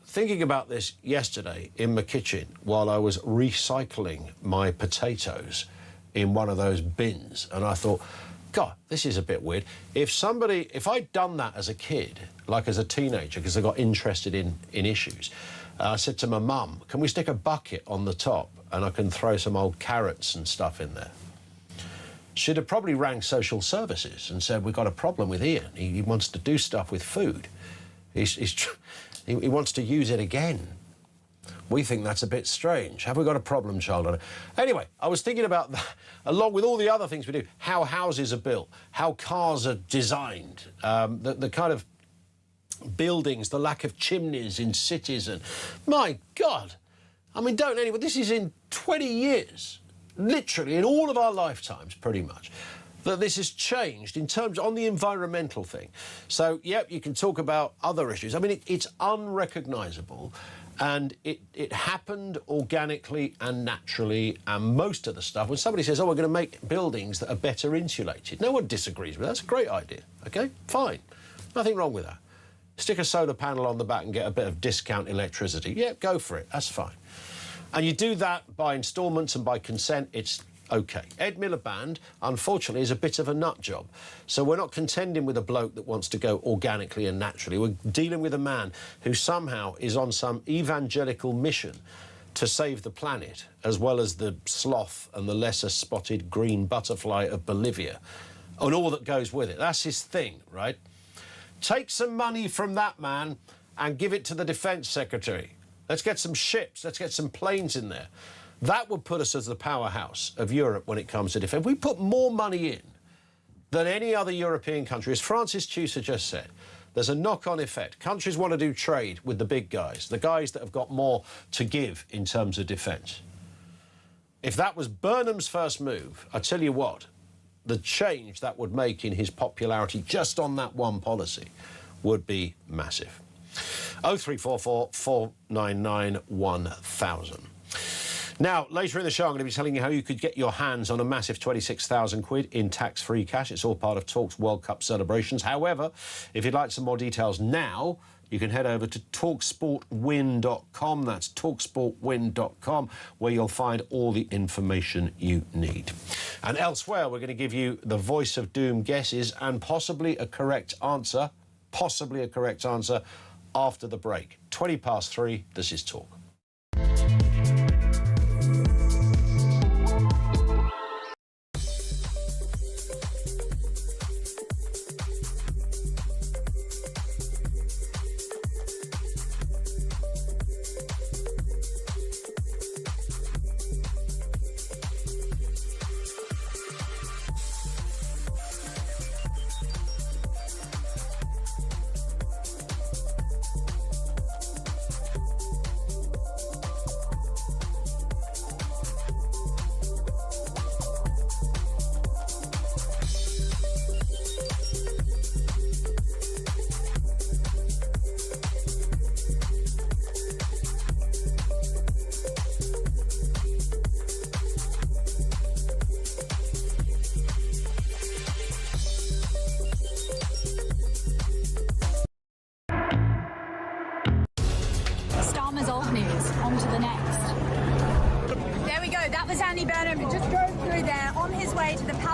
thinking about this yesterday in my kitchen while I was recycling my potatoes in one of those bins, and I thought, God, this is a bit weird. If I'd done that as a kid, like as a teenager, because I got interested in issues, I said to my mum, can we stick a bucket on the top and I can throw some old carrots and stuff in there? She'd have probably rang social services and said, we've got a problem with Ian. He wants to do stuff with food. He wants to use it again. We think that's a bit strange. Have we got a problem, child? Anyway, I was thinking about that, along with all the other things we do, how houses are built, how cars are designed, the kind of buildings, the lack of chimneys in cities, and my God, I mean, this is in 20 years, literally in all of our lifetimes, pretty much, that this has changed in terms on the environmental thing. So, yep, you can talk about other issues. I mean, it's unrecognisable. And it happened organically and naturally, and most of the stuff, when somebody says, oh, we're going to make buildings that are better insulated, no one disagrees with that. That's a great idea, OK? Fine. Nothing wrong with that. Stick a solar panel on the back and get a bit of discount electricity. Yeah, go for it. That's fine. And you do that by instalments and by consent, it's OK. Ed Miliband, unfortunately, is a bit of a nut job. So we're not contending with a bloke that wants to go organically and naturally. We're dealing with a man who somehow is on some evangelical mission to save the planet, as well as the sloth and the lesser-spotted green butterfly of Bolivia, and all that goes with it. That's his thing, right? Take some money from that man and give it to the Defence Secretary. Let's get some ships. Let's get some planes in there. That would put us as the powerhouse of Europe when it comes to defence. We put more money in than any other European country. As Francis Tusa just said, there's a knock-on effect. Countries want to do trade with the big guys, the guys that have got more to give in terms of defence. If that was Burnham's first move, I tell you what, the change that would make in his popularity just on that one policy would be massive. 0344 499 1000. Now, later in the show, I'm going to be telling you how you could get your hands on a massive 26,000 quid in tax-free cash. It's all part of Talk's World Cup celebrations. However, if you'd like some more details now, you can head over to talksportwin.com. That's talksportwin.com, where you'll find all the information you need. And elsewhere, we're going to give you the voice of doom guesses and possibly a correct answer after the break. 3:20, this is Talk.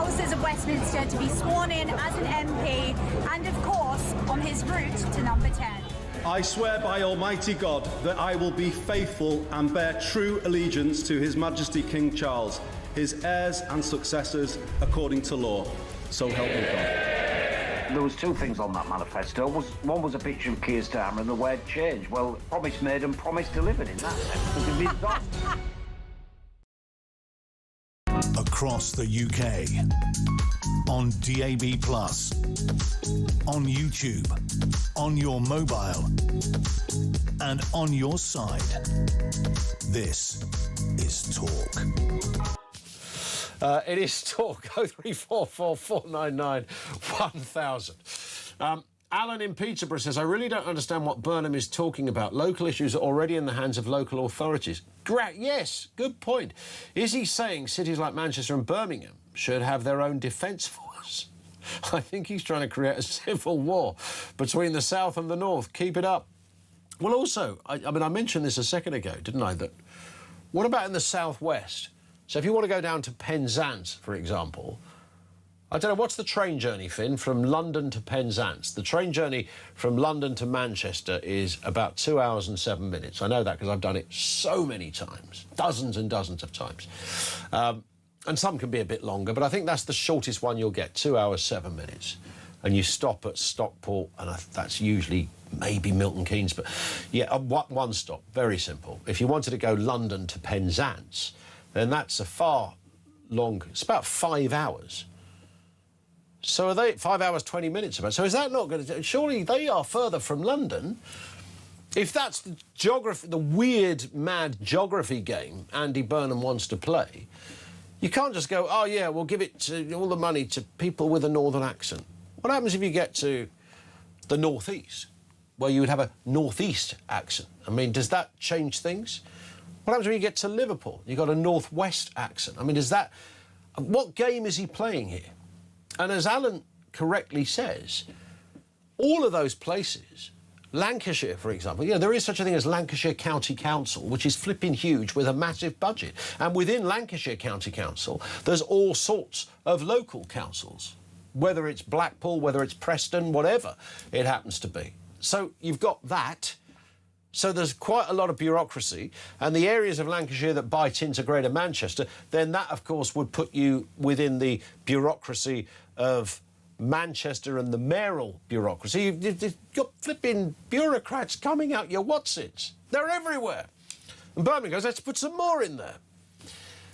palaces of Westminster to be sworn in as an MP and, of course, on his route to number 10. I swear by Almighty God that I will be faithful and bear true allegiance to His Majesty King Charles, his heirs and successors, according to law. So help me God. There was two things on that manifesto. One was a picture of Keir Starmer and the word change. Well, promise made and promise delivered in that sense. Across the UK, on DAB+, on YouTube, on your mobile, and on your side. This is Talk. It is Talk. 0344 499 1000. Alan in Peterborough says, I really don't understand what Burnham is talking about. Local issues are already in the hands of local authorities. Great, yes, good point. Is he saying cities like Manchester and Birmingham should have their own defence force? I think he's trying to create a civil war between the south and the north. Keep it up. Well, also, I mean, I mentioned this a second ago, didn't I? That what about in the southwest? So if you want to go down to Penzance, for example, I don't know, what's the train journey, Finn, from London to Penzance? The train journey from London to Manchester is about 2 hours and 7 minutes. I know that because I've done it so many times, dozens and dozens of times. And some can be a bit longer, but I think that's the shortest one you'll get, 2 hours, 7 minutes. And you stop at Stockport, and that's usually maybe Milton Keynes, but yeah, one stop, very simple. If you wanted to go London to Penzance, then that's a far long, it's about 5 hours. So are they 5 hours, 20 minutes about? So is that not going to... Surely they are further from London. If that's the geography, the weird, mad geography game Andy Burnham wants to play, you can't just go, oh, yeah, we'll give it to all the money to people with a northern accent. What happens if you get to the northeast, where you would have a northeast accent? I mean, does that change things? What happens when you get to Liverpool? You've got a northwest accent. I mean, does that... What game is he playing here? And as Alan correctly says, all of those places, Lancashire, for example, you know, there is such a thing as Lancashire County Council, which is flipping huge with a massive budget. And within Lancashire County Council, there's all sorts of local councils, whether it's Blackpool, whether it's Preston, whatever it happens to be. So you've got that. So there's quite a lot of bureaucracy, and the areas of Lancashire that bite into Greater Manchester, then that, of course, would put you within the bureaucracy of Manchester and the mayoral bureaucracy. You've got flipping bureaucrats coming out your whatsits. They're everywhere. And Birmingham goes, let's put some more in there.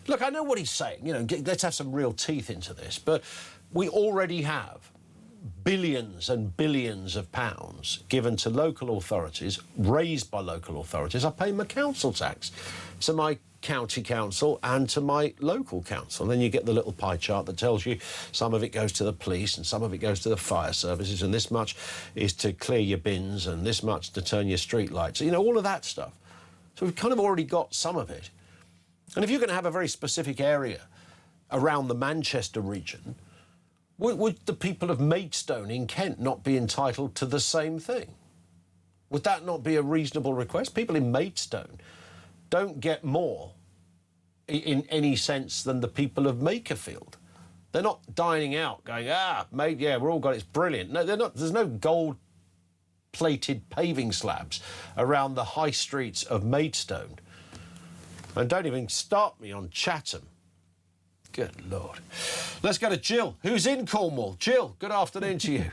Look, I know what he's saying, you know, let's have some real teeth into this, but we already have billions and billions of pounds given to local authorities, raised by local authorities. I pay my council tax to my county council and to my local council. And then you get the little pie chart that tells you some of it goes to the police and some of it goes to the fire services, and this much is to clear your bins and this much to turn your street lights. You know, all of that stuff. So we've kind of already got some of it. And if you're going to have a very specific area around the Manchester region, would the people of Maidstone in Kent not be entitled to the same thing? Would that not be a reasonable request? People in Maidstone don't get more in any sense than the people of Makerfield. They're not dining out going, mate, yeah, we're all got it, it's brilliant. No, they're not. There's no gold-plated paving slabs around the high streets of Maidstone. And don't even start me on Chatham. Good Lord. Let's go to Jill, who's in Cornwall. Jill, good afternoon to you.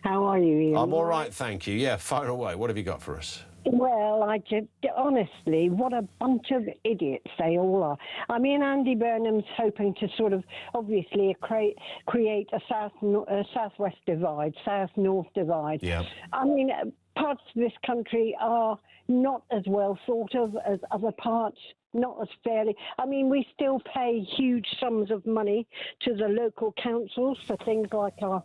How are you, Ian? I'm all right, thank you. Yeah, fire away. What have you got for us? Well, I just, honestly, what a bunch of idiots they all are. I mean, Andy Burnham's hoping to sort of obviously create a south-west divide, south-north divide. Yeah. I mean, parts of this country are not as well thought of as other parts, not as fairly. I mean, we still pay huge sums of money to the local councils for things like our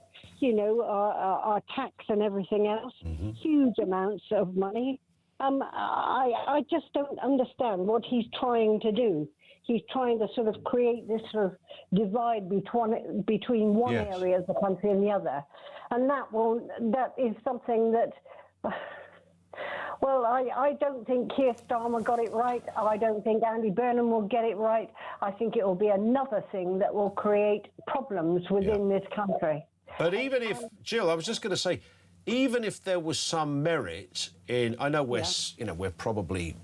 tax and everything else. Mm-hmm. Huge amounts of money. I just don't understand what he's trying to do. He's trying to sort of create this sort of divide between one area of the country and the other. And that is something that... Well, I don't think Keir Starmer got it right. I don't think Andy Burnham will get it right. I think it will be another thing that will create problems within this country. But even if, Jill, I was just going to say, even if there was some merit in, I know we're, we're probably,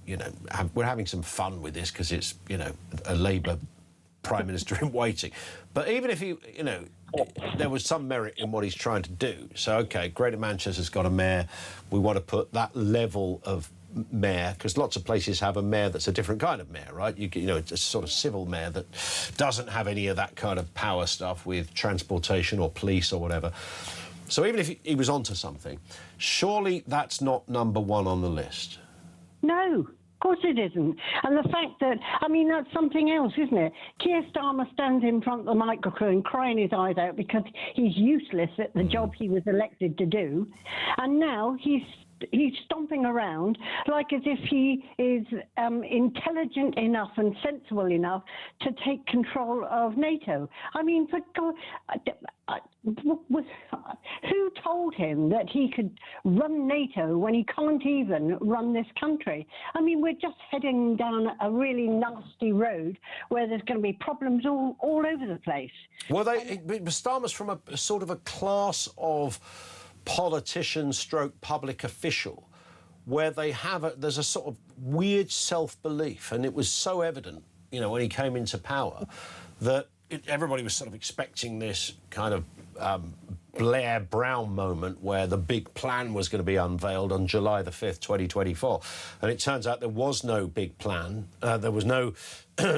we're having some fun with this because it's, a Labour Prime Minister in waiting. But even if he, there was some merit in what he's trying to do. So, OK, Greater Manchester's got a mayor. We want to put that level of mayor, because lots of places have a mayor that's a different kind of mayor, right? It's a sort of civil mayor that doesn't have any of that kind of power stuff with transportation or police or whatever. So even if he was onto something, surely that's not number one on the list. No, of course it isn't. And the fact that, that's something else, isn't it? Keir Starmer stands in front of the microphone crying his eyes out because he's useless at the job he was elected to do. And now he's stomping around like as if he is intelligent enough and sensible enough to take control of NATO. For God, who told him that he could run NATO when he can't even run this country? We're just heading down a really nasty road where there's going to be problems all over the place. Well, Starmer's from a sort of a class of politician stroke public official where there's a sort of weird self-belief, and it was so evident, when he came into power, that everybody was sort of expecting this kind of Blair Brown moment where the big plan was going to be unveiled on July the 5th, 2024. And it turns out there was no big plan. There was no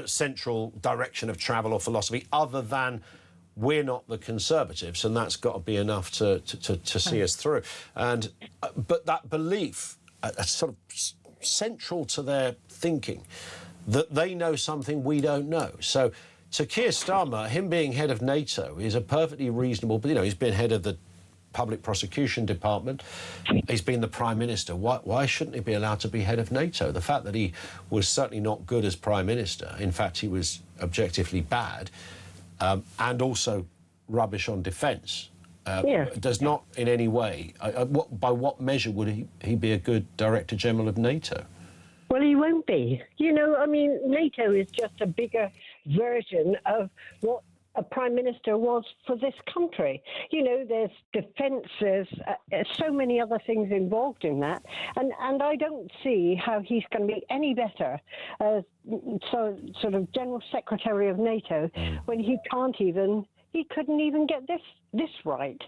central direction of travel or philosophy other than we're not the Conservatives, and that's got to be enough to see us through. And but that belief, sort of central to their thinking, that they know something we don't know. So to Keir Starmer, him being head of NATO is a perfectly reasonable. But he's been head of the Public Prosecution Department. He's been the Prime Minister. Why shouldn't he be allowed to be head of NATO? The fact that he was certainly not good as Prime Minister, in fact, he was objectively bad. And also rubbish on defence, does not in any way... by what measure would he be a good Director General of NATO? Well, he won't be. NATO is just a bigger version of what a Prime Minister was for this country. There's defence, there's so many other things involved in that, and I don't see how he's going to be any better as sort of General Secretary of NATO when he couldn't even get this right.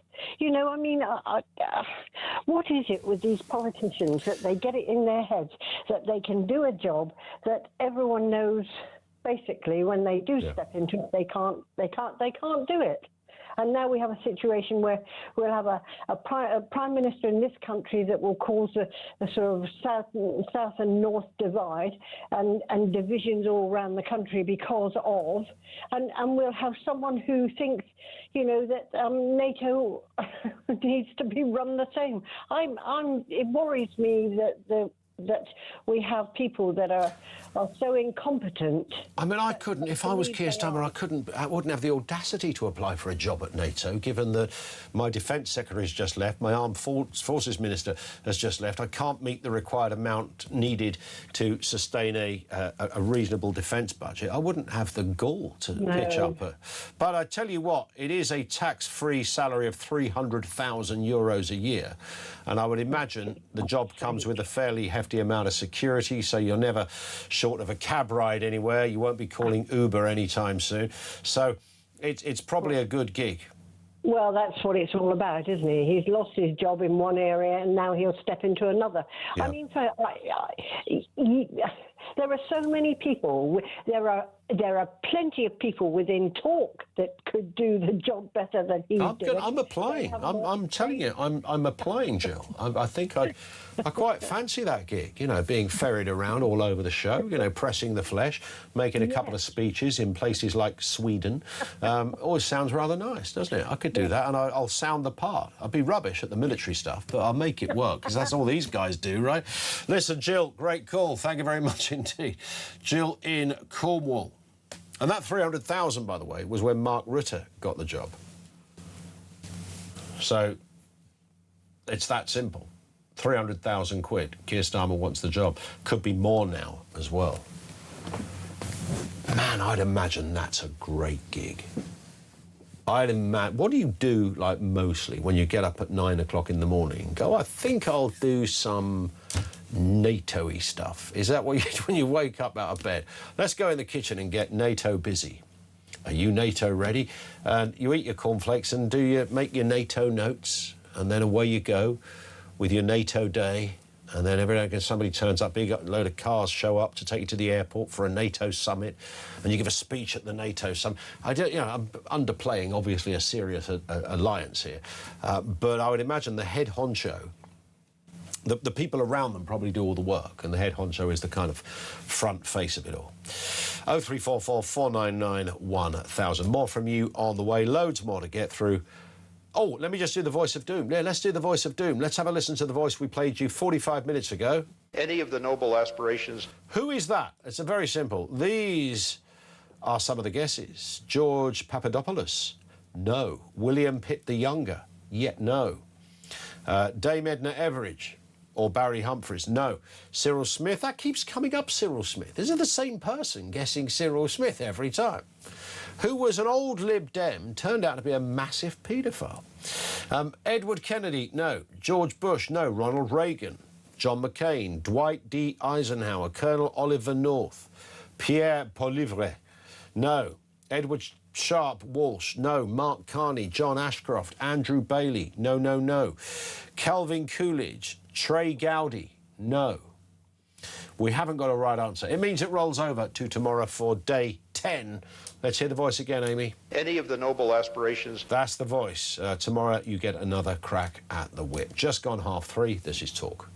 What is it with these politicians that they get it in their heads that they can do a job that everyone knows basically when they do step into it they can't do it. And now we have a situation where we'll have a prime minister in this country that will cause a sort of south and north divide and divisions all around the country because of, and we'll have someone who thinks, that NATO needs to be run the same. It worries me that we have people that are so incompetent. I couldn't, if I was Keir Starmer, I wouldn't have the audacity to apply for a job at NATO, given that my Defence Secretary's just left, my Armed Forces Minister has just left. I can't meet the required amount needed to sustain a reasonable defence budget. I wouldn't have the gall to pitch up. But I tell you what, it is a tax-free salary of €300,000 a year, and I would imagine the job comes with a fairly hefty amount of security, so you're never short of a cab ride anywhere. You won't be calling Uber anytime soon. So it's probably a good gig. Well, that's what it's all about, isn't he? He's lost his job in one area and now he'll step into another. Yeah. There are so many people. There are plenty of people within talk that could do the job better than he's doing. I'm applying. I'm telling you, I'm applying, Jill. I think I quite fancy that gig. Being ferried around all over the show. Pressing the flesh, making a couple of speeches in places like Sweden. Always sounds rather nice, doesn't it? I could do that, and I'll sound the part. I'll be rubbish at the military stuff, but I'll make it work because that's all these guys do, right? Listen, Jill, great call. Thank you very much indeed. Jill in Cornwall. And that 300,000, by the way, was when Mark Rutte got the job. So it's that simple. 300,000 quid. Keir Starmer wants the job. Could be more now as well. Man, I'd imagine that's a great gig. I'd imagine. What do you do, like, mostly when you get up at 9 o'clock in the morning and go, I think I'll do some NATO-y stuff? Is that what you do when you wake up out of bed? Let's go in the kitchen and get NATO busy. Are you NATO ready? And you eat your cornflakes and make your NATO notes, and then away you go with your NATO day. And then every now and again somebody turns up, big load of cars show up to take you to the airport for a NATO summit, and you give a speech at the NATO summit. I'm underplaying, obviously, a serious alliance here, but I would imagine the head honcho, the people around them probably do all the work, and the head honcho is the kind of front face of it all. 0344 499 1000. More from you on the way. Loads more to get through. Oh, let me just do the voice of doom. Yeah, let's do the voice of doom. Let's have a listen to the voice we played you 45 minutes ago. Any of the noble aspirations. Who is that? It's very simple. These are some of the guesses. George Papadopoulos? No. William Pitt the Younger? Yet no. Dame Edna Everage? Or Barry Humphries? No. Cyril Smith? That keeps coming up, Cyril Smith. Is it the same person guessing Cyril Smith every time? Who was an old Lib Dem, turned out to be a massive paedophile. Edward Kennedy? No. George Bush? No. Ronald Reagan? John McCain? Dwight D. Eisenhower? Colonel Oliver North? Pierre Poilievre? No. Edward Sharp Walsh? No. Mark Carney? John Ashcroft? Andrew Bailey? No, no, no. Calvin Coolidge? Trey Gowdy? No. We haven't got a right answer. It means it rolls over to tomorrow for day 10. Let's hear the voice again, Amy. Any of the noble aspirations. That's the voice. Tomorrow you get another crack at the whip. Just gone 3:30. This is Talk.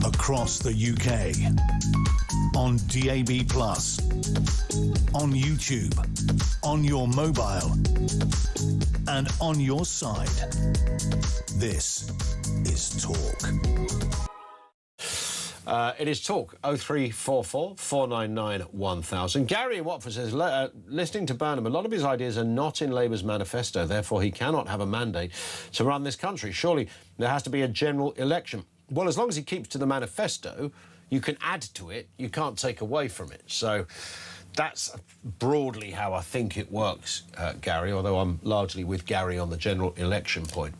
Across the UK, on DAB+, on YouTube, on your mobile, and on your side. This is Talk. It is Talk. 0344 499 1000. Gary in Watford says, listening to Burnham, a lot of his ideas are not in Labour's manifesto, therefore he cannot have a mandate to run this country. Surely there has to be a general election. Well, as long as he keeps to the manifesto, you can add to it, you can't take away from it. So that's broadly how I think it works, Gary, although I'm largely with Gary on the general election point.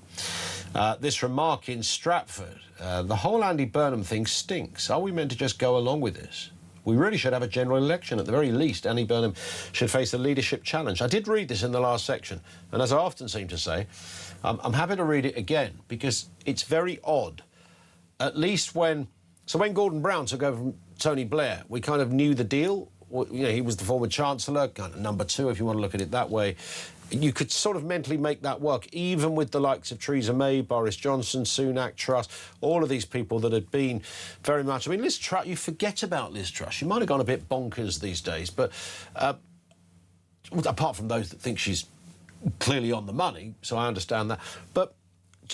This remark in Stratford, the whole Andy Burnham thing stinks. Are we meant to just go along with this? We really should have a general election. At the very least, Andy Burnham should face a leadership challenge. I did read this in the last section, and as I often seem to say, I'm happy to read it again, because it's very odd. At least when Gordon Brown took over from Tony Blair, we kind of knew the deal. You know, he was the former Chancellor, kind of number 2, if you want to look at it that way. You could sort of mentally make that work, even with the likes of Theresa May, Boris Johnson, Sunak, Truss, all of these people that had been very much... I mean, Liz Truss, you forget about Liz Truss. She might have gone a bit bonkers these days, but apart from those that think she's clearly on the money, so I understand that. But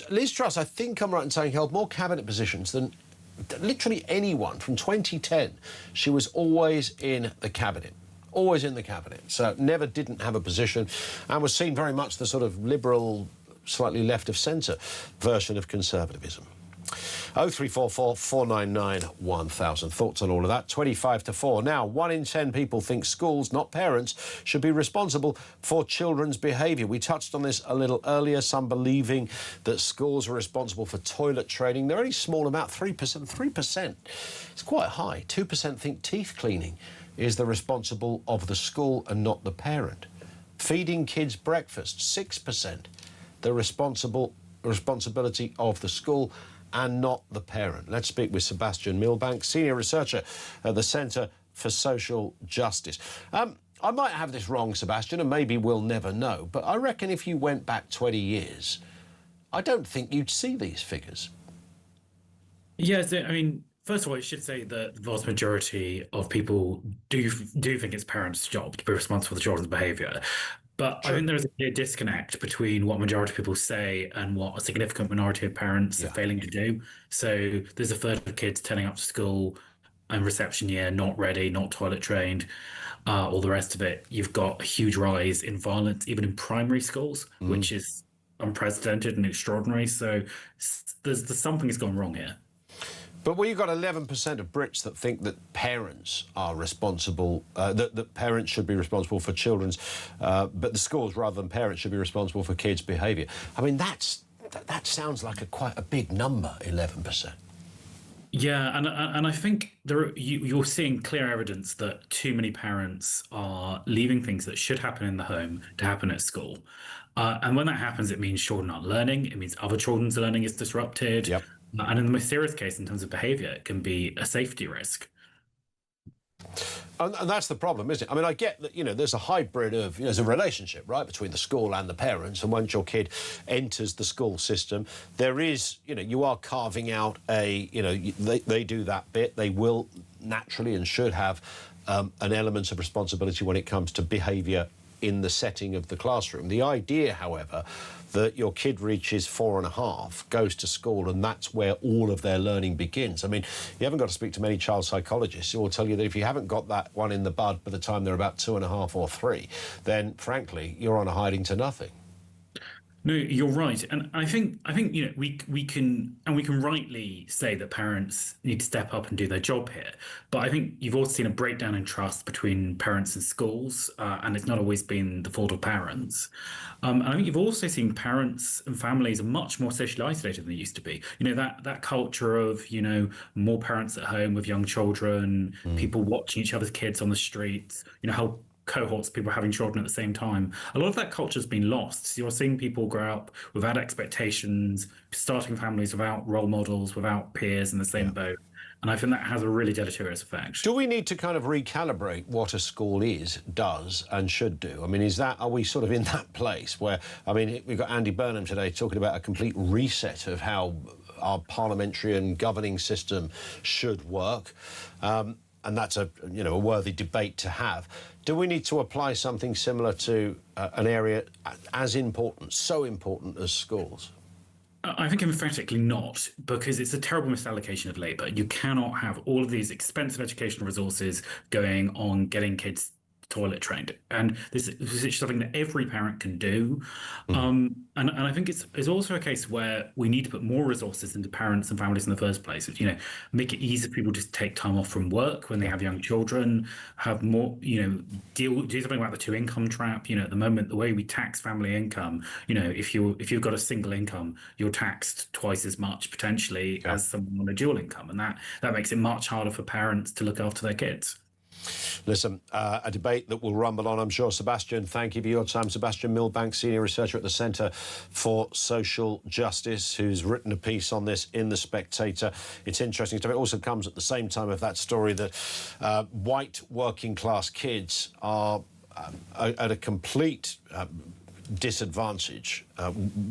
Liz Truss, I think I'm right in saying, held more cabinet positions than literally anyone from 2010. She was always in the cabinet. Always in the cabinet. So never didn't have a position and was seen very much the sort of liberal, slightly left of centre version of conservatism. 0344 499 1000. Thoughts on all of that? 25 to 4. Now, 1 in 10 people think schools, not parents, should be responsible for children's behaviour. We touched on this a little earlier, some believing that schools are responsible for toilet training. They're only a small amount, 3%. 3%. It's quite high. 2% think teeth cleaning is the responsible of the school and not the parent. Feeding kids breakfast, 6%. The responsibility of the school and not the parent. Let's speak with Sebastian Milbank, Senior Researcher at the Centre for Social Justice. I might have this wrong, Sebastian, and maybe we'll never know, but I reckon if you went back 20 years, I don't think you'd see these figures. Yes, I mean, first of all, I should say that the vast majority of people do think it's parents' job to be responsible for the children's behaviour. But I think there is a clear disconnect between what majority of people say and what a significant minority of parents are failing to do. So there's a third of kids turning up to school and reception year not ready, not toilet trained, all the rest of it. You've got a huge rise in violence, even in primary schools, which is unprecedented and extraordinary. So there's something has gone wrong here. But you've got 11% of Brits that think that parents are responsible, that parents should be responsible for children's, but the schools rather than parents should be responsible for kids' behaviour. I mean, that sounds like quite a big number, 11%. Yeah, and I think you're seeing clear evidence that too many parents are leaving things that should happen in the home to happen at school. And when that happens, it means children aren't learning. It means other children's learning is disrupted. Yep. And in the most serious case, in terms of behaviour, it can be a safety risk. And that's the problem, isn't it? I mean, I get that, there's a hybrid of, there's a relationship, right, between the school and the parents. And once your kid enters the school system, there is, you are carving out they do that bit. They will naturally and should have an element of responsibility when it comes to behaviour in the setting of the classroom. The idea, however, that your kid reaches 4.5, goes to school, and that's where all of their learning begins. I mean, you haven't got to speak to many child psychologists who will tell you that if you haven't got that one in the bud by the time they're about 2.5 or 3, then, frankly, you're on a hiding to nothing. No, you're right, and I think we can rightly say that parents need to step up and do their job here. But I think you've also seen a breakdown in trust between parents and schools, and it's not always been the fault of parents. And I think you've also seen parents and families are much more socially isolated than they used to be. That culture of more parents at home with young children, people watching each other's kids on the streets. How cohorts of people having children at the same time. A lot of that culture has been lost. So you're seeing people grow up without expectations, starting families without role models, without peers in the same boat. And I think that has a really deleterious effect. Do we need to kind of recalibrate what a school does and should do? I mean, are we sort of in that place where, I mean, we've got Andy Burnham today talking about a complete reset of how our parliamentary and governing system should work. And that's a worthy debate to have. Do we need to apply something similar to an area as important, so important as schools? I think emphatically not, because it's a terrible misallocation of labour. You cannot have all of these expensive educational resources going on getting kids toilet trained, and this is something that every parent can do. And I think it's also a case where we need to put more resources into parents and families in the first place. Make it easy for people to take time off from work when they have young children, have more, do something about the 2-income trap. At the moment, the way we tax family income, if you've got a single income, you're taxed twice as much potentially as someone on a dual income, and that makes it much harder for parents to look after their kids. Listen, a debate that will rumble on, I'm sure. Sebastian, thank you for your time. Sebastian Milbank, Senior Researcher at the Centre for Social Justice, who's written a piece on this in The Spectator. It's interesting stuff. It also comes at the same time of that story that white working-class kids are at a complete disadvantage.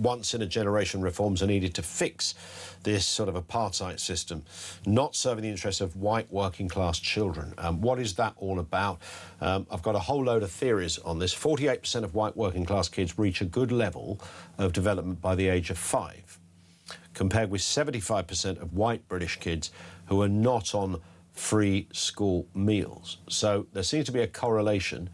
Once-in-a-generation reforms are needed to fix this sort of apartheid system, not serving the interests of white working-class children. What is that all about? I've got a whole load of theories on this. 48% of white working-class kids reach a good level of development by the age of 5, compared with 75% of white British kids who are not on free school meals. So there seems to be a correlation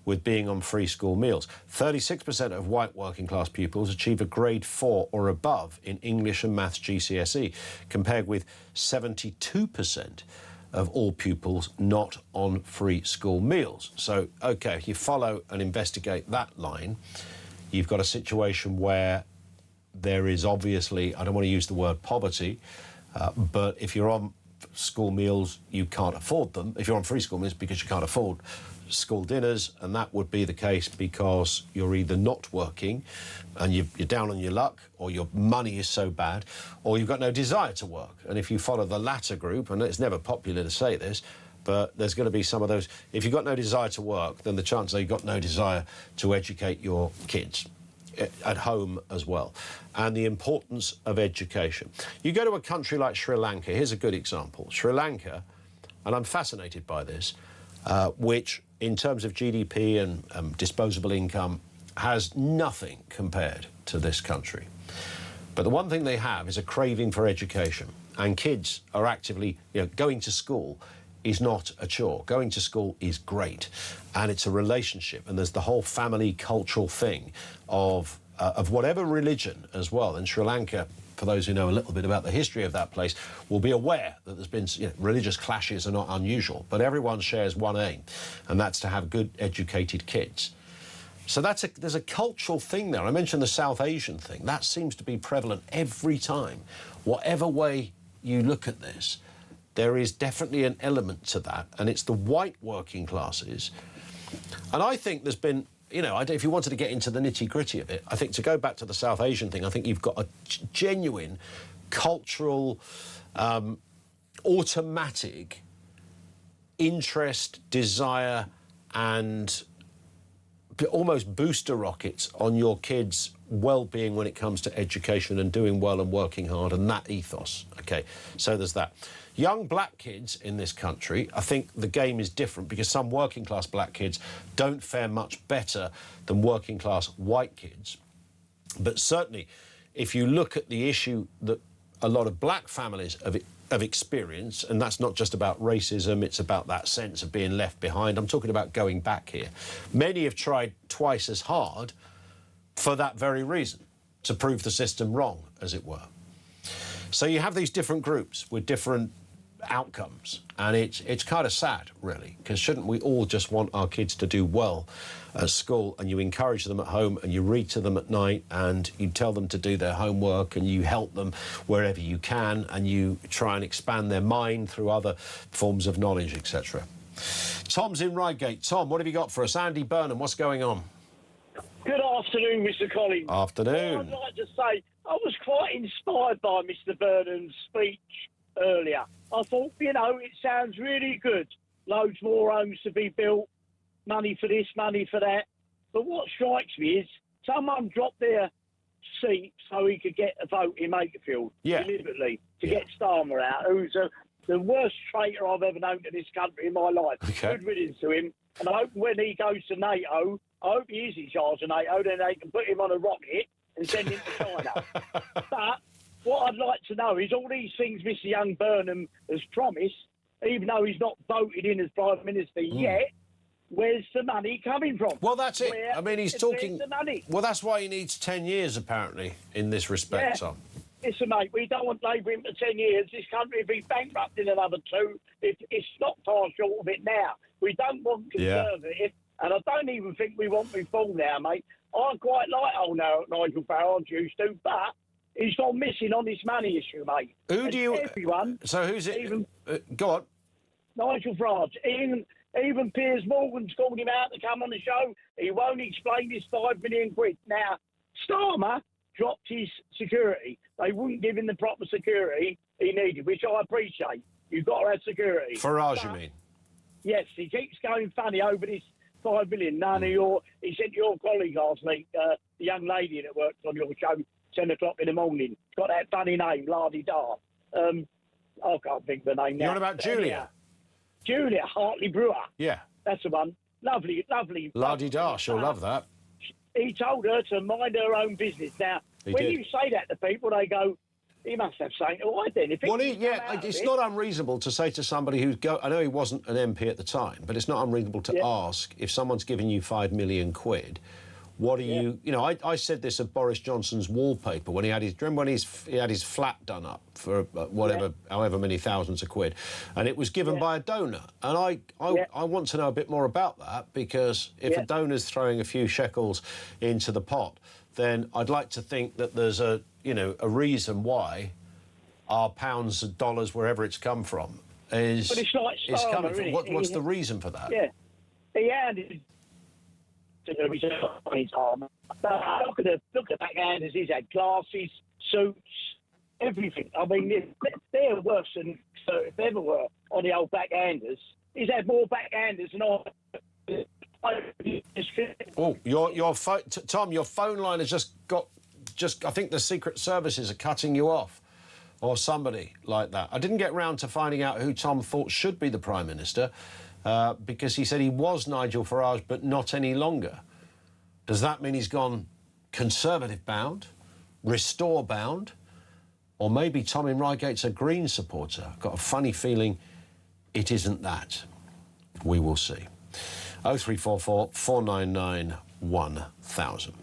with being on free school meals. 36% of white working class pupils achieve a grade 4 or above in English and Maths GCSE, compared with 72% of all pupils not on free school meals. So, OK, if you follow and investigate that line, you've got a situation where there is obviously, I don't want to use the word poverty, but if you're on school meals, you can't afford them. If you're on free school meals, because you can't afford school dinners, and that would be the case because you're either not working and you're down on your luck, or your money is so bad, or you've got no desire to work. And if you follow the latter group, and it's never popular to say this, but there's going to be some of those. If you've got no desire to work, then the chances are you've got no desire to educate your kids at home as well. And the importance of education. You go to a country like Sri Lanka. Here's a good example. Sri Lanka, and I'm fascinated by this, which in terms of GDP and disposable income has nothing compared to this country. But the one thing they have is a craving for education, and kids are actively, going to school is not a chore. Going to school is great, and it's a relationship, and there's the whole family cultural thing of whatever religion as well. In Sri Lanka, for those who know a little bit about the history of that place, will be aware that there's been, religious clashes are not unusual, but everyone shares one aim, and that's to have good educated kids. So there's a cultural thing there. I mentioned the South Asian thing. That seems to be prevalent every time. Whatever way you look at this, there is definitely an element to that, and it's the white working classes. And I think there's been, if you wanted to get into the nitty-gritty of it, I think to go back to the South Asian thing, I think you've got a genuine cultural, automatic interest, desire, and almost booster rockets on your kids' well-being when it comes to education and doing well and working hard, and that ethos. OK, so there's that. Young black kids in this country, I think the game is different because some working-class black kids don't fare much better than working-class white kids. But certainly, if you look at the issue that a lot of black families have experienced, and that's not just about racism, it's about that sense of being left behind. I'm talking about going back here. Many have tried twice as hard for that very reason, to prove the system wrong, as it were. So you have these different groups with different outcomes, and it's kind of sad, really, because shouldn't we all just want our kids to do well at school, and you encourage them at home, and you read to them at night, and you tell them to do their homework, and you help them wherever you can, and you try and expand their mind through other forms of knowledge, etc. Tom's in Reigate. Tom, what have you got for us? Andy Burnham, what's going on? Good afternoon, Mr. Collins. Afternoon. I'd like to say I was quite inspired by Mr. Burnham's speech earlier. I thought, it sounds really good. Loads more homes to be built, money for this, money for that. But what strikes me is someone dropped their seat so he could get a vote in Makerfield, deliberately, to get Starmer out, who's the worst traitor I've ever known to this country in my life. Okay. Good riddance to him. And I hope when he goes to NATO, I hope he is in charge of NATO, then they can put him on a rocket and send him to China. But what I'd like to know is all these things Mr. Young Burnham has promised, even though he's not voted in as Prime Minister yet, where's the money coming from? Well, that's it. I mean, he's talking... The money? Well, that's why he needs 10 years, apparently, in this respect, Tom. Listen, mate, we don't want Labour in for 10 years. This country will be bankrupt in another 2 if it's not far short of it now. We don't want Conservative, and I don't even think we want Reform now, mate. I quite like old Nigel Farage used to, but he's gone missing on this money issue, mate. Who do you... Everyone... So who's it... go on. Nigel Farage. Even Piers Morgan's called him out to come on the show. He won't explain this £5 million. Now, Starmer dropped his security. They wouldn't give him the proper security he needed, which I appreciate. You've got to have security. Farage, you mean? Yes, he keeps going funny over this $5 million. He said to your colleague last week, the young lady that works on your show, 10 o'clock in the morning, got that funny name, La-di-da. I can't think of the name now. You're on about Julia? Julia Hartley Brewer. Yeah. That's the one. Lovely. La-di-da, she'll love that. He told her to mind her own business. Now, when you say that to people, they go, he must have something to hide then. If it's not unreasonable to say to somebody who's I know he wasn't an MP at the time, but it's not unreasonable to ask if someone's giving you £5 million. What do you know? I said this of Boris Johnson's wallpaper when he had his. Remember when he had his flat done up for however many thousands of quid, and it was given by a donor. And I want to know a bit more about that, because if a donor's throwing a few shekels into the pot, then I'd like to think that there's a reason why our pounds, dollars, wherever it's come from, is coming from. What's the reason for that? Yeah, he handed to his arm. Look at the backhanders. He's had glasses, suits, everything. I mean, they're worse than if they ever were on the old backhanders. He's had more backhanders than I. Oh, your phone, Tom. Your phone line has just. I think the Secret Services are cutting you off, or somebody like that. I didn't get round to finding out who Tom thought should be the Prime Minister, because he said he was Nigel Farage, but not any longer. Does that mean he's gone Conservative bound, Restore bound, or maybe Tom in Reiggate's a Green supporter? I've got a funny feeling it isn't that. We will see. 0344 499 1000.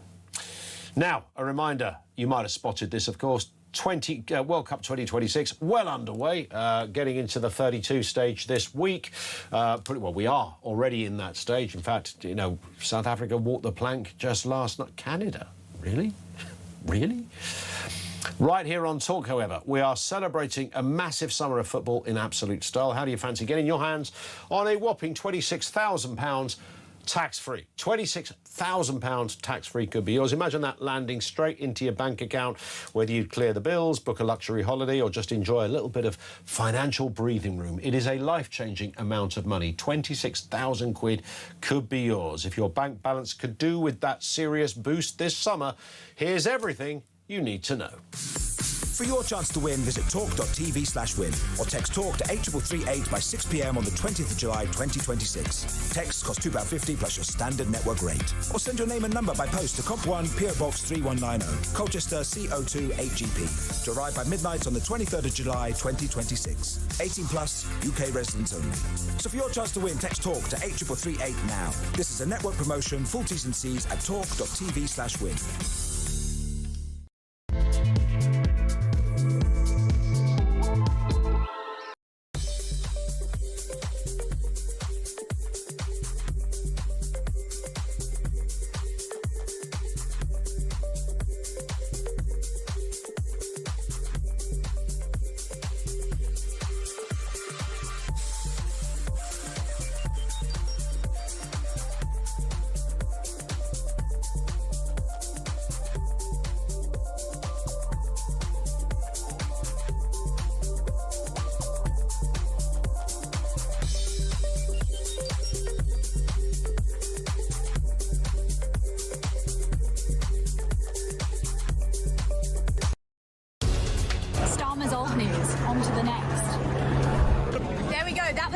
Now, a reminder, you might have spotted this, of course, World Cup 2026, well underway, getting into the 32 stage this week. We are already in that stage. In fact, South Africa walked the plank just last night. Canada? Really? Really? Right here on Talk, however, we are celebrating a massive summer of football in absolute style. How do you fancy getting your hands on a whopping £26,000 tax-free? £26,000 tax-free could be yours. Imagine that landing straight into your bank account, whether you clear the bills, book a luxury holiday, or just enjoy a little bit of financial breathing room. It is a life-changing amount of money. 26,000 quid could be yours. If your bank balance could do with that serious boost this summer, here's everything you need to know. For your chance to win, visit talk.tv/win or text TALK to 8338 by 6 p.m. on the 20th of July 2026. Text costs £2.50 plus your standard network rate. Or send your name and number by post to Comp 1, PO Box 3190, Colchester CO2 8GP. To arrive by midnight on the 23rd of July 2026. 18 plus, UK residents only. So for your chance to win, text TALK to 8338 now. This is a network promotion. Full T's and C's at talk.tv/win.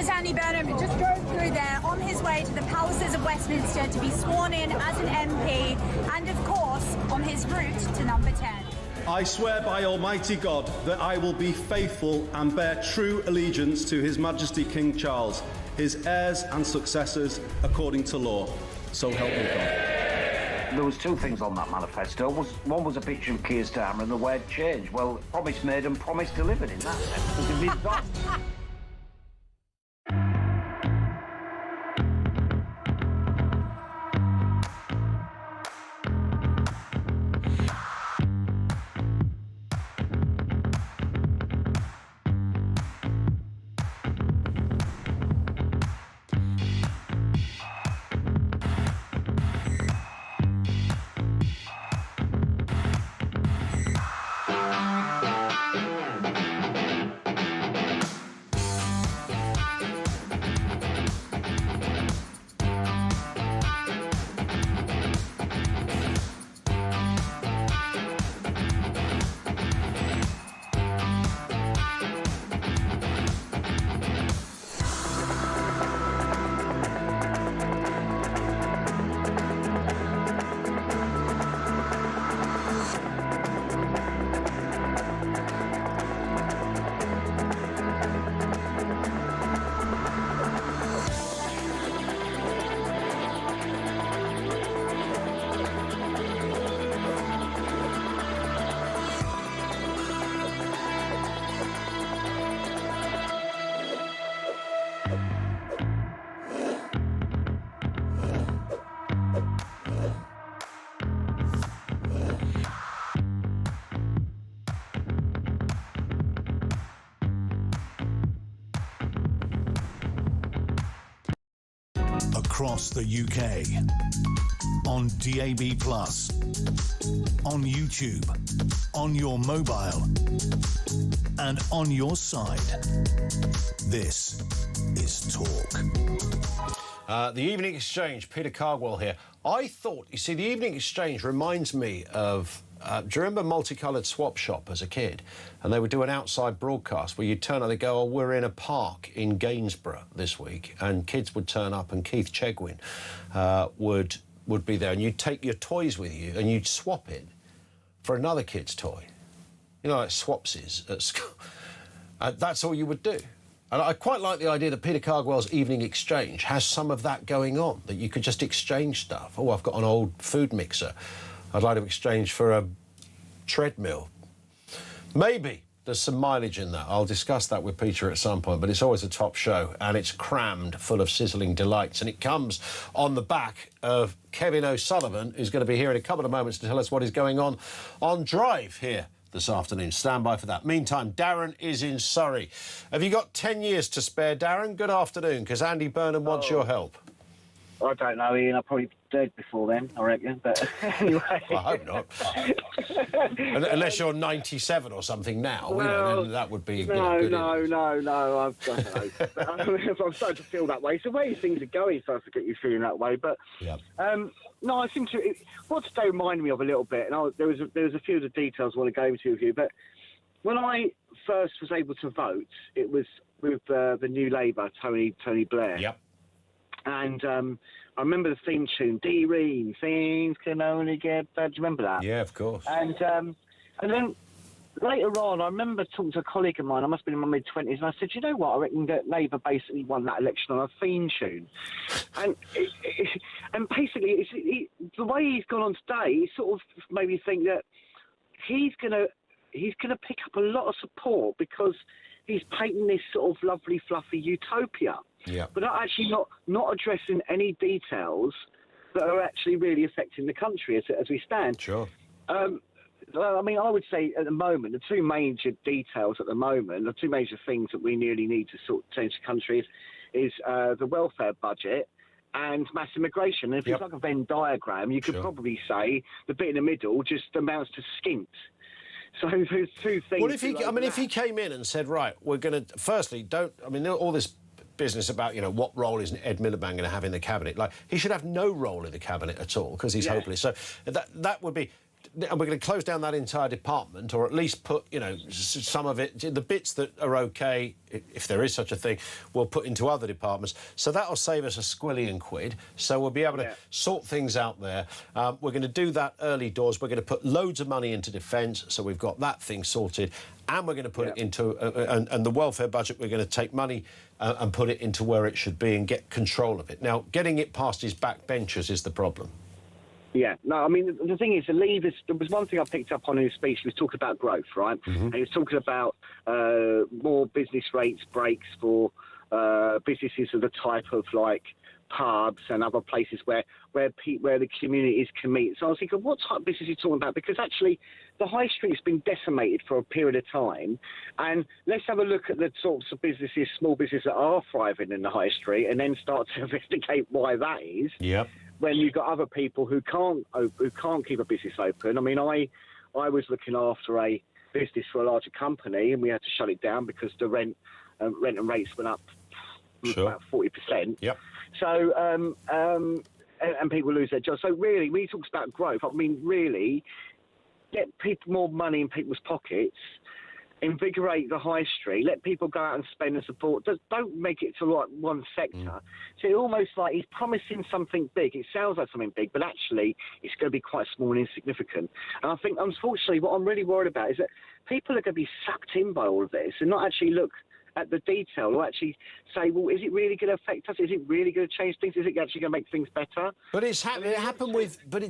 Andy Burnham just drove through there on his way to the palaces of Westminster to be sworn in as an MP and, of course, on his route to number 10. I swear by Almighty God that I will be faithful and bear true allegiance to His Majesty King Charles, his heirs and successors, according to law. So help me God. There was two things on that manifesto. One was a picture of Keir Starmer and the word change. Well, promise made and promise delivered in that sense. across the UK. On DAB+, on YouTube, on your mobile, and on your side. This is Talk. The Evening Exchange, Peter Cardwell here. I thought, you see, the Evening Exchange reminds me of, do you remember Multicoloured Swap Shop as a kid? And they would do an outside broadcast where you'd turn up, they'd go, oh, we're in a park in Gainsborough this week, and kids would turn up, and Keith Chegwin would be there, and you'd take your toys with you, and you'd swap it for another kid's toy. You know, like swapsies at school. That's all you would do. And I quite like the idea that Peter Cardwell's Evening Exchange has some of that going on, that you could just exchange stuff. Oh, I've got an old food mixer I'd like to exchange for a treadmill. Maybe there's some mileage in that. I'll discuss that with Peter at some point, but it's always a top show, and it's crammed full of sizzling delights, and it comes on the back of Kevin O'Sullivan, who's going to be here in a couple of moments to tell us what is going on Drive here this afternoon. Stand by for that. Meantime, Darren is in Surrey. Have you got 10 years to spare, Darren? Good afternoon, because Andy Burnham wants your help. I don't know, Ian. I'll probably be dead before then, I reckon. But anyway. Well, I hope not. Unless you're 97 or something now, well, you know, then that would be No. I don't know. I'm starting to feel that way. So where things are going starts to get you feeling that way. But no, I seem to. What today reminded me of a little bit, and there was a few of the details I want to go into with you. But when I first was able to vote, it was with the New Labour, Tony Blair. Yep. And I remember the theme tune, D-Reen, things can only get better. Do you remember that? Yeah, of course. And then later on, I remember talking to a colleague of mine, I must have been in my mid-20s, and I said, you know what, I reckon that Labour basically won that election on a theme tune. And basically, the way he's gone on today, it sort of made me think that he's gonna pick up a lot of support because he's painting this sort of lovely, fluffy utopia. Yeah. But actually not addressing any details that are actually really affecting the country as we stand. Sure. I mean, I would say at the moment, the two major details at the moment, the two major things that we really need to sort of change the country is the welfare budget and mass immigration. And if it's like a Venn diagram, you could probably say the bit in the middle just amounts to skint. So those two things. Well, if he came in and said, right, we're going to, firstly, all this business about, you know, what role is Ed Miliband going to have in the cabinet? Like, he should have no role in the cabinet at all because he's hopeless. So that would be, and we're going to close down that entire department, or at least put, you know, some of it, the bits that are OK, if there is such a thing, we'll put into other departments. So that'll save us £1 squillion. So we'll be able to sort things out there. We're going to do that early doors. We're going to put loads of money into defence, so we've got that thing sorted. And we're going to put it into, and the welfare budget, we're going to take money and put it into where it should be and get control of it. Now, getting it past his backbenchers is the problem. Yeah, no, I mean, the thing is, the Leavers, there was one thing I picked up on in his speech. He was talking about growth, right? Mm-hmm. And he was talking about more business rates breaks for businesses of the type of, like, pubs and other places where the communities can meet. So I was thinking, what type of business are you talking about? Because actually, the high street's been decimated for a period of time, and let's have a look at the sorts of businesses, small businesses that are thriving in the high street, and then start to investigate why that is. Yep. When you've got other people who can't keep a business open. I mean, I was looking after a business for a larger company, and we had to shut it down because the rent and rates went up about 40%. Yep. So and people lose their jobs. So really, when he talks about growth, I mean, really, get people more money in people's pockets. Invigorate the high street, let people go out and spend and support. Don't make it to like one sector. So almost like he's promising something big. It sounds like something big, but actually it's going to be quite small and insignificant. And I think, unfortunately, what I'm really worried about is that people are going to be sucked in by all of this and not actually look at the detail or actually say, well, is it really going to affect us? Is it really going to change things? Is it actually going to make things better? But it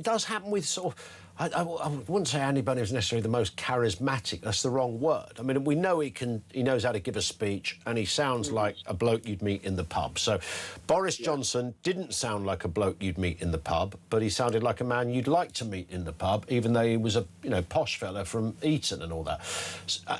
does happen with sort of, I wouldn't say Andy Burnham is necessarily the most charismatic. That's the wrong word. I mean, we know he knows how to give a speech, and he sounds like a bloke you'd meet in the pub. So Boris Johnson didn't sound like a bloke you'd meet in the pub, but he sounded like a man you'd like to meet in the pub, even though he was a posh fella from Eton and all that.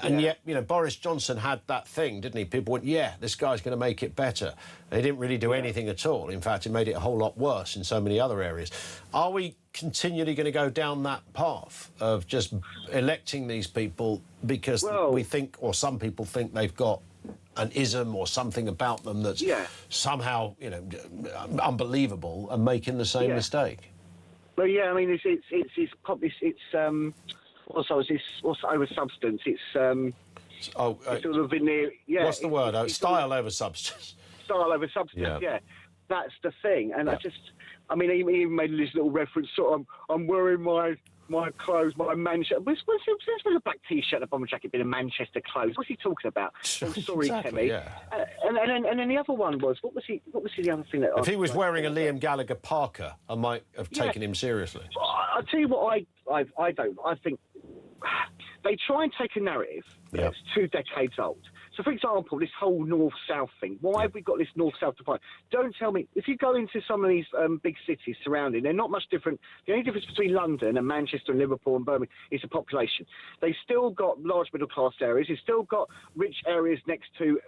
And yet, Boris Johnson had that thing, didn't he? People went, yeah, this guy's going to make it better. They didn't really do anything at all. In fact, it made it a whole lot worse in so many other areas. Are we continually going to go down that path of just electing these people because we think, or some people think, they've got an ism or something about them that's somehow, you know, unbelievable, and making the same mistake? Well, yeah, I mean, it's probably also what's over substance. It's it's sort of in there. Yeah. What's the word? Style over substance. Style over substance. Yeah. That's the thing. And I mean, he even made this little reference. Sort of, I'm wearing my clothes, my Manchester. What's a black T-shirt and a bomber jacket being a Manchester clothes? What's he talking about? Oh, sorry, exactly, Kemi. And then the other one was what was the other thing that? If he was wearing a Liam Gallagher Parker, I might have taken him seriously. I'll tell you what I don't. I think they try and take a narrative that's 2 decades old. So, for example, this whole north-south thing, why have we got this north-south divide? Don't tell me, if you go into some of these big cities surrounding, they're not much different. The only difference between London and Manchester and Liverpool and Birmingham is the population. They've still got large middle-class areas. They've still got rich areas next to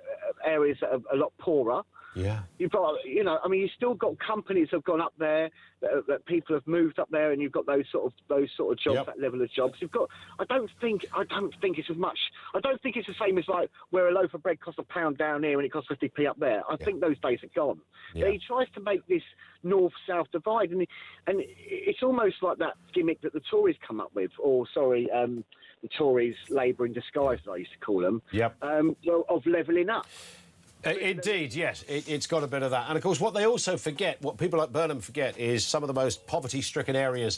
areas that are a lot poorer. Yeah. You've got, you know, I mean, you've still got companies that have gone up there, that people have moved up there, and you've got those sort of jobs, that level of jobs. You've got. I don't think it's as much. I don't think it's the same as like where a loaf of bread costs £1 down here and it costs 50p up there. I think those days are gone. Yeah. He tries to make this north-south divide, and it's almost like that gimmick that the Tories come up with, or the Tories, Labour in disguise, as I used to call them. Yep. Well, of levelling up. Indeed, yes, it's got a bit of that. And, of course, what they also forget, what people like Burnham forget, is some of the most poverty-stricken areas